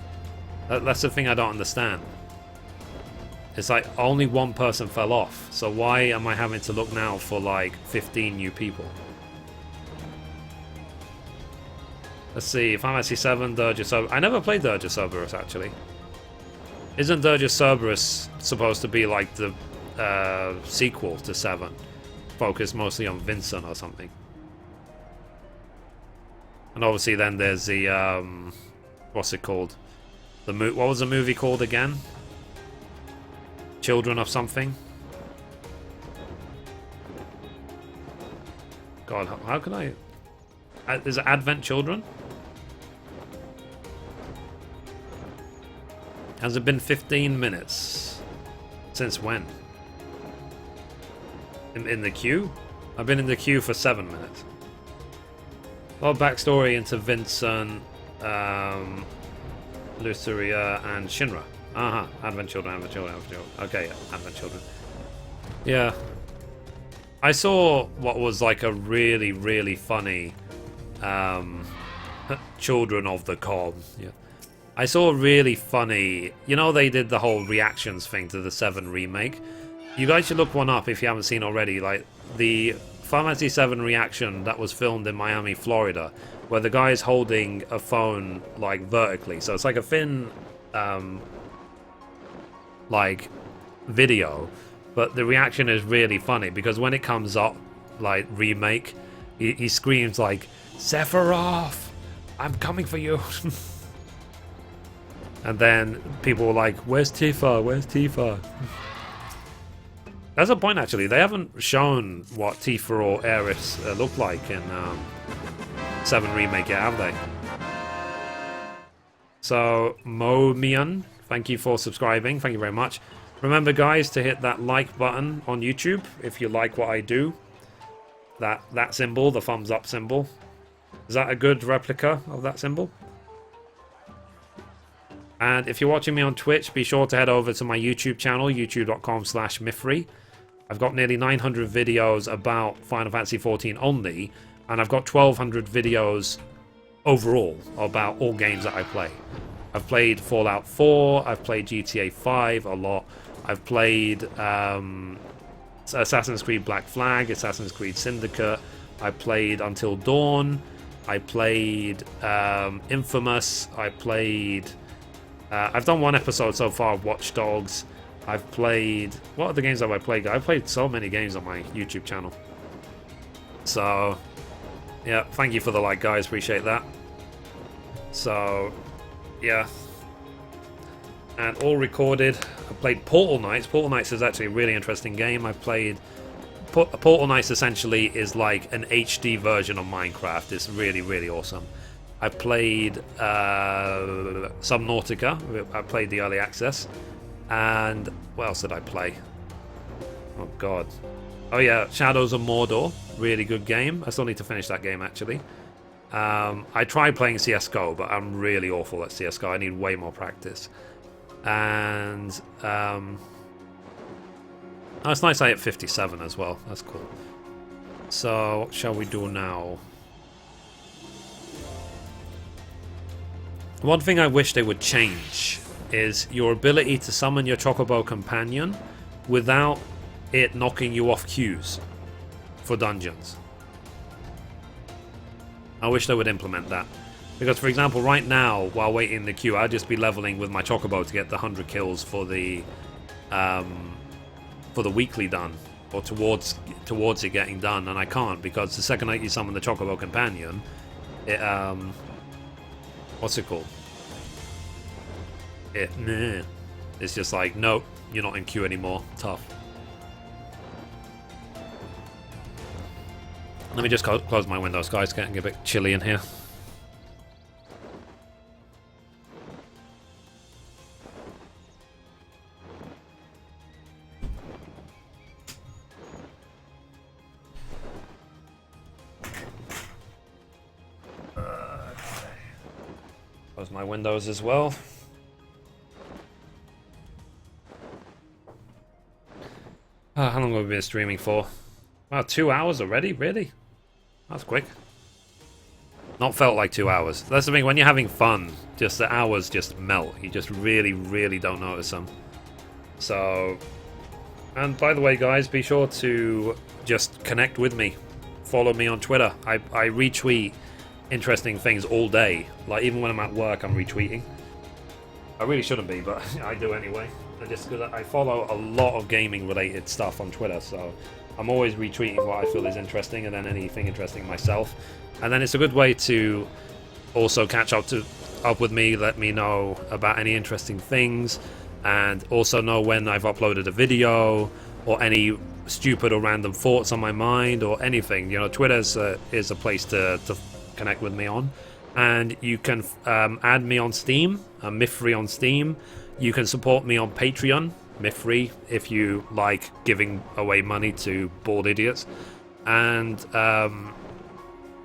That's the thing I don't understand. It's like only one person fell off. So why am I having to look now for like 15 new people? Let's see, Final Fantasy VII, Dirge of Cerberus. I never played Dirge of Cerberus, actually. Isn't Dirge of Cerberus supposed to be like the sequel to 7? Focused mostly on Vincent or something. And obviously then there's the, what's it called? What was the movie called again? Children of something? God, how can I... Is it Advent Children? Has it been 15 minutes? Since when? In the queue? I've been in the queue for 7 minutes. Well, backstory into Vincent, Lutheria, and Shinra. Advent Children, Advent Children, Advent Children. Okay, yeah, Advent Children. Yeah. I saw what was like a really, really funny Children of the Corn. Yeah. I saw a really funny... You know they did the whole reactions thing to the 7 remake? You guys should look one up if you haven't seen already. Like, the Final Fantasy VII reaction that was filmed in Miami, Florida, where the guy is holding a phone, like, vertically. So it's like a thin, like, video. But the reaction is really funny, because when it comes up, like, remake, he screams, like, Sephiroth! I'm coming for you! And then people were like, where's Tifa? Where's Tifa? That's a point, actually. They haven't shown what Tifa or Aerith look like in 7 Remake yet, have they? So, Momian, thank you for subscribing. Thank you very much. Remember, guys, to hit that like button on YouTube if you like what I do. That symbol, the thumbs up symbol. Is that a good replica of that symbol? And if you're watching me on Twitch, be sure to head over to my YouTube channel, youtube.com/Mithrie. I've got nearly 900 videos about Final Fantasy XIV only, and I've got 1,200 videos overall about all games that I play. I've played Fallout 4, I've played GTA 5 a lot, I've played Assassin's Creed Black Flag, Assassin's Creed Syndicate, I played Until Dawn, I played Infamous, I played... I've done 1 episode so far of Watch Dogs. I've played... What other games have I played? I've played so many games on my YouTube channel. So, yeah, thank you for the like, guys. Appreciate that. So, yeah. And all recorded. I played Portal Knights. Portal Knights is actually a really interesting game. I played... Portal Knights essentially is like an HD version of Minecraft. It's really, really awesome. I played Subnautica. I played the early access. And what else did I play? Oh, God. Oh, yeah, Shadows of Mordor. Really good game. I still need to finish that game, actually. I tried playing CSGO, but I'm really awful at CSGO. I need way more practice. And... oh, it's nice I hit 57 as well. That's cool. So, what shall we do now? One thing I wish they would change is your ability to summon your Chocobo companion without it knocking you off queues for dungeons. I wish they would implement that. Because, for example, right now, while waiting in the queue, I'd just be leveling with my Chocobo to get the 100 kills for the weekly done, or towards it getting done, and I can't, because the second you summon the Chocobo companion, it what's it called? It's just like, nope, you're not in queue anymore. Tough. Let me just close my windows, guys. It's getting a bit chilly in here. Close my windows as well. How long have we been streaming for? Wow, 2 hours already? Really? That's quick. Not felt like 2 hours. That's the thing, when you're having fun, just the hours just melt. You just really, really don't notice them. So, and by the way, guys, be sure to just connect with me. Follow me on Twitter. I retweet interesting things all day. Like, even when I'm at work, I'm retweeting. I really shouldn't be, but I do anyway. Just because I follow a lot of gaming related stuff on Twitter, so I'm always retweeting what I feel is interesting, and then anything interesting myself. And then it's a good way to also catch up with me, let me know about any interesting things, and also know when I've uploaded a video or any stupid or random thoughts on my mind or anything. You know, Twitter is a place to connect with me on. And you can add me on Steam, Mithrie on Steam. You can support me on Patreon, Mithrie, if you like giving away money to bald idiots. And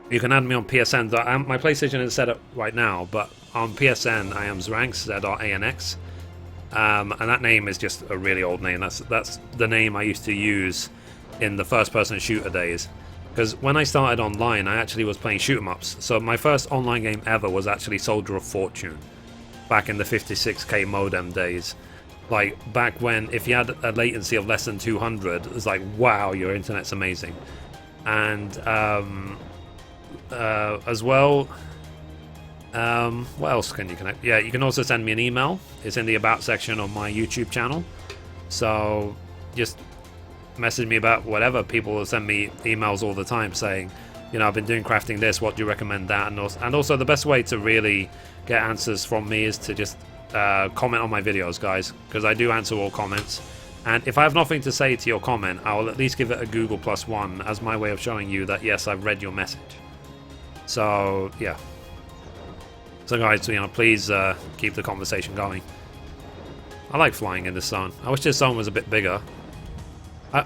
you can add me on PSN. My PlayStation is set up right now, but on PSN I am Zranx, Z-R-A-N-X. And that name is just a really old name. That's the name I used to use in the first-person shooter days. Because when I started online, I actually was playing shoot-em-ups. So my first online game ever was actually Soldier of Fortune, back in the 56k modem days. Like, back when, if you had a latency of less than 200, it was like, wow, your internet's amazing. And as well, what else can you connect? Yeah, you can also send me an email. It's in the About section on my YouTube channel. So just message me about whatever. People will send me emails all the time saying, you know, I've been doing crafting this, what do you recommend that? And also the best way to really get answers from me is to just comment on my videos, guys, because I do answer all comments. And if I have nothing to say to your comment, I will at least give it a Google +1 as my way of showing you that yes, I've read your message. So yeah, so guys, you know, please keep the conversation going. I like flying in this zone. I wish this zone was a bit bigger.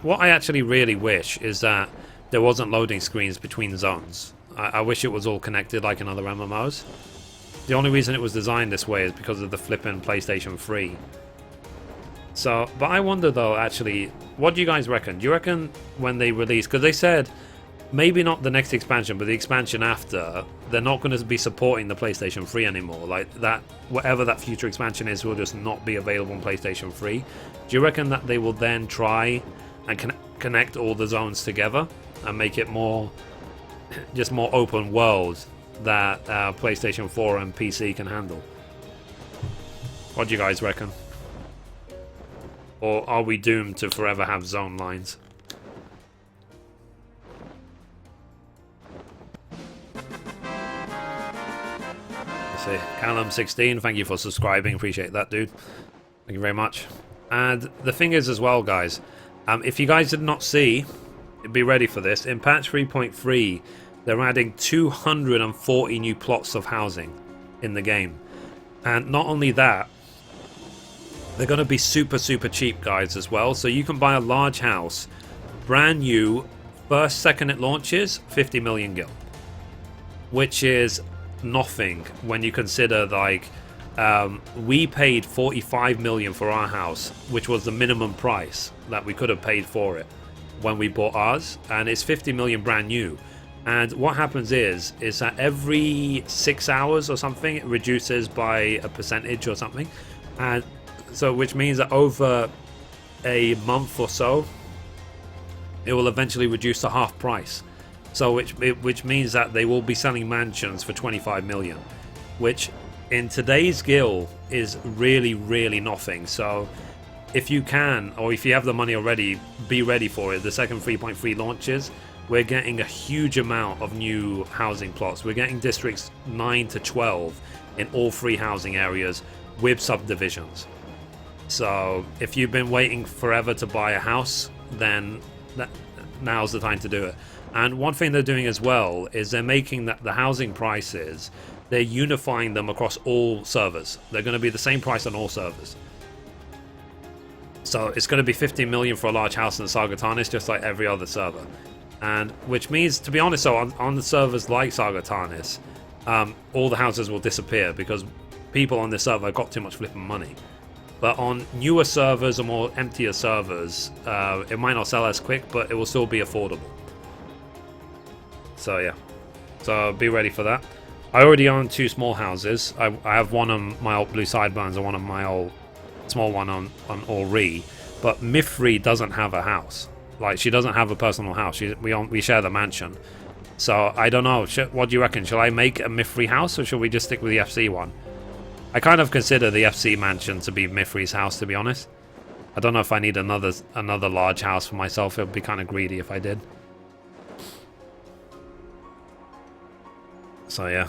What I actually really wish is that there wasn't loading screens between zones. I wish it was all connected like in other MMOs. The only reason it was designed this way is because of the flippin' PlayStation 3. So, but I wonder though, actually, what do you guys reckon? Do you reckon when they release, because they said maybe not the next expansion, but the expansion after, they're not going to be supporting the PlayStation 3 anymore. Like that, whatever that future expansion is, will just not be available on PlayStation 3. Do you reckon that they will then try and connect all the zones together and make it more, just more open world that PlayStation 4 and PC can handle? What do you guys reckon? Or are we doomed to forever have zone lines? Let's see. Callum16, thank you for subscribing. Appreciate that, dude. Thank you very much. And the thing is as well, guys, if you guys did not see, be ready for this. In patch 3.3, they're adding 240 new plots of housing in the game. And not only that, they're going to be super cheap, guys, as well. So you can buy a large house, brand new, first second it launches, 50 million gil. Which is nothing when you consider, like, we paid 45 million for our house, which was the minimum price that we could have paid for it when we bought ours, and it's 50 million brand new. And what happens is that every 6 hours or something it reduces by a percentage or something, and so which means that over a month or so it will eventually reduce to half price. So which means that they will be selling mansions for 25 million, which in today's gil is really nothing. So if you can, or if you have the money already, be ready for it. The second 3.3 launches, we're getting a huge amount of new housing plots. We're getting districts 9 to 12 in all 3 housing areas with subdivisions. So if you've been waiting forever to buy a house, then now's the time to do it. And one thing they're doing as well is they're making that the housing prices, they're unifying them across all servers. They're going to be the same price on all servers. So it's going to be 50 million for a large house in Sargatanis, just like every other server. And which means, to be honest, so on the servers like Sargatanis, all the houses will disappear because people on this server have got too much flipping money. But on newer servers or more emptier servers, it might not sell as quick, but it will still be affordable. So yeah, so be ready for that. I already own 2 small houses. I have one on my old Blue Sideburns and one on my old small one on Ori, but Mithrie doesn't have a house. Like, she doesn't have a personal house. We share the mansion. So, I don't know. What do you reckon? Shall I make a Mithrie house, or shall we just stick with the FC one? I kind of consider the FC mansion to be Mithrie's house, to be honest. I don't know if I need another large house for myself. It would be kind of greedy if I did. So, yeah.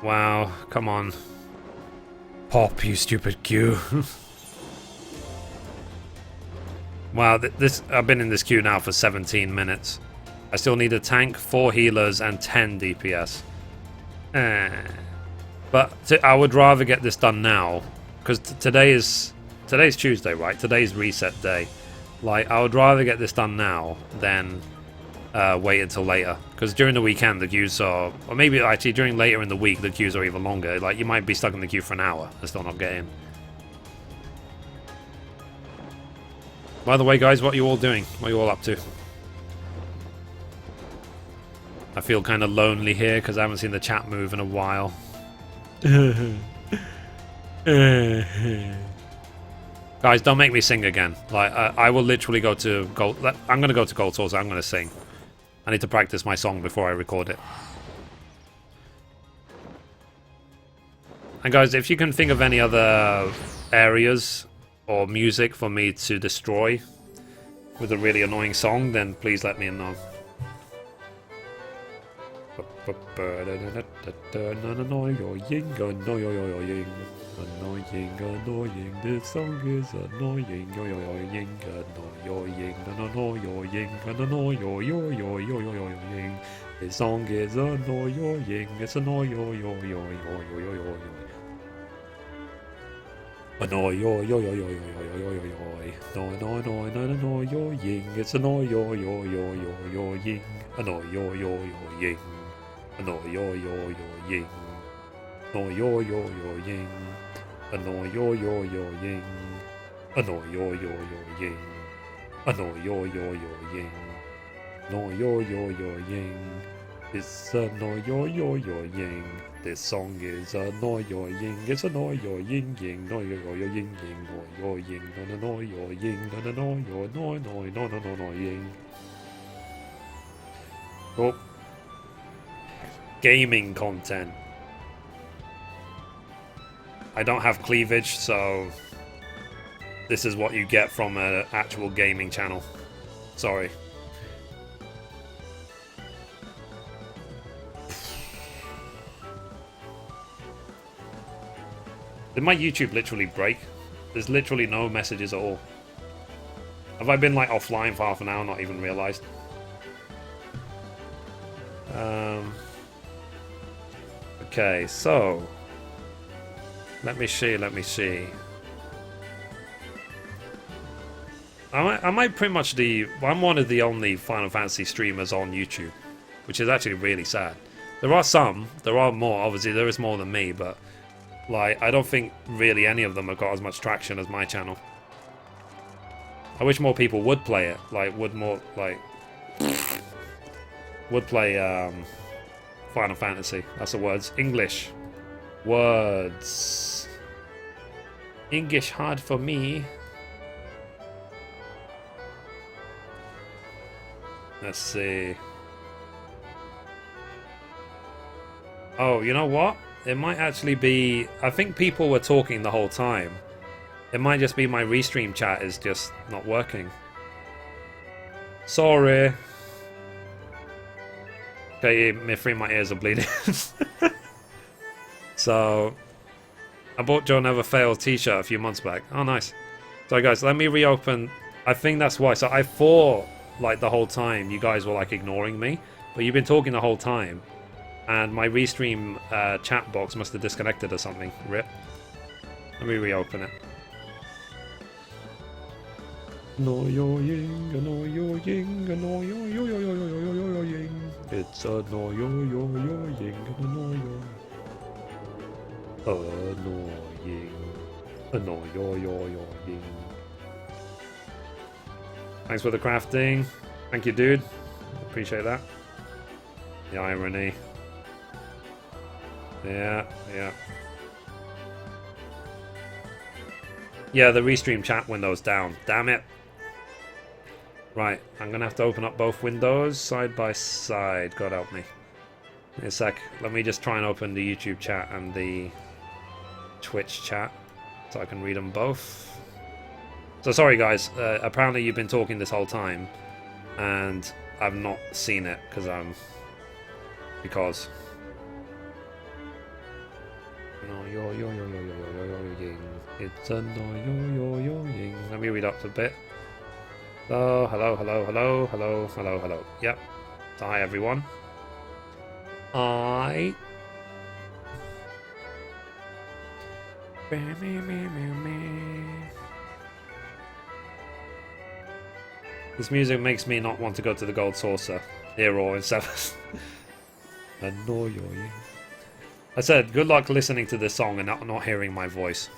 Wow, come on. Pop, you stupid queue. Wow, I've been in this queue now for 17 minutes. I still need a tank, 4 healers, and 10 DPS. But I would rather get this done now, because today's Tuesday, right? Today's reset day. Like, I would rather get this done now than wait until later. Because during the weekend, the queues are... Or maybe actually during later in the week, the queues are even longer. Like, you might be stuck in the queue for an hour and still not get in. By the way, guys, what are you all doing? What are you all up to? I feel kind of lonely here because I haven't seen the chat move in a while. Guys, don't make me sing again. Like, I will literally go to Gold... I'm going to go to Gold Source. I'm going to sing. I need to practice my song before I record it. And guys, if you can think of any other areas or music for me to destroy with a really annoying song, then please let me know. Annoying, this song is annoying, annoying, annoying, this song is annoying, it's annoying, it's annoying. Annoy yo yo yo ying. Annoy yo yo yo ying. Annoy yo yo yo ying. Annoy yo yo yo ying. It's annoy yo yo yo ying. This song is annoy yo ying. It's annoy yo ying ying. No yo yo yo ying ying. No yo ying. No no no yo ying. No no no yo no no no no no no ying. Oh. Gaming content. I don't have cleavage, so this is what you get from an actual gaming channel. Sorry. Did my YouTube literally break? There's literally no messages at all. Have I been like offline for half an hour, not even realized? Okay, so let me see. I might pretty much I'm one of the only Final Fantasy streamers on YouTube, which is actually really sad. There are more, obviously there is more than me, but like I don't think really any of them have got as much traction as my channel. I wish more people would play it, would play Final Fantasy. That's the words. English. Words. English hard for me. Let's see. Oh, you know what? It might actually be... I think people were talking the whole time. It might just be my restream chat is just not working. Sorry. Okay, Mithrie, my ears are bleeding. So, I bought Joe Never Fail t-shirt a few months back. Oh, nice. So, guys, let me reopen. I think that's why. So, I thought, like, the whole time you guys were, like, ignoring me. But you've been talking the whole time. And my restream chat box must have disconnected or something. Rip. Let me reopen it. Annoying, annoying, annoying. It's annoying, annoying. Annoying. Thanks for the crafting. Thank you, dude. Appreciate that. The irony. Yeah. Yeah, the restream chat window's down. Damn it. Right, I'm gonna have to open up both windows side by side. God help me. In a sec. Let me just try and open the YouTube chat and the Twitch chat so I can read them both. So sorry guys, apparently you've been talking this whole time and I've not seen it because it's a no-yo-yo-yo-yo-ying. Let me read up a bit. Oh, hello. Yep. So hi everyone. This music makes me not want to go to the Gold Saucer. Here or in 7. Annoying. I said, good luck listening to this song and not hearing my voice.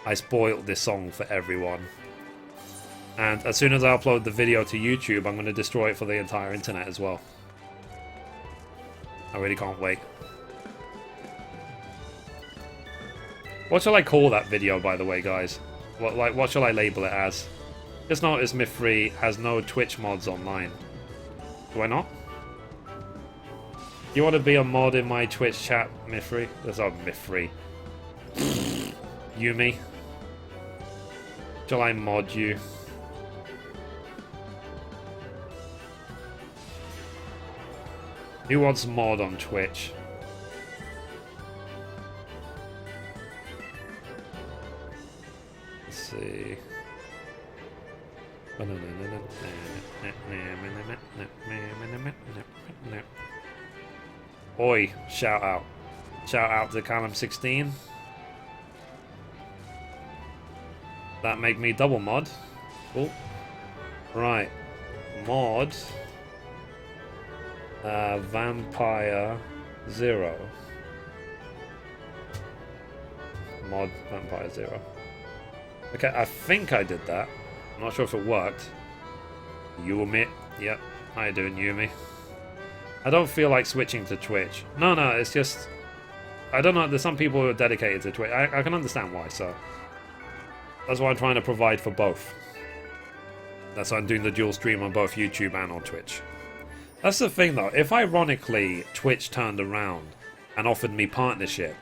I spoiled this song for everyone. And as soon as I upload the video to YouTube, I'm going to destroy it for the entire internet as well. I really can't wait. What shall I call that video, by the way, guys? What shall I label it as? Just notice Mithrie has no Twitch mods online. Do I not? You want to be a mod in my Twitch chat, Mithrie? That's not Mithrie. Yumi. Shall I mod you? Who wants mod on Twitch? Let's see. Oi, shout out. Shout out to Callum16. That make me double mod. Cool. Right. Mod. Vampire 0. Mod Vampire 0. Okay, I think I did that. I'm not sure if it worked. Yumi. Yep. How you doing, Yumi? I don't feel like switching to Twitch. No, it's just... I don't know, there's some people who are dedicated to Twitch. I can understand why, so... That's why I'm trying to provide for both. That's why I'm doing the dual stream on both YouTube and on Twitch. That's the thing, though. If ironically Twitch turned around and offered me partnership,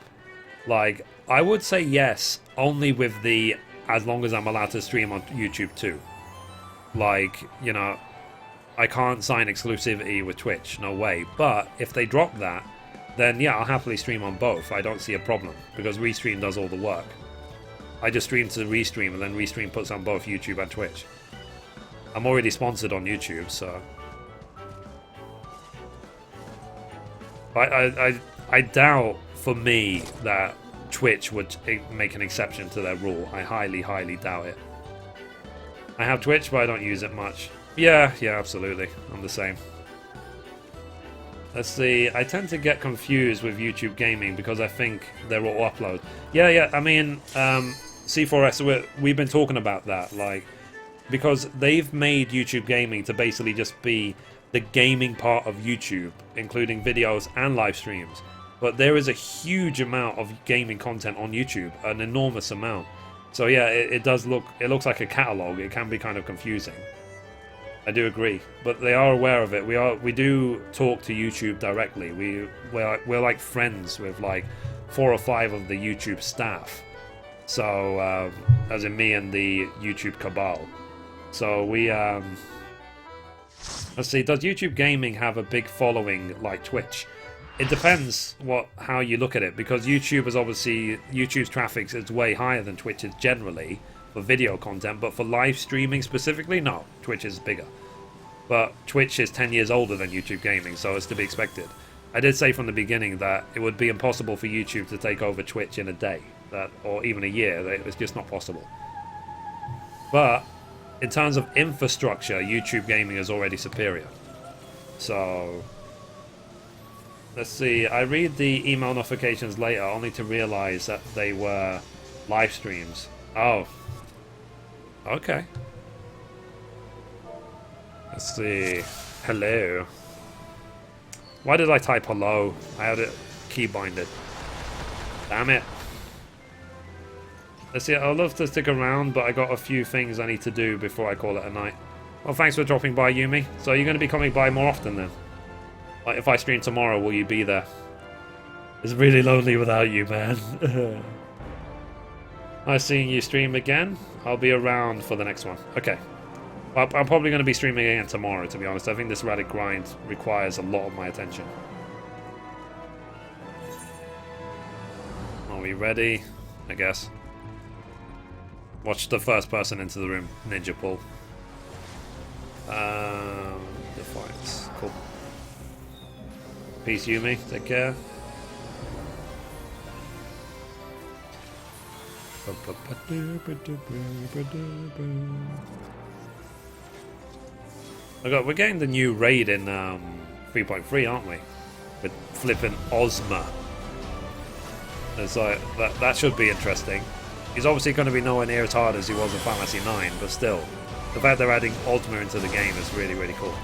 like, I would say yes, only with the... as long as I'm allowed to stream on YouTube too. Like, you know, I can't sign exclusivity with Twitch, no way. But if they drop that, then yeah, I'll happily stream on both. I don't see a problem, because Restream does all the work. I just stream to Restream, and then Restream puts on both YouTube and Twitch. I'm already sponsored on YouTube, so... I doubt, for me, that Twitch would make an exception to their rule. I highly, highly doubt it. I have Twitch, but I don't use it much. Yeah, absolutely. I'm the same. Let's see. I tend to get confused with YouTube Gaming because I think they're all upload. Yeah. I mean, C4S, we've been talking about that, like, because they've made YouTube Gaming to basically just be the gaming part of YouTube, including videos and live streams. But there is a huge amount of gaming content on YouTube, an enormous amount. So yeah, it looks like a catalog. It can be kind of confusing. I do agree, but they are aware of it. We do talk to YouTube directly. We're like friends with like 4 or 5 of the YouTube staff. So as in me and the YouTube cabal. So we let's see. Does YouTube Gaming have a big following like Twitch? It depends how you look at it, because YouTube is obviously, YouTube's traffic is way higher than Twitch's generally for video content, but for live streaming specifically, no, Twitch is bigger. But Twitch is 10 years older than YouTube Gaming, so it's to be expected. I did say from the beginning that it would be impossible for YouTube to take over Twitch in a day, or even a year. It's just not possible. But in terms of infrastructure, YouTube Gaming is already superior. So... let's see, I read the email notifications later only to realize that they were live streams. Oh. Okay. Let's see. Hello. Why did I type hello? I had it keybinded. Damn it. Let's see, I'd love to stick around, but I got a few things I need to do before I call it a night. Well, thanks for dropping by, Yumi. So you're going to be coming by more often then? Like, if I stream tomorrow, will you be there? It's really lonely without you, man. Nice seeing you stream again. I'll be around for the next one. Okay. Well, I'm probably going to be streaming again tomorrow, to be honest. I think this Relic grind requires a lot of my attention. Are we ready? I guess. Watch the first person into the room. Ninja pull. Defiance. Cool. Peace, Yumi. Take care. We're getting the new raid in 3.3, aren't we? With flipping Ozma. It's like that should be interesting. He's obviously going to be nowhere near as hard as he was in Final Fantasy IX, but still, the fact they're adding Ozma into the game is really, really cool.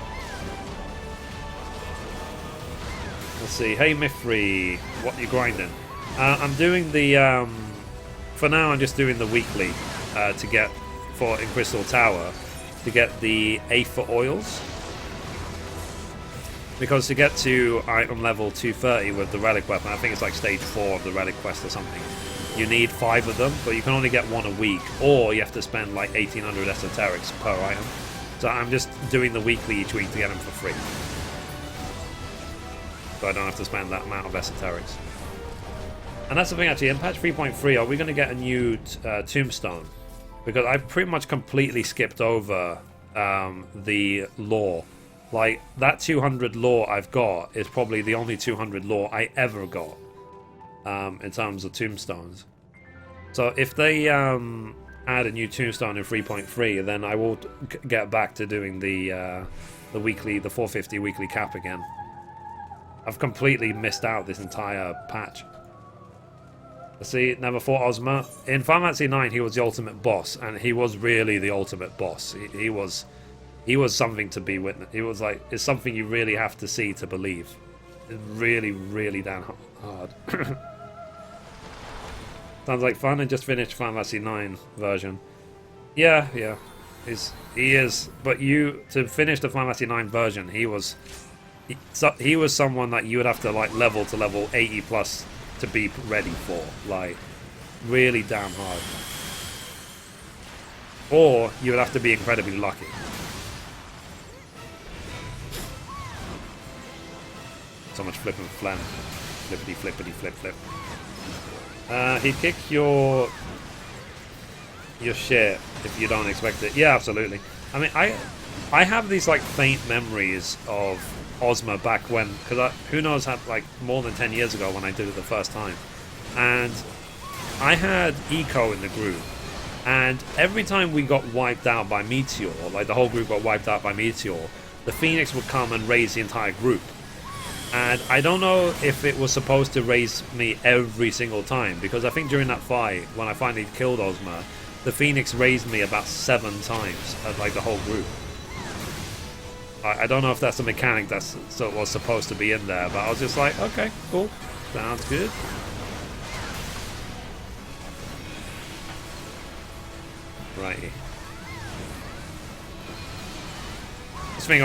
Let's see. Hey, Mithrie, what are you grinding? I'm doing the. For now, I'm just doing the weekly to get in Crystal Tower to get the Aether oils. Because to get to item level 230 with the relic weapon, I think it's like stage 4 of the relic quest or something. You need 5 of them, but you can only get 1 a week, or you have to spend like 1800 esoterics per item. So I'm just doing the weekly each week to get them for free. So I don't have to spend that amount of esoterics. And that's the thing actually, in patch 3.3, are we going to get a new tombstone? Because I've pretty much completely skipped over the lore. Like, that 200 lore I've got is probably the only 200 lore I ever got in terms of tombstones. So if they add a new tombstone in 3.3, then I will get back to doing the 450 weekly cap again. I've completely missed out this entire patch. See, never fought Ozma. In Final Fantasy IX, he was the ultimate boss, and he was really the ultimate boss. He was something to be witnessed. He was like, it's something you really have to see to believe. It's really, really damn hard. Sounds like fun. I just finished Final Fantasy IX version. Yeah. He is. But to finish the Final Fantasy IX version, he was someone that you would have to like level to level 80 plus to be ready for, like, really damn hard. Or you would have to be incredibly lucky. So much flip and phlegm. Flippity flippity flip flip. He'd kick your shit if you don't expect it. Yeah, absolutely. I mean, I have these like faint memories of Ozma back when, because who knows, had like more than 10 years ago when I did it the first time, and I had Eco in the group, and every time we got wiped out by Meteor, like the whole group got wiped out by Meteor, the Phoenix would come and raise the entire group. And I don't know if it was supposed to raise me every single time, because I think during that fight, when I finally killed Ozma, the Phoenix raised me about 7 times as like the whole group. I don't know if that's a mechanic that's was supposed to be in there, but I was just like, okay, cool, sounds good. Righty. This thing,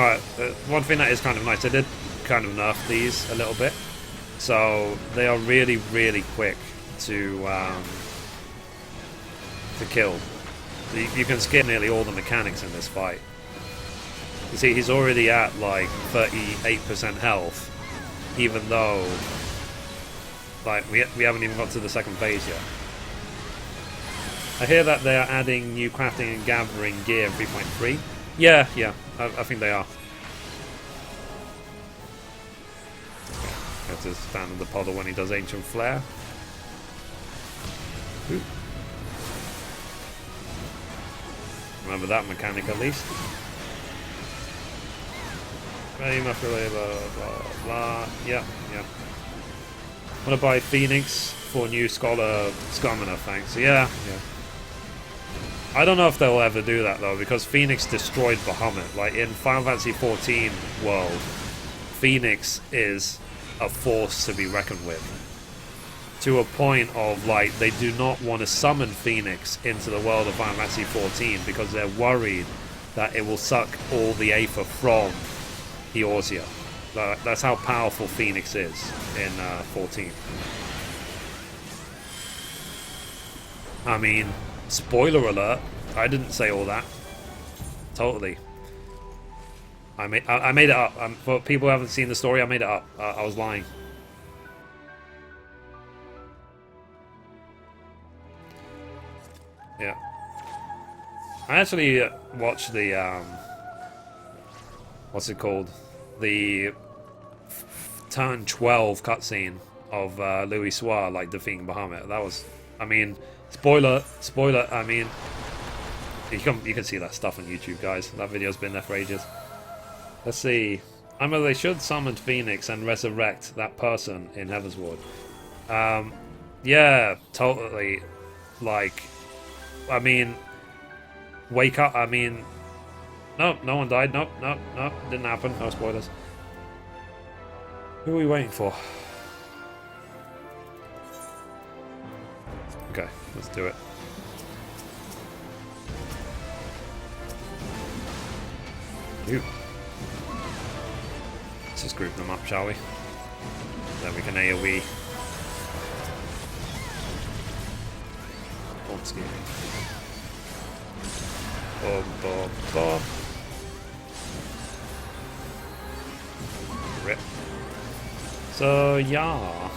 one thing that is kind of nice, I did kind of nerf these a little bit, so they are really, really quick to kill. You can skip nearly all the mechanics in this fight. You see, he's already at like 38% health, even though like we haven't even got to the second phase yet. I hear that they are adding new crafting and gathering gear in 3.3. Yeah, I think they are. Have to stand in the puddle when he does Ancient Flare. Ooh. Remember that mechanic at least. Ready, blah, blah, blah. Yeah. Wanna buy Phoenix for new Scholar Scarmina, thanks. Yeah. I don't know if they'll ever do that though, because Phoenix destroyed Bahamut. Like in Final Fantasy XIV world, Phoenix is a force to be reckoned with. to a point of like they do not want to summon Phoenix into the world of Final Fantasy XIV because they're worried that it will suck all the Aether from Eorzea. That's how powerful Phoenix is in 14. I mean, spoiler alert, I didn't say all that. Totally. I made it up. For people who haven't seen the story, I made it up. I was lying. Yeah. I actually watched the, what's it called? The turn 12 cutscene of Louis Soir, like, defeating Bahamut. That was, I mean, spoiler, I mean, you can see that stuff on YouTube, guys. That video's been there for ages. Let's see. I mean, they should summon Phoenix and resurrect that person in Heavensward. Yeah, totally. Like, I mean, wake up. I mean, no one died. Nope, didn't happen. No spoilers. Who are we waiting for? Okay, let's do it. Ew. Let's just group them up, shall we? Then we can AoE. Bonski. Boom, boom, boom. Rip. So, yeah.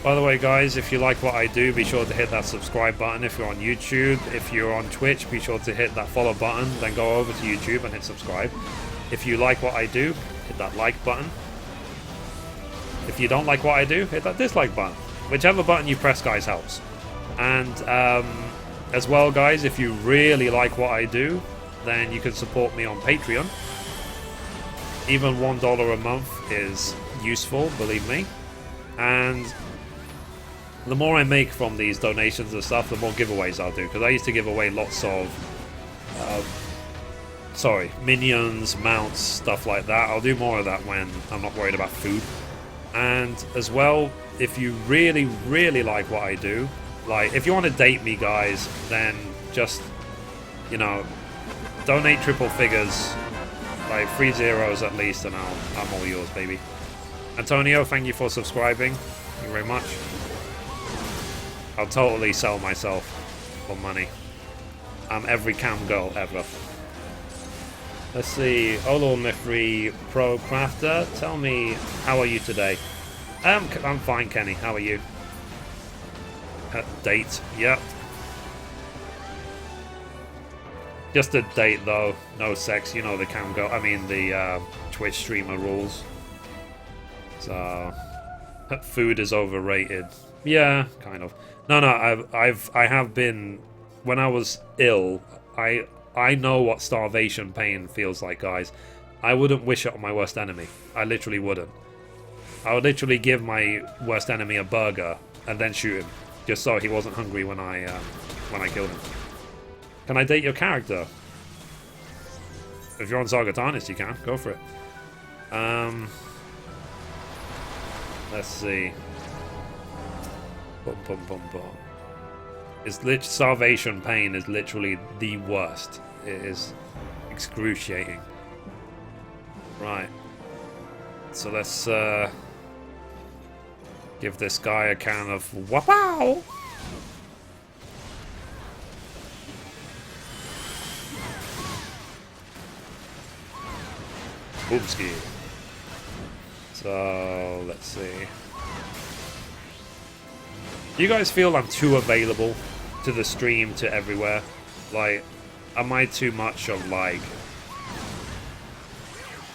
By the way, guys, if you like what I do, be sure to hit that subscribe button if you're on YouTube. If you're on Twitch, be sure to hit that follow button, then go over to YouTube and hit subscribe. If you like what I do, hit that like button. If you don't like what I do, hit that dislike button. Whichever button you press, guys, helps. And as well, guys, if you really like what I do, then you can support me on Patreon. Even $1 a month is useful, believe me. And the more I make from these donations and stuff, the more giveaways I'll do. Because I used to give away lots of minions, mounts, stuff like that. I'll do more of that when I'm not worried about food. And as well, if you really, really like what I do, like, if you want to date me, guys, then just, you know, donate triple figures, like 3 zeros at least, and I'm all yours, baby. Antonio, thank you for subscribing. Thank you very much. I'll totally sell myself for money. I'm every cam girl ever. Let's see. Oh Lord, Mithrie Pro Crafter, tell me, how are you today? I'm fine, Kenny. How are you? Date, yep. Just a date though, no sex. You know the cam girl. I mean the Twitch streamer rules. So food is overrated. Yeah, kind of. No, I have been, when I was ill, I know what starvation pain feels like, guys. I wouldn't wish it on my worst enemy. I literally wouldn't. I would literally give my worst enemy a burger and then shoot him, just so he wasn't hungry when I killed him. Can I date your character? If you're on Zargatanis, you can. Go for it. Let's see. Boom, boom, boom, boom. Starvation pain is literally the worst. It is excruciating. Right. So let's give this guy a can of wapow. Boomski. So let's see. Do you guys feel I'm too available to the stream, to everywhere? Like, am I too much of like...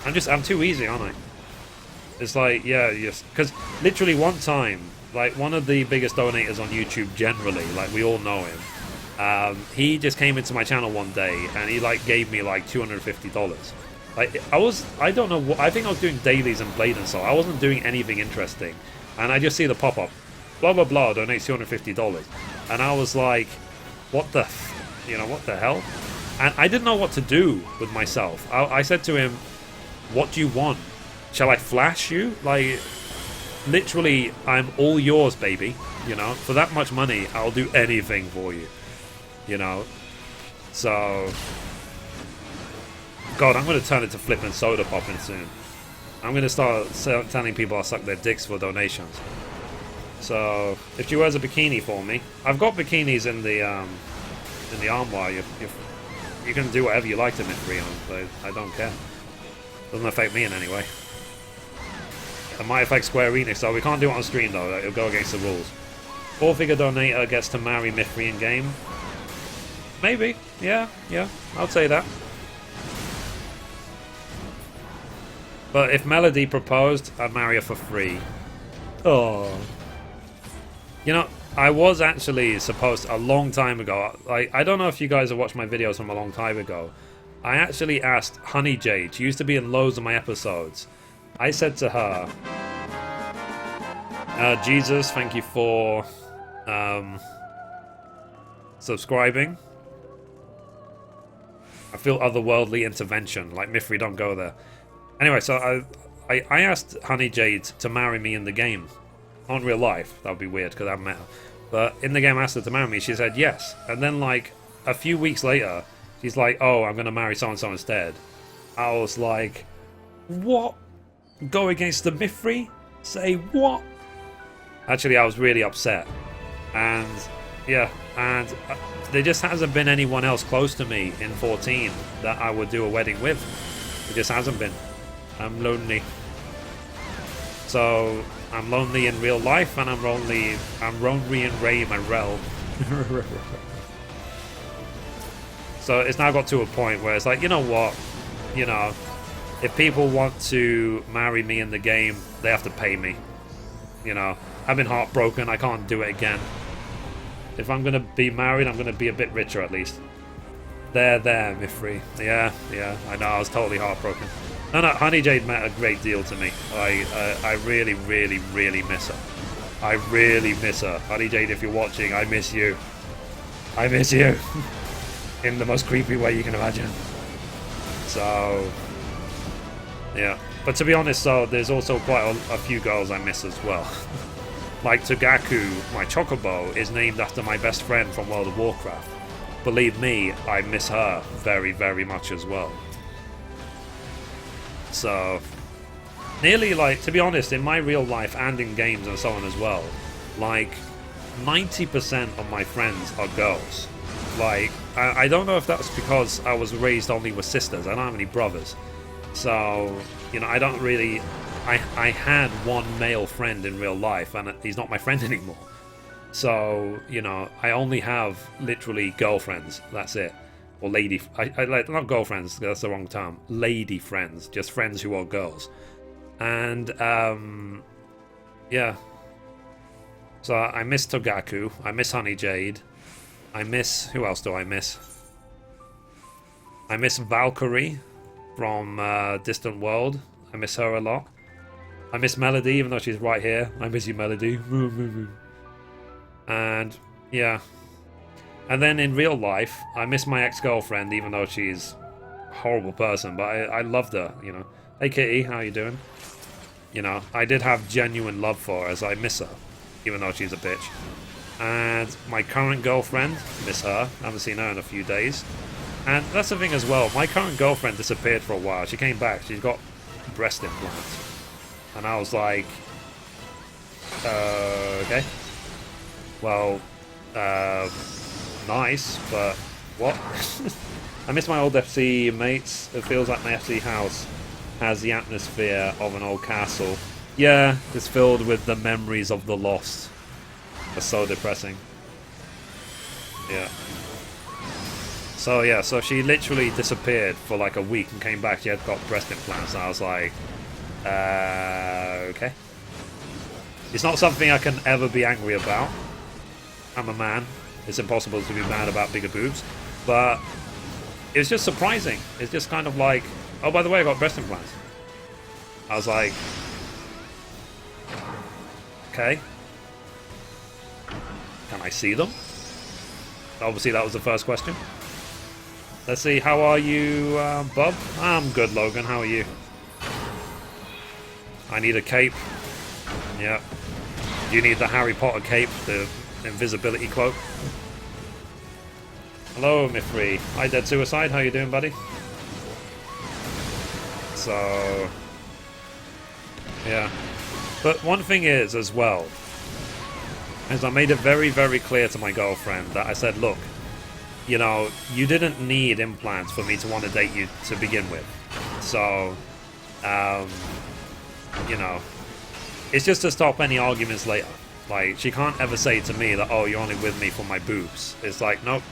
I'm too easy, aren't I? It's like, yeah, just... Because literally one time, like, one of the biggest donators on YouTube generally, like, we all know him, he just came into my channel one day, and he, like, gave me, like, $250. Like, I don't know what... I think I was doing dailies and Blade and so. I wasn't doing anything interesting. And I just see the pop-up. Blah, blah, blah, donates $250. And I was like, what the... what the hell? And I didn't know what to do with myself. I said to him, what do you want? Shall I flash you? Like, literally, I'm all yours, baby. You know, for that much money, I'll do anything for you. You know, so God, I'm gonna turn it to flipping soda popping soon. I'm gonna start telling people I'll suck their dicks for donations. So if she wears a bikini for me, I've got bikinis in the armoire. You can do whatever you like to Mithrie on, but I don't care. Doesn't affect me in any way. It might affect Square Enix, so we can't do it on stream though. It'll go against the rules. 4-figure donator gets to marry Mithrie in game. Maybe, yeah, I'll say that. But if Melody proposed, I'd marry her for free. Oh. You know, I was actually supposed to, a long time ago, I don't know if you guys have watched my videos from a long time ago. I actually asked Honey Jade, she used to be in loads of my episodes. I said to her, Jesus, thank you for subscribing. I feel otherworldly intervention, like Mithrie, don't go there. Anyway, so I asked Honey Jade to marry me in the game. On real life, that would be weird because I haven't met her. But in the game I asked her to marry me, she said yes. And then like a few weeks later, she's like, oh, I'm going to marry so-and-so instead. I was like, what? Go against the Mithrie? Say what? Actually, I was really upset. And yeah, and there just hasn't been anyone else close to me in 14 that I would do a wedding with. It just hasn't been. I'm lonely. So I'm lonely in real life, and I'm lonely in Ray, my realm. So it's now got to a point where it's like, you know what? You know, if people want to marry me in the game, they have to pay me. You know, I've been heartbroken. I can't do it again. If I'm going to be married, I'm going to be a bit richer at least. There, Mithrie. Yeah, I know, I was totally heartbroken. No, Honey Jade meant a great deal to me. I really, really, really miss her. I really miss her. Honey Jade, if you're watching, I miss you. I miss you. In the most creepy way you can imagine. So, yeah. But to be honest, so there's also quite a few girls I miss as well. Like Togaku, my chocobo, is named after my best friend from World of Warcraft. Believe me, I miss her very, very much as well. So, nearly like, to be honest, in my real life and in games and so on as well, like 90% of my friends are girls. Like, I don't know if that's because I was raised only with sisters. I don't have any brothers. So, you know, I don't really... I had one male friend in real life, and he's not my friend anymore. So, you know, I only have literally girlfriends. That's it. Or lady... I like, not girlfriends, that's the wrong term. Lady friends. Just friends who are girls. And, yeah. So, I miss Togaku. I miss Honey Jade. I miss... Who else do I miss? I miss Valkyrie from Distant World. I miss her a lot. I miss Melody, even though she's right here. I miss you, Melody. And, yeah. And then in real life, I miss my ex-girlfriend, even though she's a horrible person. But I loved her, you know. Hey, Kitty, how you doing? You know, I did have genuine love for her, as I miss her, even though she's a bitch. And my current girlfriend, miss her. I haven't seen her in a few days. And that's the thing as well. My current girlfriend disappeared for a while. She came back. She's got breast implants. And I was like, okay. Well, nice, but what? I miss my old FC mates. It feels like my FC house has the atmosphere of an old castle. Yeah, it's filled with the memories of the lost. That's so depressing. Yeah. So yeah, so she literally disappeared for like a week and came back. She had got breast implants, and I was like, okay. It's not something I can ever be angry about. I'm a man. It's impossible to be mad about bigger boobs. But it's just surprising. It's just kind of like, oh, by the way, I got breast implants. I was like, okay. Can I see them? Obviously, that was the first question. Let's see, how are you, Bob? I'm good, Logan. How are you? I need a cape. Yeah. You need the Harry Potter cape, the invisibility cloak. Hello, Mithrie. Hi, Dead Suicide. How you doing, buddy? So, yeah. But one thing is, as well, is I made it very, very clear to my girlfriend that I said, look, you know, you didn't need implants for me to want to date you to begin with. So, you know, it's just to stop any arguments later. Like, she can't ever say to me that, oh, you're only with me for my boobs. It's like, nope.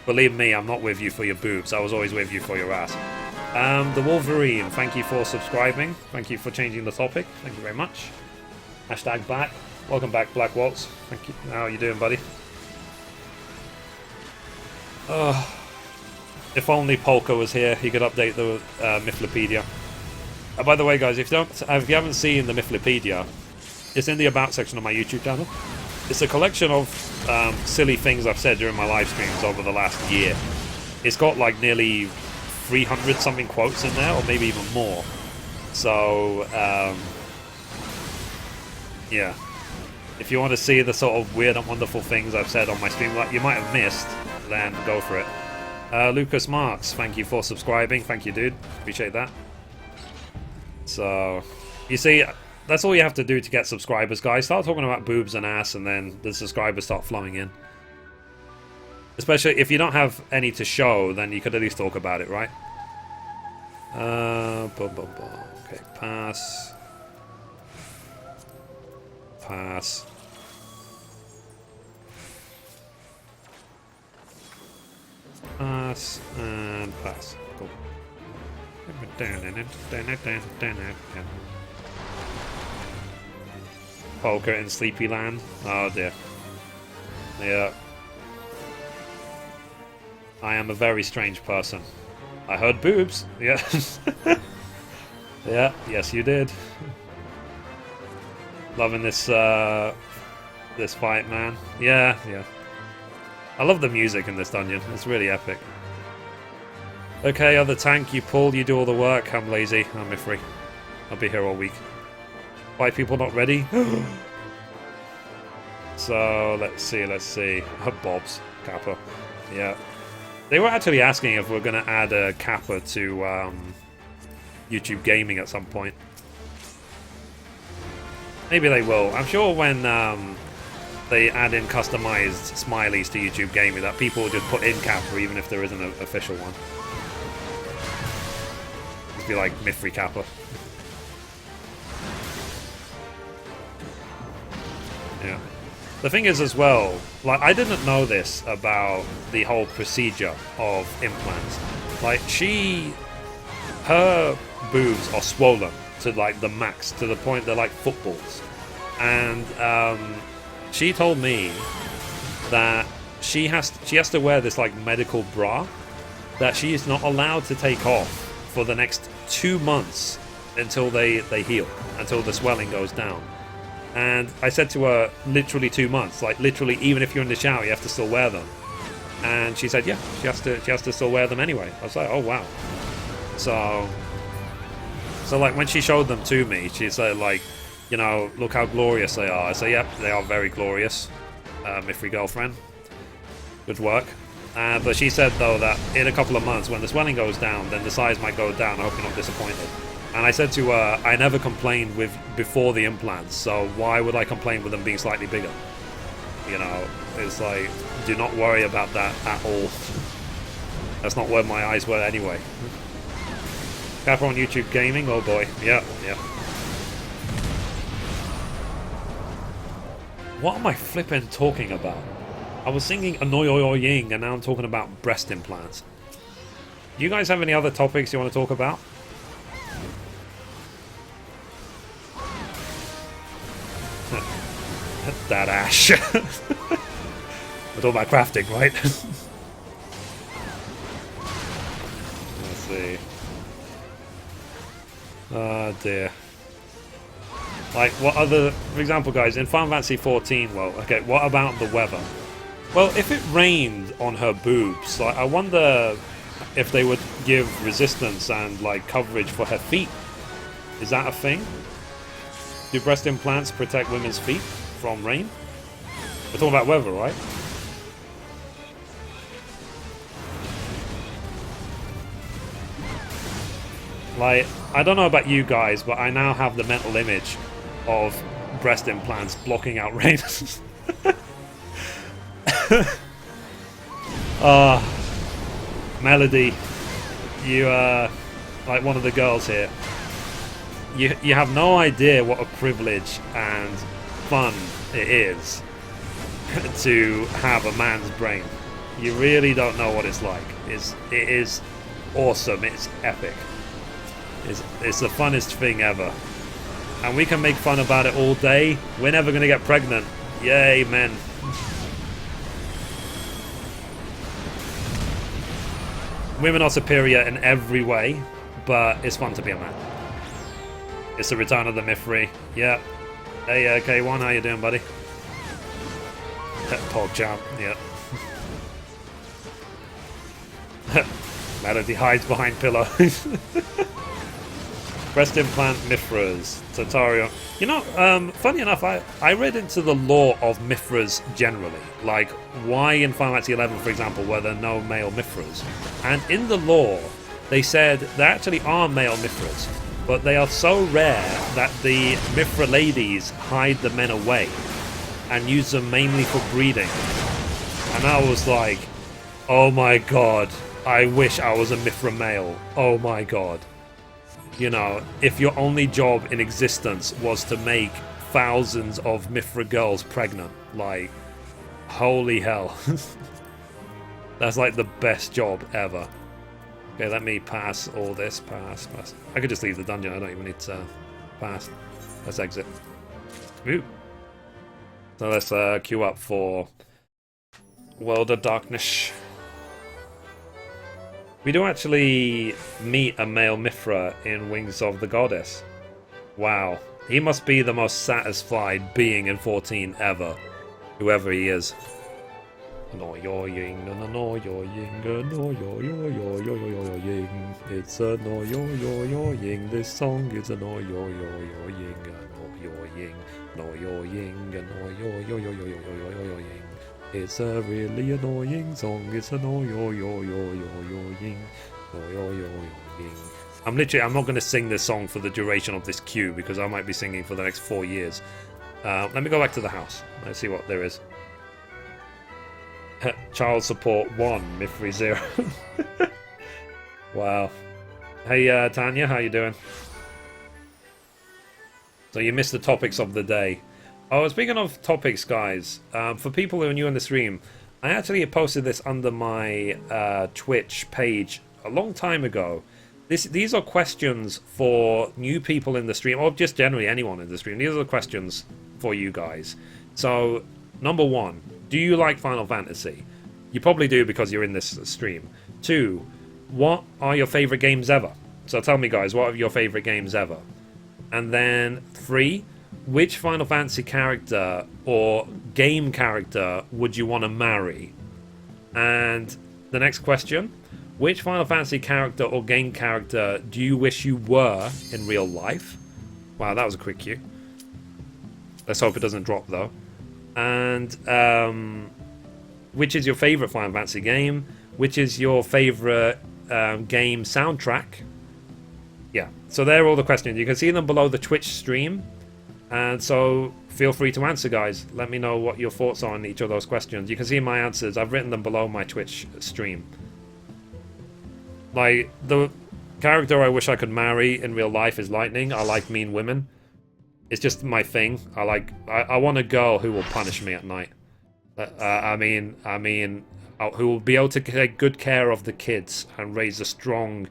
Believe me, I'm not with you for your boobs. I was always with you for your ass. The Wolverine, thank you for subscribing. Thank you for changing the topic. Thank you very much. Hashtag black. Welcome back, Black Waltz. Thank you. How are you doing, buddy? If only Polka was here, he could update the Mythlopedia. By the way, guys, if you haven't seen the Mythlopedia, it's in the About section of my YouTube channel. It's a collection of silly things I've said during my live streams over the last year. It's got like nearly 300 something quotes in there, or maybe even more. So, yeah. If you want to see the sort of weird and wonderful things I've said on my stream, like you might have missed, then go for it. Lucas Marks, thank you for subscribing. Thank you, dude. Appreciate that. So, you see, that's all you have to do to get subscribers, guys. Start talking about boobs and ass, and then the subscribers start flowing in. Especially if you don't have any to show, then you could at least talk about it, right? Okay, pass. Pass. Pass and pass. Cool. Polka in Sleepyland. Oh dear. Yeah. I am a very strange person. I heard boobs. Yeah. Yeah. Yes, you did. Loving this this fight, man. Yeah. Yeah. I love the music in this dungeon. It's really epic. Okay, other tank, you pull, you do all the work. I'm lazy. I'm Mithrie. I'll be here all week. White people not ready? So, let's see. Bob's. Kappa. Yeah. They were actually asking if we're going to add a Kappa to YouTube Gaming at some point. Maybe they will. I'm sure when they add in customized smileys to YouTube Gaming that people will just put in Kappa even if there isn't an official one. Just be like Mithrie Kappa. Yeah. The thing is as well, like I didn't know this about the whole procedure of implants. Like her boobs are swollen to like the max, to the point they're like footballs. And she told me that she has to wear this like medical bra that she is not allowed to take off for the next 2 months until they heal, until the swelling goes down. And I said to her, literally 2 months, like literally even if you're in the shower you have to still wear them. And she said, yeah, she has to still wear them anyway. I was like, oh wow. So like when she showed them to me, she said like, you know, look how glorious they are. I say, yep, they are very glorious, Mithrie girlfriend. Good work. But she said, though, that in a couple of months, when the swelling goes down, then the size might go down. I hope you're not disappointed. And I said to her, I never complained before the implants, so why would I complain with them being slightly bigger? You know, it's like, do not worry about that at all. That's not where my eyes were anyway. Kappa on YouTube Gaming, oh boy. Yeah. What am I flipping talking about? I was singing Annoy-Oy-Ying and now I'm talking about breast implants. Do you guys have any other topics you want to talk about? That ash. We're talking about crafting, right? Let's see. Oh dear. Like, what other... For example, guys, in Final Fantasy XIV, well, okay, what about the weather? Well, if it rained on her boobs, like, I wonder if they would give resistance and, like, coverage for her feet. Is that a thing? Do breast implants protect women's feet from rain? We're talking about weather, right? Like, I don't know about you guys, but I now have the mental image of breast implants blocking out rain. Melody, you are like one of the girls here. You have no idea what a privilege and fun it is to have a man's brain. You really don't know what it's like. It is awesome. It's epic. It's the funnest thing ever. And we can make fun about it all day. We're never going to get pregnant. Yay, men. Women are superior in every way, but it's fun to be a man. It's the return of the Mithrie. Yeah. Hey, K1, how you doing, buddy? Pog champ, yeah. Melody hides behind pillows. Breast implant Mithras. Tatario. You know, funny enough, I read into the lore of Mithras generally. Like, why in Final Fantasy XI, for example, were there no male Mithras? And in the lore, they said there actually are male Mithras, but they are so rare that the Mithra ladies hide the men away and use them mainly for breeding. And I was like, oh my god, I wish I was a Mithra male. Oh my god. You know, if your only job in existence was to make thousands of Mithra girls pregnant, like, holy hell. That's like the best job ever. Okay, let me pass all this. Pass. I could just leave the dungeon. I don't even need to pass. Let's exit. Ooh. So let's queue up for World of Darkness. We do actually meet a male Mithra in Wings of the Goddess. Wow. He must be the most satisfied being in 14 ever. Whoever he is. Annoying, annoying, annoying. It's annoying. This song is annoying, annoying, annoying. It's a really annoying song. It's annoying. I'm not going to sing this song for the duration of this queue because I might be singing for the next 4 years. Let me go back to the house. Let's see what there is. Child support 1, Mithrie 0. Wow. Hey, Tanya, how you doing? So you missed the topics of the day. Oh, speaking of topics, guys, for people who are new on the stream, I actually posted this under my Twitch page a long time ago. These are questions for new people in the stream, or just generally anyone in the stream. These are the questions for you guys. So, number 1, do you like Final Fantasy? You probably do because you're in this stream. 2, what are your favorite games ever? So tell me, guys, what are your favorite games ever? And then 3, which Final Fantasy character or game character would you want to marry? And the next question, which Final Fantasy character or game character do you wish you were in real life? Wow, that was a quick queue. Let's hope it doesn't drop, though. And which is your favorite Final Fantasy game? Which is your favorite game soundtrack? Yeah, so they're all the questions. You can see them below the Twitch stream. And so feel free to answer, guys. Let me know what your thoughts are on each of those questions. You can see my answers. I've written them below my Twitch stream. Like, the character I wish I could marry in real life is Lightning. I like mean women. It's just my thing. I want a girl who will punish me at night. Who will be able to take good care of the kids and raise a strong,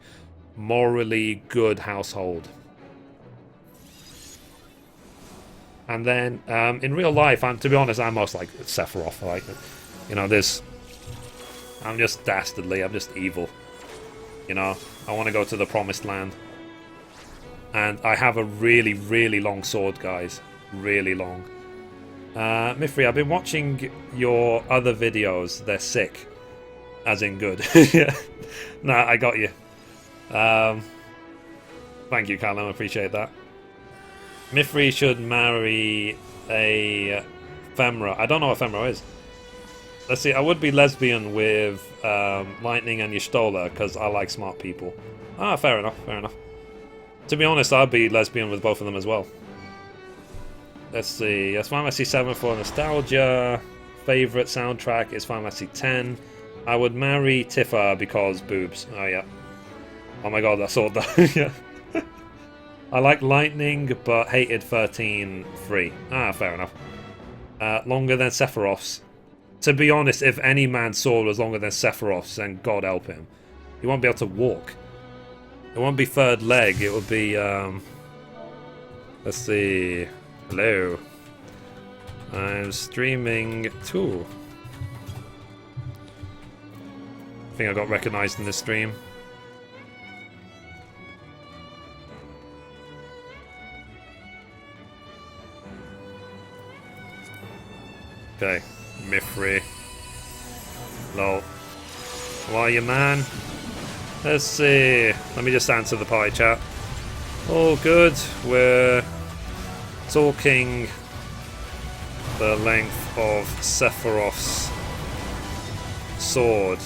morally good household. And then in real life, to be honest, I'm most like Sephiroth. Like, you know, I'm just dastardly. I'm just evil. You know, I want to go to the promised land. And I have a really, really long sword, guys. Really long. Mithrie, I've been watching your other videos. They're sick. As in good. Yeah. Nah, I got you. Thank you, Callum. I appreciate that. Mithrie should marry a Femra. I don't know what Femra is. Let's see, I would be lesbian with Lightning and Y'shtola because I like smart people. Ah, fair enough, fair enough. To be honest, I'd be lesbian with both of them as well. Let's see, that's Final Fantasy VII for nostalgia. Favorite soundtrack is Final Fantasy X. I would marry Tifa because boobs. Oh yeah. Oh my god, I saw that. Yeah. I like Lightning, but hated 13 free. Ah, fair enough. Longer than Sephiroth's. To be honest, if any man's sword was longer than Sephiroth's, then God help him. He won't be able to walk. It won't be third leg, it would be, let's see. Hello. I'm streaming too. I think I got recognized in this stream. Okay, Mithrie. Lol. How are you, man? Let's see. Let me just answer the party chat. All good. We're talking the length of Sephiroth's sword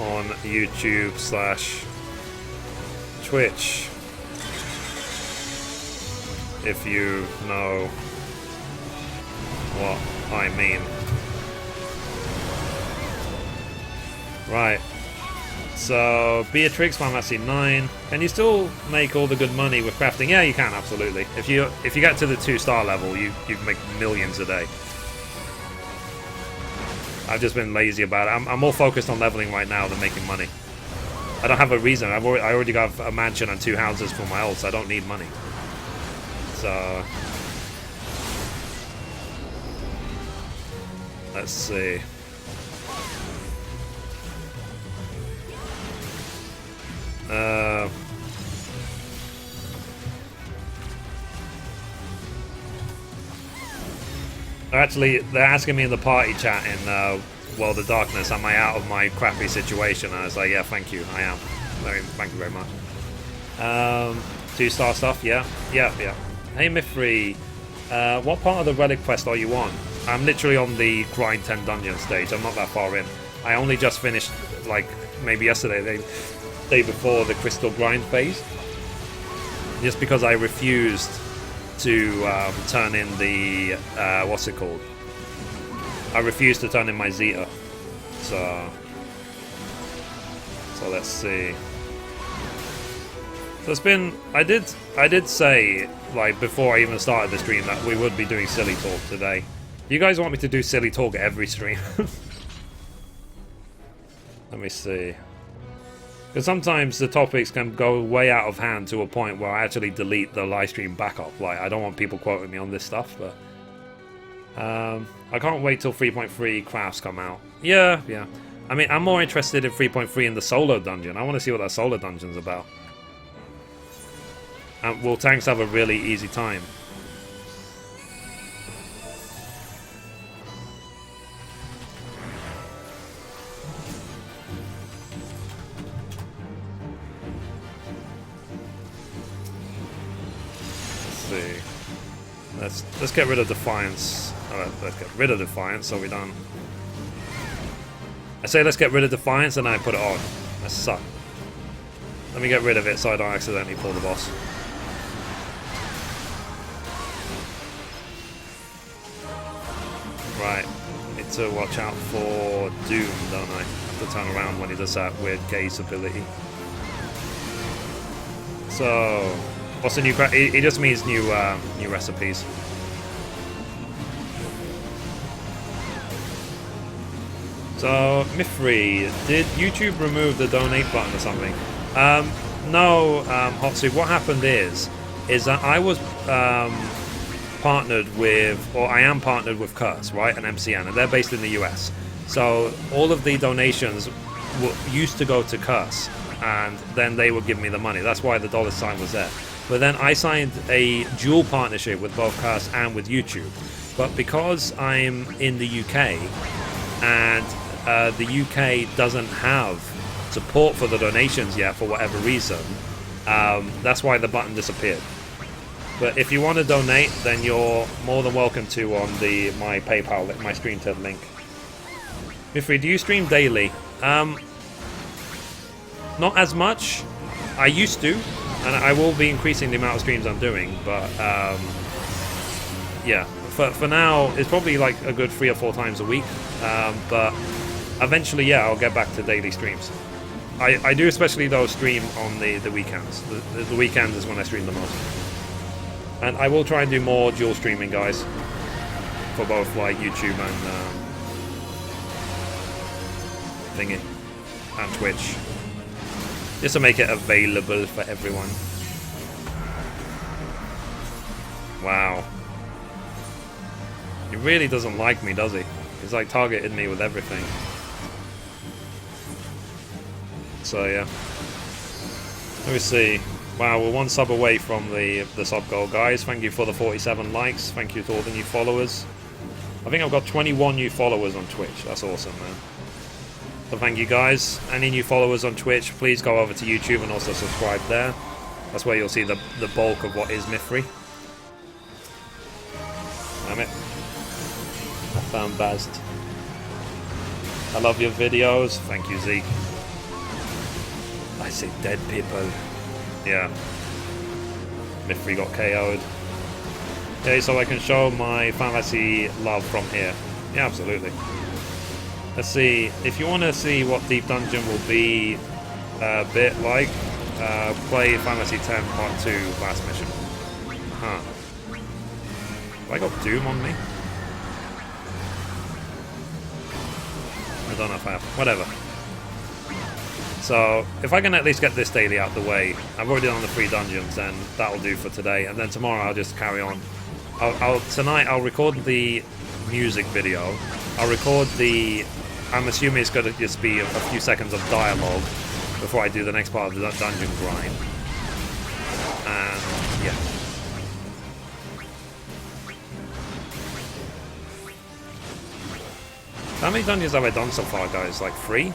on YouTube/Twitch. If you know what I mean. Right. So, Beatrix, Final Fantasy IX. Can you still make all the good money with crafting? Yeah, you can, absolutely. If you get to the 2-star level, you can make millions a day. I've just been lazy about it. I'm more focused on leveling right now than making money. I don't have a reason. I already got a mansion and 2 houses for my ult, so I don't need money. So... let's see. Actually, they're asking me in the party chat in World of Darkness, am I out of my crappy situation? And I was like, yeah, thank you, I am. Thank you very much. 2-star stuff, yeah. Hey, Mithrie, what part of the relic quest are you on? I'm literally on the grind 10 dungeon stage. I'm not that far in. I only just finished, like, maybe yesterday, the day before the crystal grind phase. Just because I refused to turn in the, what's it called? I refused to turn in my Zeta. So let's see. So it's been, I did say, like, before I even started the stream that we would be doing silly talk today. You guys want me to do silly talk every stream? Let me see. Because sometimes the topics can go way out of hand to a point where I actually delete the live stream backup. Like, I don't want people quoting me on this stuff, but... I can't wait till 3.3 crafts come out. Yeah. I mean, I'm more interested in 3.3 in the solo dungeon. I want to see what that solo dungeon's about. And will tanks have a really easy time? Let's get rid of Defiance. Alright, let's get rid of Defiance so we don't... I say let's get rid of Defiance and then I put it on. That sucks. Let me get rid of it so I don't accidentally pull the boss. Right. Need to watch out for Doom, don't I? Have to turn around when he does that weird gaze ability. So... what's the new... it just means new recipes. So, Mithrie, did YouTube remove the donate button or something? No, Hotsu, what happened is that I was partnered with, or I am partnered with Curse, right, and MCN, and they're based in the US. So, all of the donations used to go to Curse, and then they would give me the money. That's why the $sign was there. But then I signed a dual partnership with both Curse and with YouTube. But because I'm in the UK, and the UK doesn't have support for the donations yet for whatever reason, that's why the button disappeared. But if you want to donate, then you're more than welcome to on my PayPal, my StreamTed link. Mithrie, do you stream daily? Not as much. I used to, and I will be increasing the amount of streams I'm doing. But yeah, for now, it's probably like a good 3 or 4 times a week. But eventually, yeah, I'll get back to daily streams. I do especially though stream on the weekends. The weekends is when I stream the most. And I will try and do more dual streaming, guys, for both like YouTube and thingy and Twitch, just to make it available for everyone. Wow, he really doesn't like me, does he? He's like targeted me with everything. So yeah, let me see. Wow, we're 1 sub away from the sub goal, guys. Thank you for the 47 likes. Thank you to all the new followers. I think I've got 21 new followers on Twitch. That's awesome, man. So thank you, guys. Any new followers on Twitch, please go over to YouTube and also subscribe there. That's where you'll see the bulk of what is Mithrie. Damn it. I found Bazd. I love your videos. Thank you, Zeke. I see dead people. Yeah. Mithrie got KO'd. Okay, so I can show my fantasy love from here. Yeah, absolutely. Let's see. If you want to see what Deep Dungeon will be a bit like, play Fantasy X Part 2 last mission. Huh. Have I got Doom on me? I don't know if I have. Whatever. So, if I can at least get this daily out the way, I've already done the 3 dungeons, then that'll do for today. And then tomorrow I'll just carry on. Tonight I'll record the music video. I'll record the... I'm assuming it's going to just be a few seconds of dialogue before I do the next part of the dungeon grind. And, yeah. How many dungeons have I done so far, guys? Like 3?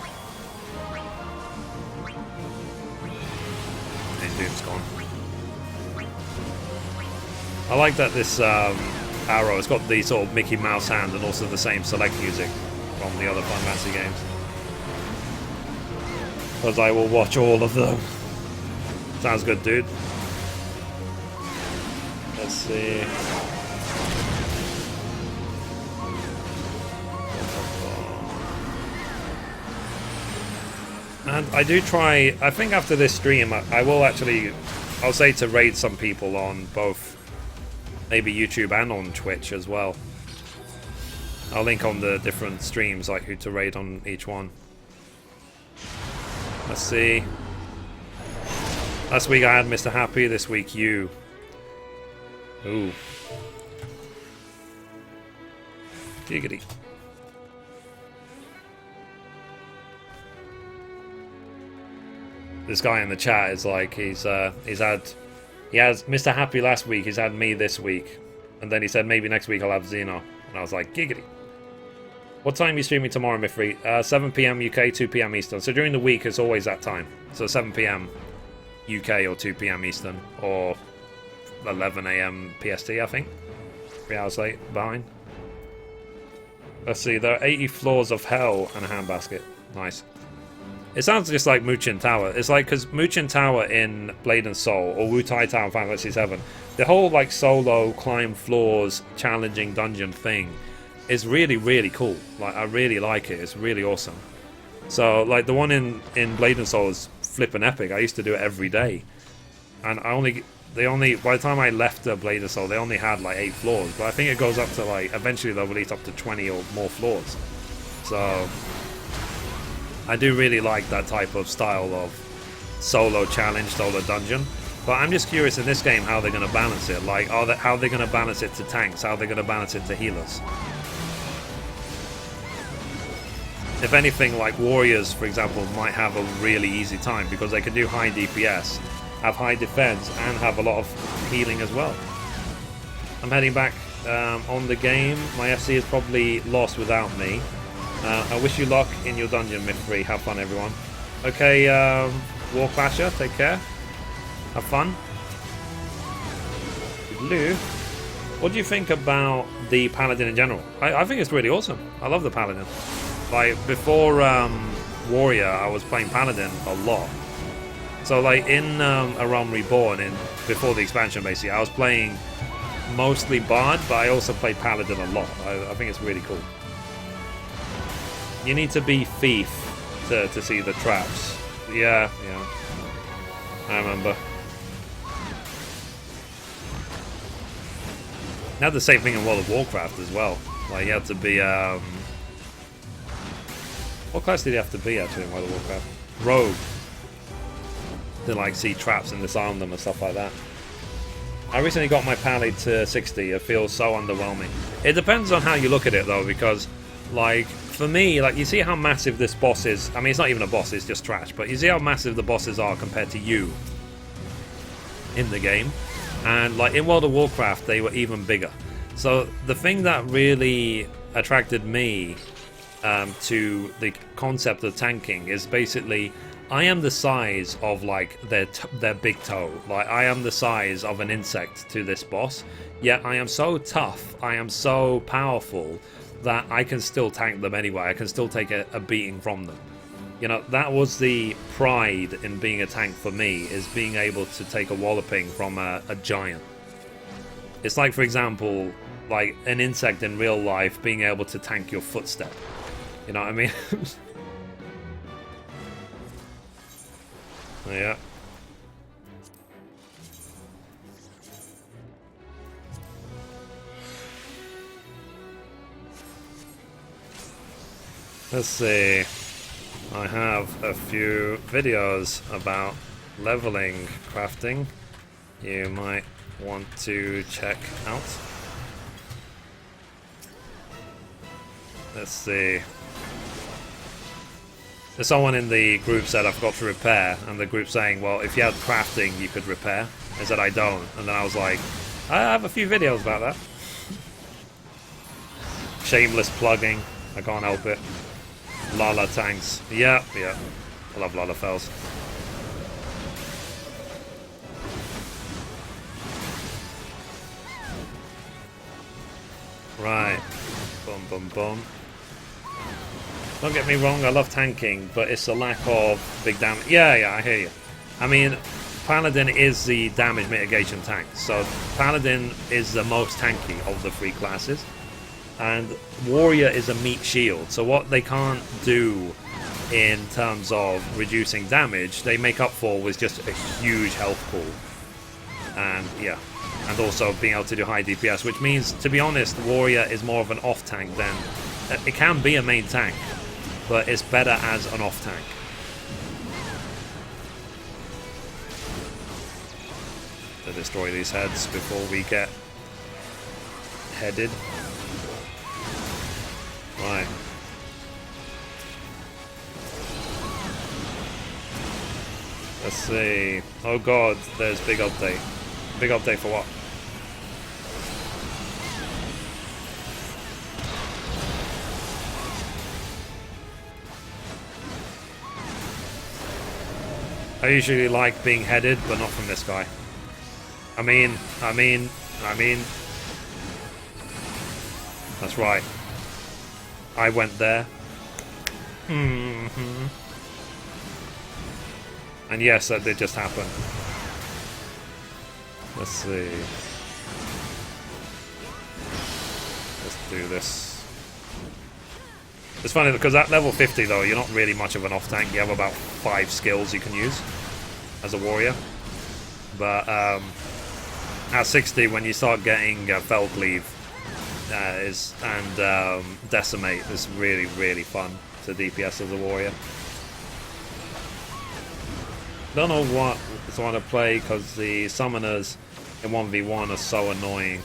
Doom's gone. I like that this arrow has got the sort of Mickey Mouse hand and also the same select music from the other Final Fantasy games. Because I will watch all of them. Sounds good, dude. Let's see. And I do try, I think after this stream, I will actually, I'll say to raid some people on both maybe YouTube and on Twitch as well. I'll link on the different streams, like who to raid on each one. Let's see. Last week I had Mr. Happy, this week you. Ooh. Giggity. This guy in the chat is like, he has Mr. Happy last week, he's had me this week. And then he said maybe next week I'll have Xeno. And I was like, giggity. What time are you streaming tomorrow, Mithrie? 7 PM UK, 2 PM Eastern. So during the week it's always that time. So 7 PM UK or 2 PM Eastern. Or 11 AM PST, I think. 3 hours late, behind. Let's see, there are 80 floors of hell and a handbasket. Nice. It sounds just like Muchin Tower. It's like, because Muchin Tower in Blade and Soul, or Wutai Tower in Final Fantasy VII, the whole like solo climb floors, challenging dungeon thing is really, really cool. Like, I really like it. It's really awesome. So, like, the one in Blade and Soul is flippin' epic. I used to do it every day. And by the time I left Blade and Soul, they only had like 8 floors. But I think it goes up to like, eventually they'll release up to 20 or more floors. So I do really like that type of style of solo challenge, solo dungeon. But I'm just curious in this game how they're going to balance it. Like, how they're going to balance it to tanks, how they're going to balance it to healers. If anything, like warriors, for example, might have a really easy time because they can do high DPS, have high defense, and have a lot of healing as well. I'm heading back on the game. My FC is probably lost without me. I wish you luck in your dungeon, Mithrie. Have fun, everyone. Okay, Warclasher, take care. Have fun. Good Lou, what do you think about the Paladin in general? I think it's really awesome. I love the Paladin. Like, before Warrior, I was playing Paladin a lot. So, like, in A Realm Reborn, before the expansion, basically, I was playing mostly Bard, but I also played Paladin a lot. I think it's really cool. You need to be Thief to see the traps. Yeah. I remember. They had the same thing in World of Warcraft as well. Like, you had to be, what class did you have to be, actually, in World of Warcraft? Rogue. To, like, see traps and disarm them and stuff like that. I recently got my Pally to 60. It feels so underwhelming. It depends on how you look at it, though, because, like, for me, like, you see how massive this boss is. I mean, it's not even a boss, it's just trash. But you see how massive the bosses are compared to you in the game. And, like, in World of Warcraft, they were even bigger. So, the thing that really attracted me to the concept of tanking is basically, I am the size of, like, their big toe. Like, I am the size of an insect to this boss, yet I am so tough, I am so powerful, that I can still tank them anyway. I can still take a beating from them. You know, that was the pride in being a tank for me, is being able to take a walloping from a giant. It's like, for example, like an insect in real life being able to tank your footstep. You know what I mean? Yeah. Let's see. I have a few videos about leveling crafting you might want to check out. Let's see. There's someone in the group said I forgot to repair, and the group saying, well, if you had crafting you could repair. I said I don't, and then I was like, I have a few videos about that. Shameless plugging, I can't help it. Lala tanks, yeah, I love Lala fells. Right, boom. Don't get me wrong, I love tanking, but it's a lack of big damage. Yeah, I hear you. I mean, Paladin is the damage mitigation tank, so Paladin is the most tanky of the three classes, and Warrior is a meat shield, so what they can't do in terms of reducing damage, they make up for with just a huge health pool. And yeah, and also being able to do high DPS, which means, to be honest, Warrior is more of an off tank than... It can be a main tank, but it's better as an off tank. To destroy these heads before we get headed. Right. Let's see. Oh god, there's big update. Big update for what? I usually like being headed, but not from this guy. I mean... That's right. I went there. And yes, that did just happen. Let's see. Let's do this. It's funny because at level 50 though, you're not really much of an off tank. You have about 5 skills you can use as a warrior. But at 60, when you start getting Fell Cleave and Decimate, it's really, really fun to DPS as a warrior. Don't know what I want to play because the summoners in 1v1 are so annoying.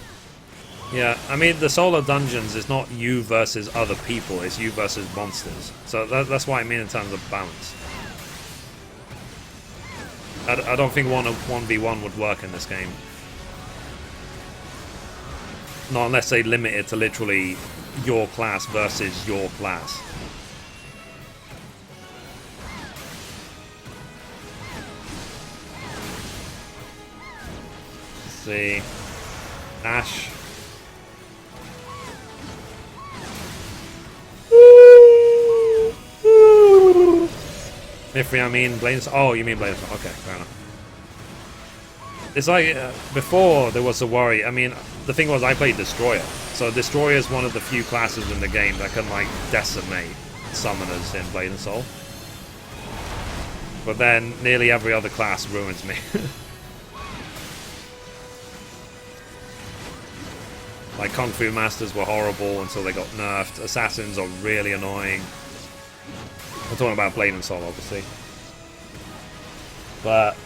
Yeah, I mean, the solo dungeons is not you versus other people, it's you versus monsters. So that's what I mean in terms of balance. I don't think 1v1 would work in this game. Not unless they limit it to literally your class versus your class. Let's see. Ash. Mithrie, I mean Blades. Oh, you mean Blades. Okay, fair enough. It's like, before there was a worry. I mean, the thing was I played Destroyer. So Destroyer is one of the few classes in the game that can, like, decimate summoners in Blade and Soul. But then nearly every other class ruins me. Like, Kung Fu Masters were horrible until they got nerfed. Assassins are really annoying. I'm talking about Blade and Soul, obviously. But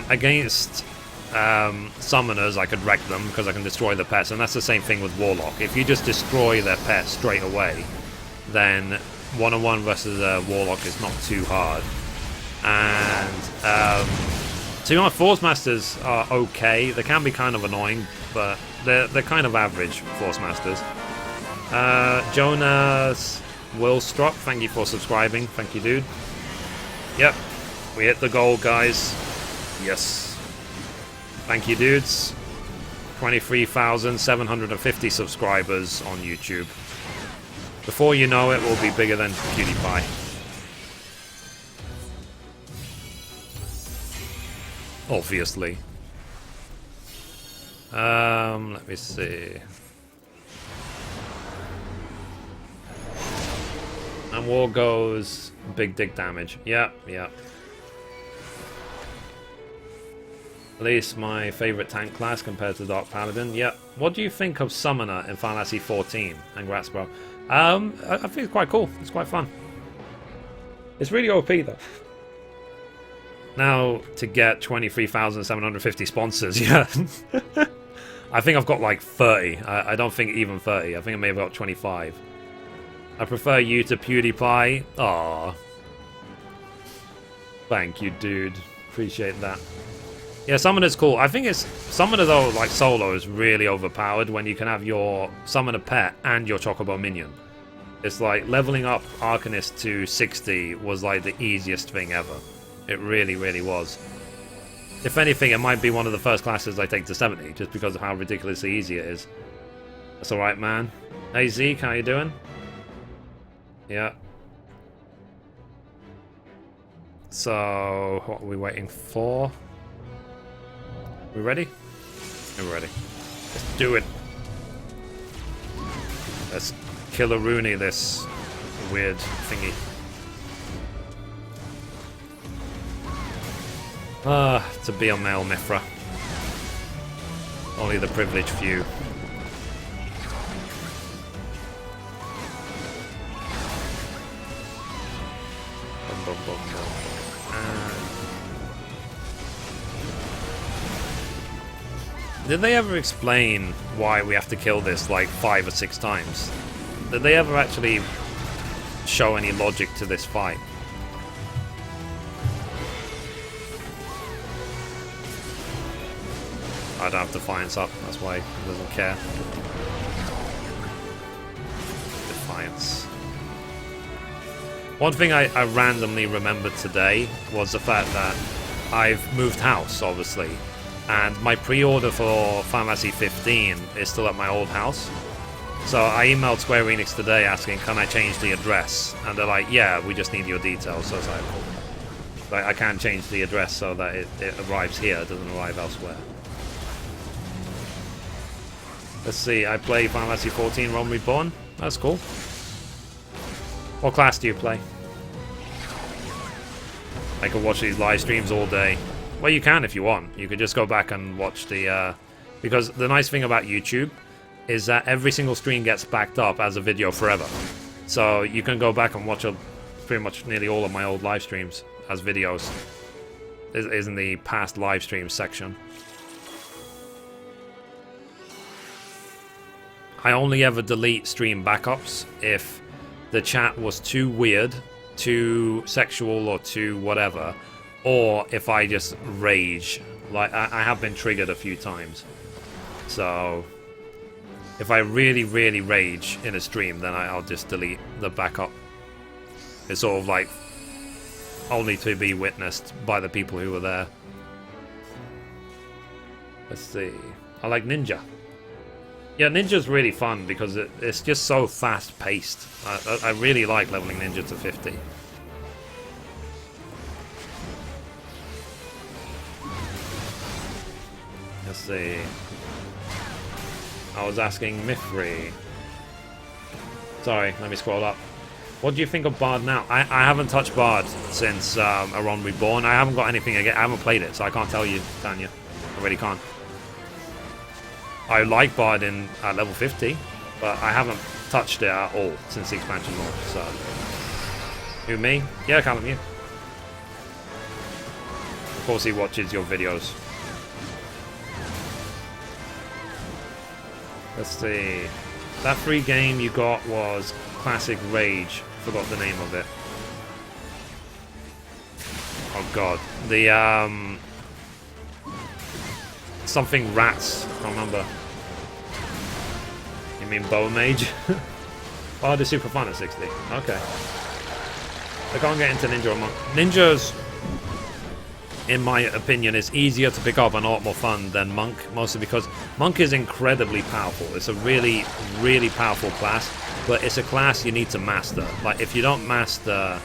against summoners, I could wreck them because I can destroy their pets, and that's the same thing with Warlock. If you just destroy their pet straight away, then one-on-one versus a Warlock is not too hard. And so, you know, Force Masters are okay. They can be kind of annoying, but they're kind of average, Force Masters. Jonas Willstruck, thank you for subscribing. Thank you, dude. Yep, we hit the goal, guys. Yes. Thank you, dudes. 23,750 subscribers on YouTube. Before you know it, we'll be bigger than PewDiePie. Obviously. Let me see. And war goes big dick damage. Yep, yep. At least my favorite tank class compared to Dark Paladin. Yep. What do you think of Summoner in Final Fantasy XIV? Congrats, bro. I think it's quite cool. It's quite fun. It's really OP though. Now to get 23,750 sponsors, yeah. I think I've got like 30. I don't think even 30. I think I may have got 25. I prefer you to PewDiePie. Aww. Thank you, dude. Appreciate that. Yeah, Summoner's cool. I think it's... Summoner, though, like solo, is really overpowered when you can have your Summoner pet and your Chocobo minion. It's like leveling up Arcanist to 60 was like the easiest thing ever. It really, really was. If anything, it might be one of the first classes I take to 70, just because of how ridiculously easy it is. That's alright, man. Hey, Zeke, how you doing? Yeah. So, what are we waiting for? We ready? We're ready. Let's do it. Let's kill a Rooney, this weird thingy. To be a male Mithra. Only the privileged few. Bum, bum, bum, bum. Did they ever explain why we have to kill this like 5 or 6 times? Did they ever actually show any logic to this fight? I don't have Defiance up, that's why he doesn't care. Defiance. One thing I randomly remembered today was the fact that I've moved house, obviously. And my pre-order for Final Fantasy XV is still at my old house. So I emailed Square Enix today asking, can I change the address? And they're like, yeah, we just need your details. So I was like, cool. Like, I can't change the address so that it arrives here, it doesn't arrive elsewhere. Let's see, I play Final Fantasy XIV Realm Reborn. That's cool. What class do you play? I could watch these live streams all day. Well, you can if you want. You could just go back and watch the... because the nice thing about YouTube is that every single stream gets backed up as a video forever. So you can go back and watch pretty much nearly all of my old live streams as videos. Is in the past live stream section. I only ever delete stream backups if the chat was too weird, too sexual, or too whatever. Or if I just rage. Like, I have been triggered a few times. So, if I really, really rage in a stream, then I'll just delete the backup. It's sort of like only to be witnessed by the people who were there. Let's see. I like Ninja. Yeah, Ninja's really fun because it's just so fast-paced. I really like leveling Ninja to 50. Let's see. I was asking Mithrie. Sorry, let me scroll up. What do you think of Bard now? I haven't touched Bard since A Realm Reborn. I haven't got anything again. I haven't played it, so I can't tell you, Tanya. I really can't. I like Bard at level 50, but I haven't touched it at all since the expansion launch, so... Who, me? Yeah, Callum, you. Of course he watches your videos. Let's see. That free game you got was Classic Rage. Forgot the name of it. Oh god. The something rats. I can't remember. You mean Bow Mage? Oh, they're super fun at 60. Okay. I can't get into Ninja or Monk. Ninja's, in my opinion, is easier to pick up and a lot more fun than Monk, mostly because Monk is incredibly powerful. It's a really, really powerful class, but it's a class you need to master. Like, if you don't master,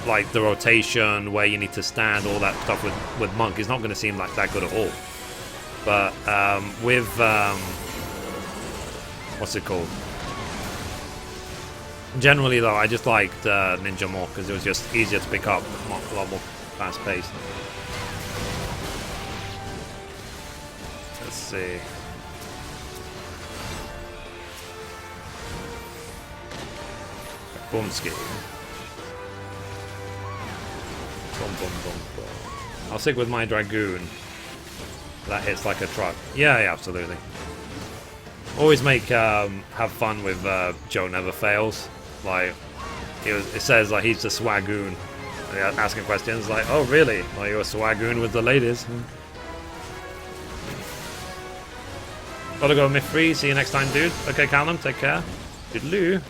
like, the rotation, where you need to stand, all that stuff with Monk, it's not going to seem like that good at all. But with, what's it called? Generally, though, I just liked Ninja more because it was just easier to pick up, a lot more fast-paced. Let's see. Boomski. Boom, boom, boom, boom. I'll stick with my Dragoon. That hits like a truck. Yeah, absolutely. Always make have fun with Joe Never Fails. Like, it says like he's the swagoon. Asking questions like, oh really? Are you a swagoon with the ladies? Gotta go, Mithrie. See you next time, dude. Okay, Callum, take care. Toodaloo.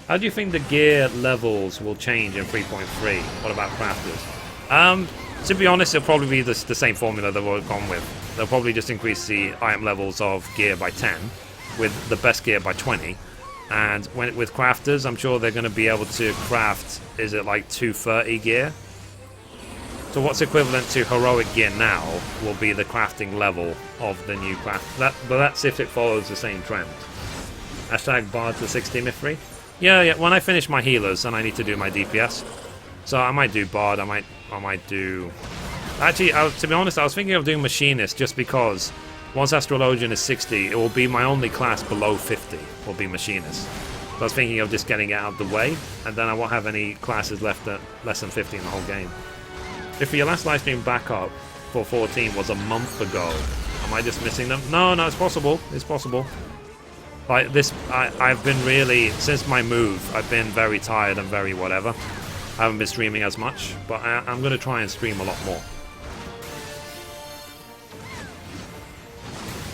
How do you think the gear levels will change in 3.3? What about crafters? To be honest, it'll probably be the same formula that we've gone with. They'll probably just increase the item levels of gear by 10, with the best gear by 20. And with crafters, I'm sure they're going to be able to craft, is it like 230 gear? So what's equivalent to heroic gear now will be the crafting level of the new craft. But that's if it follows the same trend. Hashtag Bard to 60, Mithrie. Yeah, when I finish my healers, then I need to do my DPS. So I might do Bard, I might do... Actually, to be honest, I was thinking of doing Machinist just because once Astrologian is 60, it will be my only class below 50, will be Machinist. So I was thinking of just getting it out of the way, and then I won't have any classes left at less than 50 in the whole game. If your last livestream backup for 14 was a month ago, am I just missing them? No, it's possible. It's possible. Like this, I've been really, since my move, I've been very tired and very whatever. I haven't been streaming as much, but I'm going to try and stream a lot more.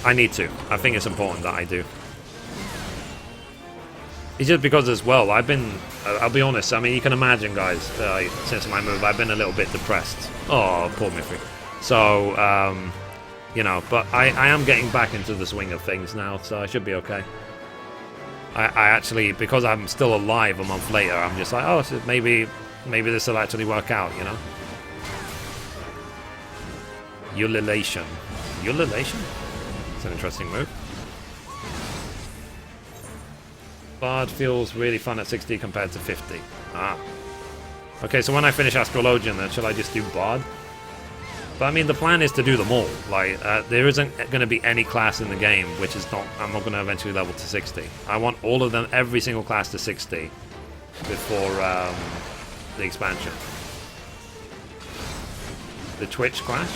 I need to. I think it's important that I do. It's just because as well, I've been, I'll be honest, I mean, you can imagine, guys, since my move, I've been a little bit depressed. Oh, poor Mithrie. So, you know, but I am getting back into the swing of things now, so I should be okay. I actually, because I'm still alive a month later, I'm just like, oh, so maybe this will actually work out, you know? Ululation. Ululation? It's an interesting move. Bard feels really fun at 60 compared to 50. Ah. Okay, so when I finish Astrologian, then shall I just do Bard? But I mean, the plan is to do them all. Like, there isn't going to be any class in the game which is not, I'm not going to eventually level to 60. I want all of them, every single class to 60 before the expansion. The Twitch clash?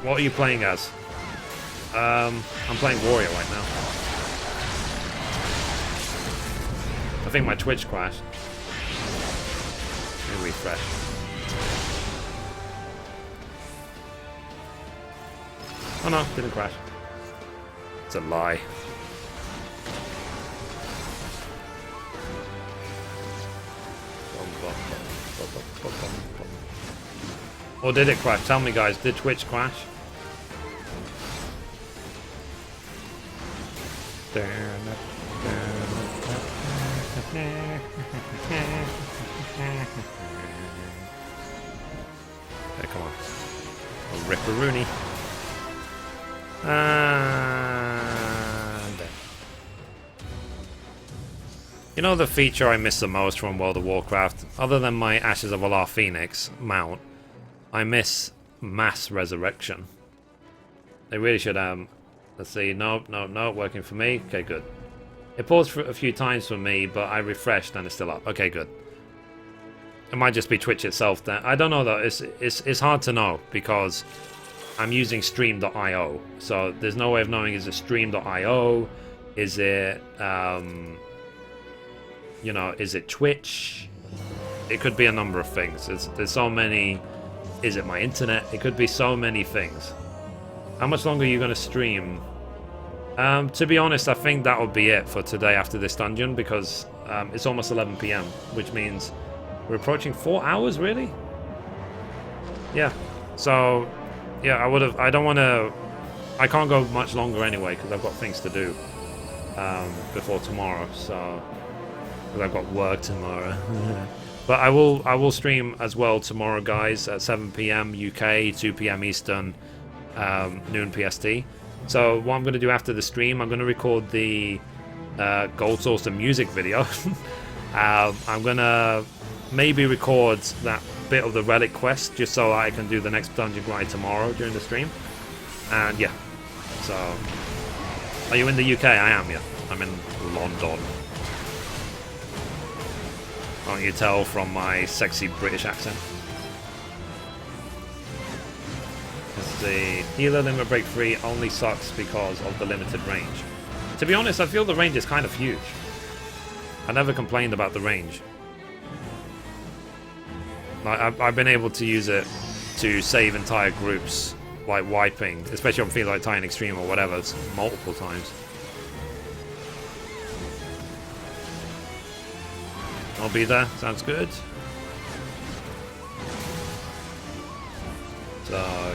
What are you playing as? I'm playing Warrior right now. I think my Twitch crashed. Let me refresh. Oh no, didn't crash. It's a lie. Or did it crash? Tell me, guys, did Twitch crash? Okay, come on. A ripperoonie. And you know the feature I miss the most from World of Warcraft, other than my Ashes of Alar Phoenix mount, I miss mass resurrection. They really should. Let's see. No, working for me. Okay, good. It paused for a few times for me, but I refreshed and it's still up. Okay, good. It might just be Twitch itself then. I don't know though. It's hard to know because I'm using stream.io. So there's no way of knowing, is it stream.io? Is it you know, is it Twitch? It could be a number of things. There's so many. Is it my internet? It could be so many things. How much longer are you going to stream? To be honest, I think that will be it for today after this dungeon, because it's almost 11 PM, which means we're approaching 4 hours, really? Yeah. So, yeah, I don't want to... I can't go much longer anyway, because I've got things to do before tomorrow, so... Because I've got work tomorrow. But I will stream as well tomorrow, guys, at 7 PM UK, 2 PM Eastern, noon PST. So what I'm going to do after the stream, I'm going to record the Gold Saucer music video. I'm going to maybe record that bit of the relic quest just so I can do the next dungeon grind tomorrow during the stream. And yeah, so are you in the UK? I am, yeah. I'm in London. Can't you tell from my sexy British accent? The healer limit break 3 only sucks because of the limited range. To be honest, I feel the range is kind of huge. I never complained about the range. I've been able to use it to save entire groups, like wiping, especially on Feel Like Titan Extreme or whatever, multiple times. I'll be there, sounds good. So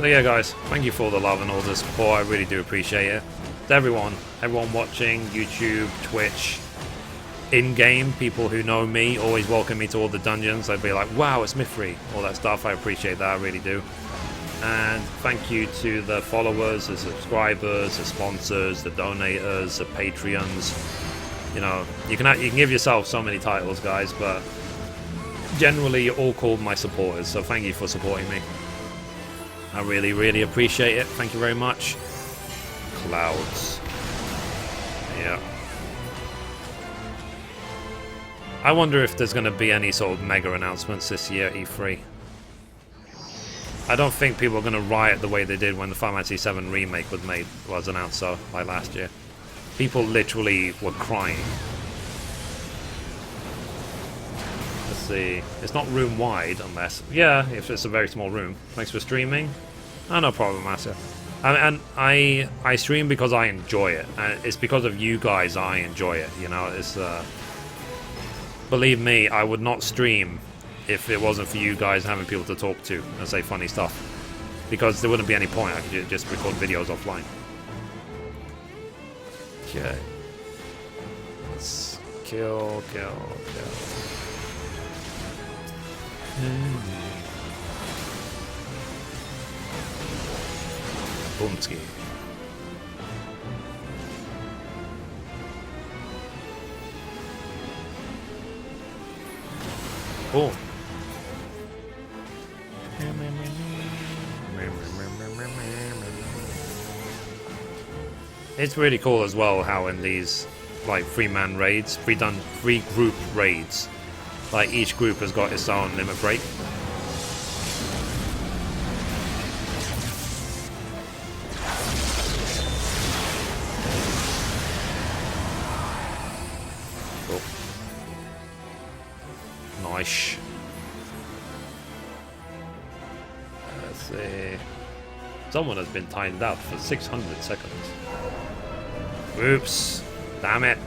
yeah, guys, thank you for all the love and all the support. I really do appreciate it. To everyone watching, YouTube, Twitch, in-game, people who know me, always welcome me to all the dungeons. They'd be like, wow, it's Mithrie, all that stuff. I appreciate that, I really do. And thank you to the followers, the subscribers, the sponsors, the donators, the Patreons. You know, you can give yourself so many titles, guys, but generally you're all called my supporters, so thank you for supporting me. I really, really appreciate it. Thank you very much. Clouds. Yeah. I wonder if there's going to be any sort of mega announcements this year at E3. I don't think people are going to riot the way they did when the Final Fantasy VII Remake was announced, so, like last year. People literally were crying. Let's see. It's not room wide unless... Yeah, if it's a very small room. Thanks for streaming. Oh, no problem, Master. And I stream because I enjoy it. And it's because of you guys I enjoy it, you know. It's... Believe me, I would not stream if it wasn't for you guys having people to talk to and say funny stuff. Because there wouldn't be any point. I could just record videos offline. Okay. Let's kill. Boomski. Boom. It's really cool as well how in these like free-man raids, free group raids, like each group has got its own limit break. Cool. Nice. Let's see. Someone has been timed out for 600 seconds. Oops. Damn it.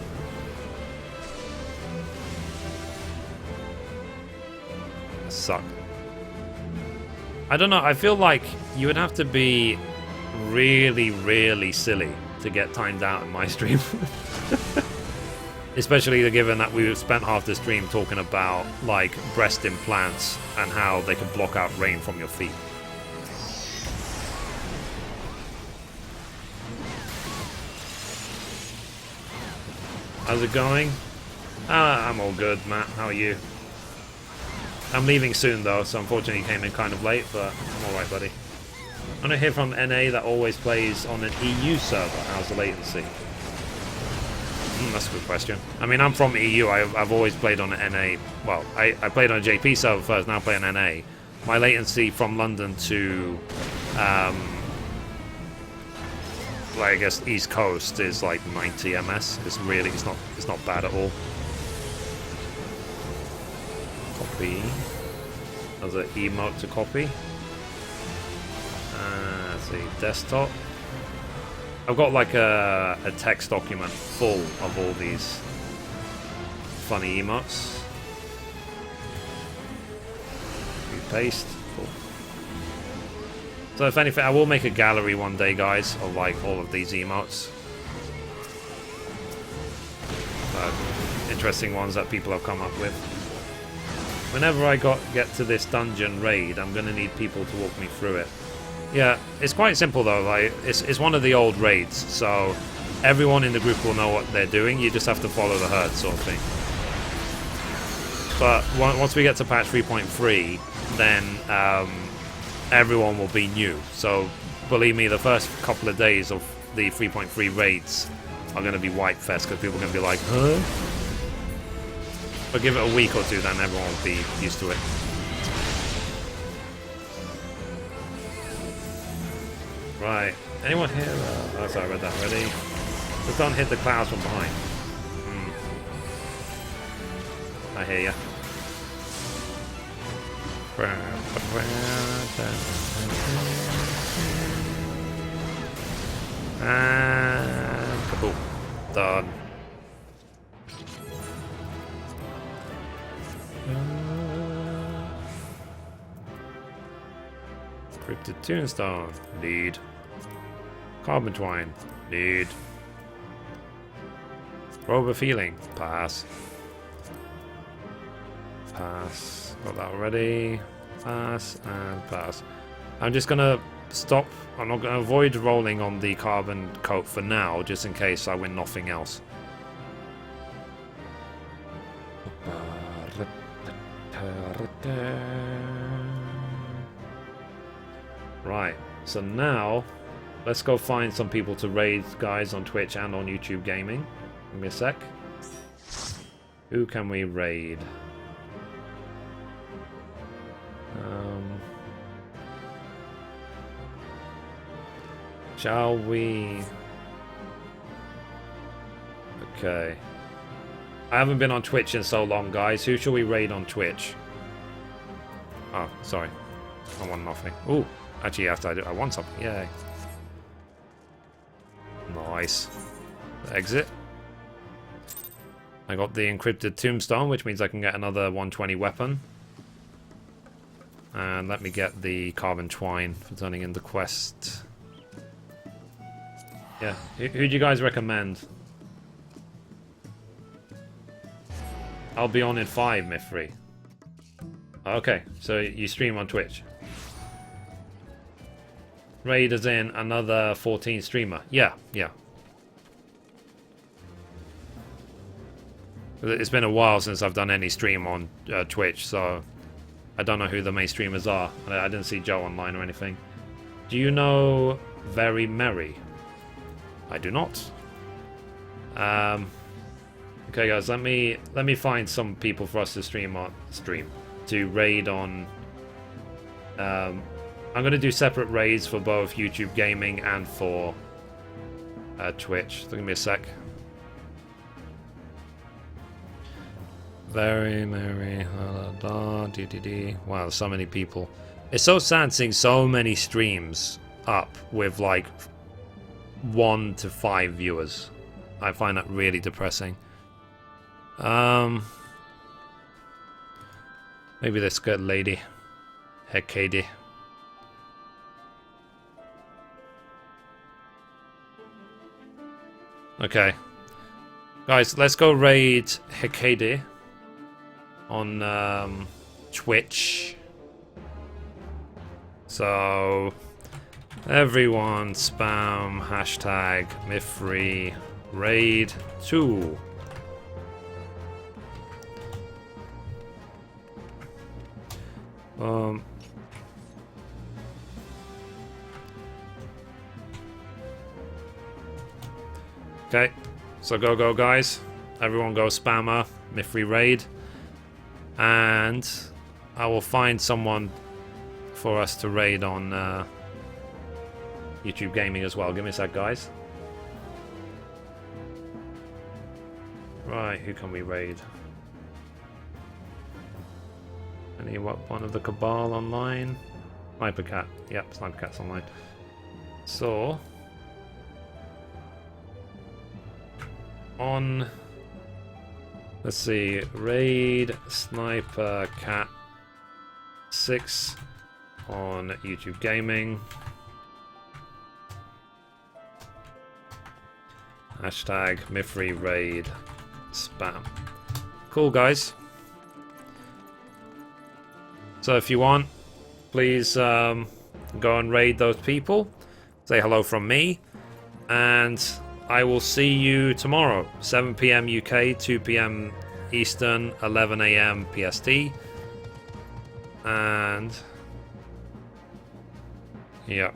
suck. I don't know, I feel like you would have to be really, really silly to get timed out in my stream. Especially given that we spent half the stream talking about, like, breast implants and how they can block out rain from your feet. How's it going? I'm all good, Matt. How are you? I'm leaving soon, though, so unfortunately you came in kind of late, but I'm alright, buddy. I want to hear from NA that always plays on an EU server. How's the latency? That's a good question. I mean, I'm from EU. I've always played on an NA. Well, I played on a JP server first, now I play on NA. My latency from London to, like, I guess East Coast is like 90 ms. It's really, it's not bad at all. Copy. There's an emote to copy. Let's see, desktop. I've got like a text document full of all these funny emotes. Paste. Cool. So if anything, I will make a gallery one day, guys, of like all of these emotes. Interesting ones that people have come up with. Whenever I get to this dungeon raid, I'm gonna need people to walk me through it. Yeah, it's quite simple though. Like it's one of the old raids, so everyone in the group will know what they're doing. You just have to follow the herd, sort of thing. But once we get to patch 3.3, then everyone will be new. So believe me, the first couple of days of the 3.3 raids are going to be white fest because people are going to be like, huh? But give it a week or two, then everyone will be used to it. Right. Anyone here? Oh, sorry, I read that already. Just don't hit the clouds from behind. I hear ya. And kaboom. Done. Cryptid Tombstone. Need. Carbon Twine. Need. Robe of Healing. Pass. Pass. Got that already. Pass and pass. I'm just gonna stop. I'm not gonna avoid rolling on the carbon coat for now, just in case I win nothing else. Right. So now, let's go find some people to raid, guys, on Twitch and on YouTube Gaming. Give me a sec. Who can we raid? Shall we? Okay. I haven't been on Twitch in so long, guys. Who shall we raid on Twitch? Oh, sorry. I want nothing. Ooh, actually, I want something. Yay. Nice. Exit. I got the encrypted tombstone, which means I can get another 120 weapon. And let me get the carbon twine for turning in the quest. Yeah, who'd you guys recommend? I'll be on in 5, Mithrie. Okay, so you stream on Twitch. Raid is in another 14 streamer. Yeah. It's been a while since I've done any stream on Twitch, so I don't know who the main streamers are. I didn't see Joe online or anything. Do you know Very Merry? I do not. Okay, guys, let me find some people for us to to raid on. I'm gonna do separate raids for both YouTube Gaming and for Twitch. So give me a sec. Very merry, wow, there's so many people. It's so sad seeing so many streams up with like 1 to 5 viewers. I find that really depressing. Maybe this good lady. Hecade. Okay. Guys, let's go raid Hecade on Twitch. So everyone spam hashtag Mithrie raid 2. Okay, so go guys. Everyone go spammer Mithrie raid, and I will find someone for us to raid on YouTube Gaming as well. Give me a sec, guys. Right, who can we raid? Any one of the Cabal online? Sniper Cat. Yep, Sniper Cat's online. So on, let's see, raid Sniper Cat 6 on YouTube Gaming. Hashtag Mithrie raid spam. Cool, guys. So if you want, please go and raid those people. Say hello from me, and I will see you tomorrow, 7 PM UK, 2 PM Eastern, 11 AM PST. And yeah.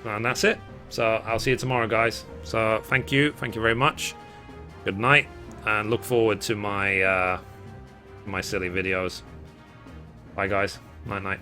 And that's it. So I'll see you tomorrow, guys. So thank you very much. Good night, and look forward to my my silly videos. Bye, guys. Night night.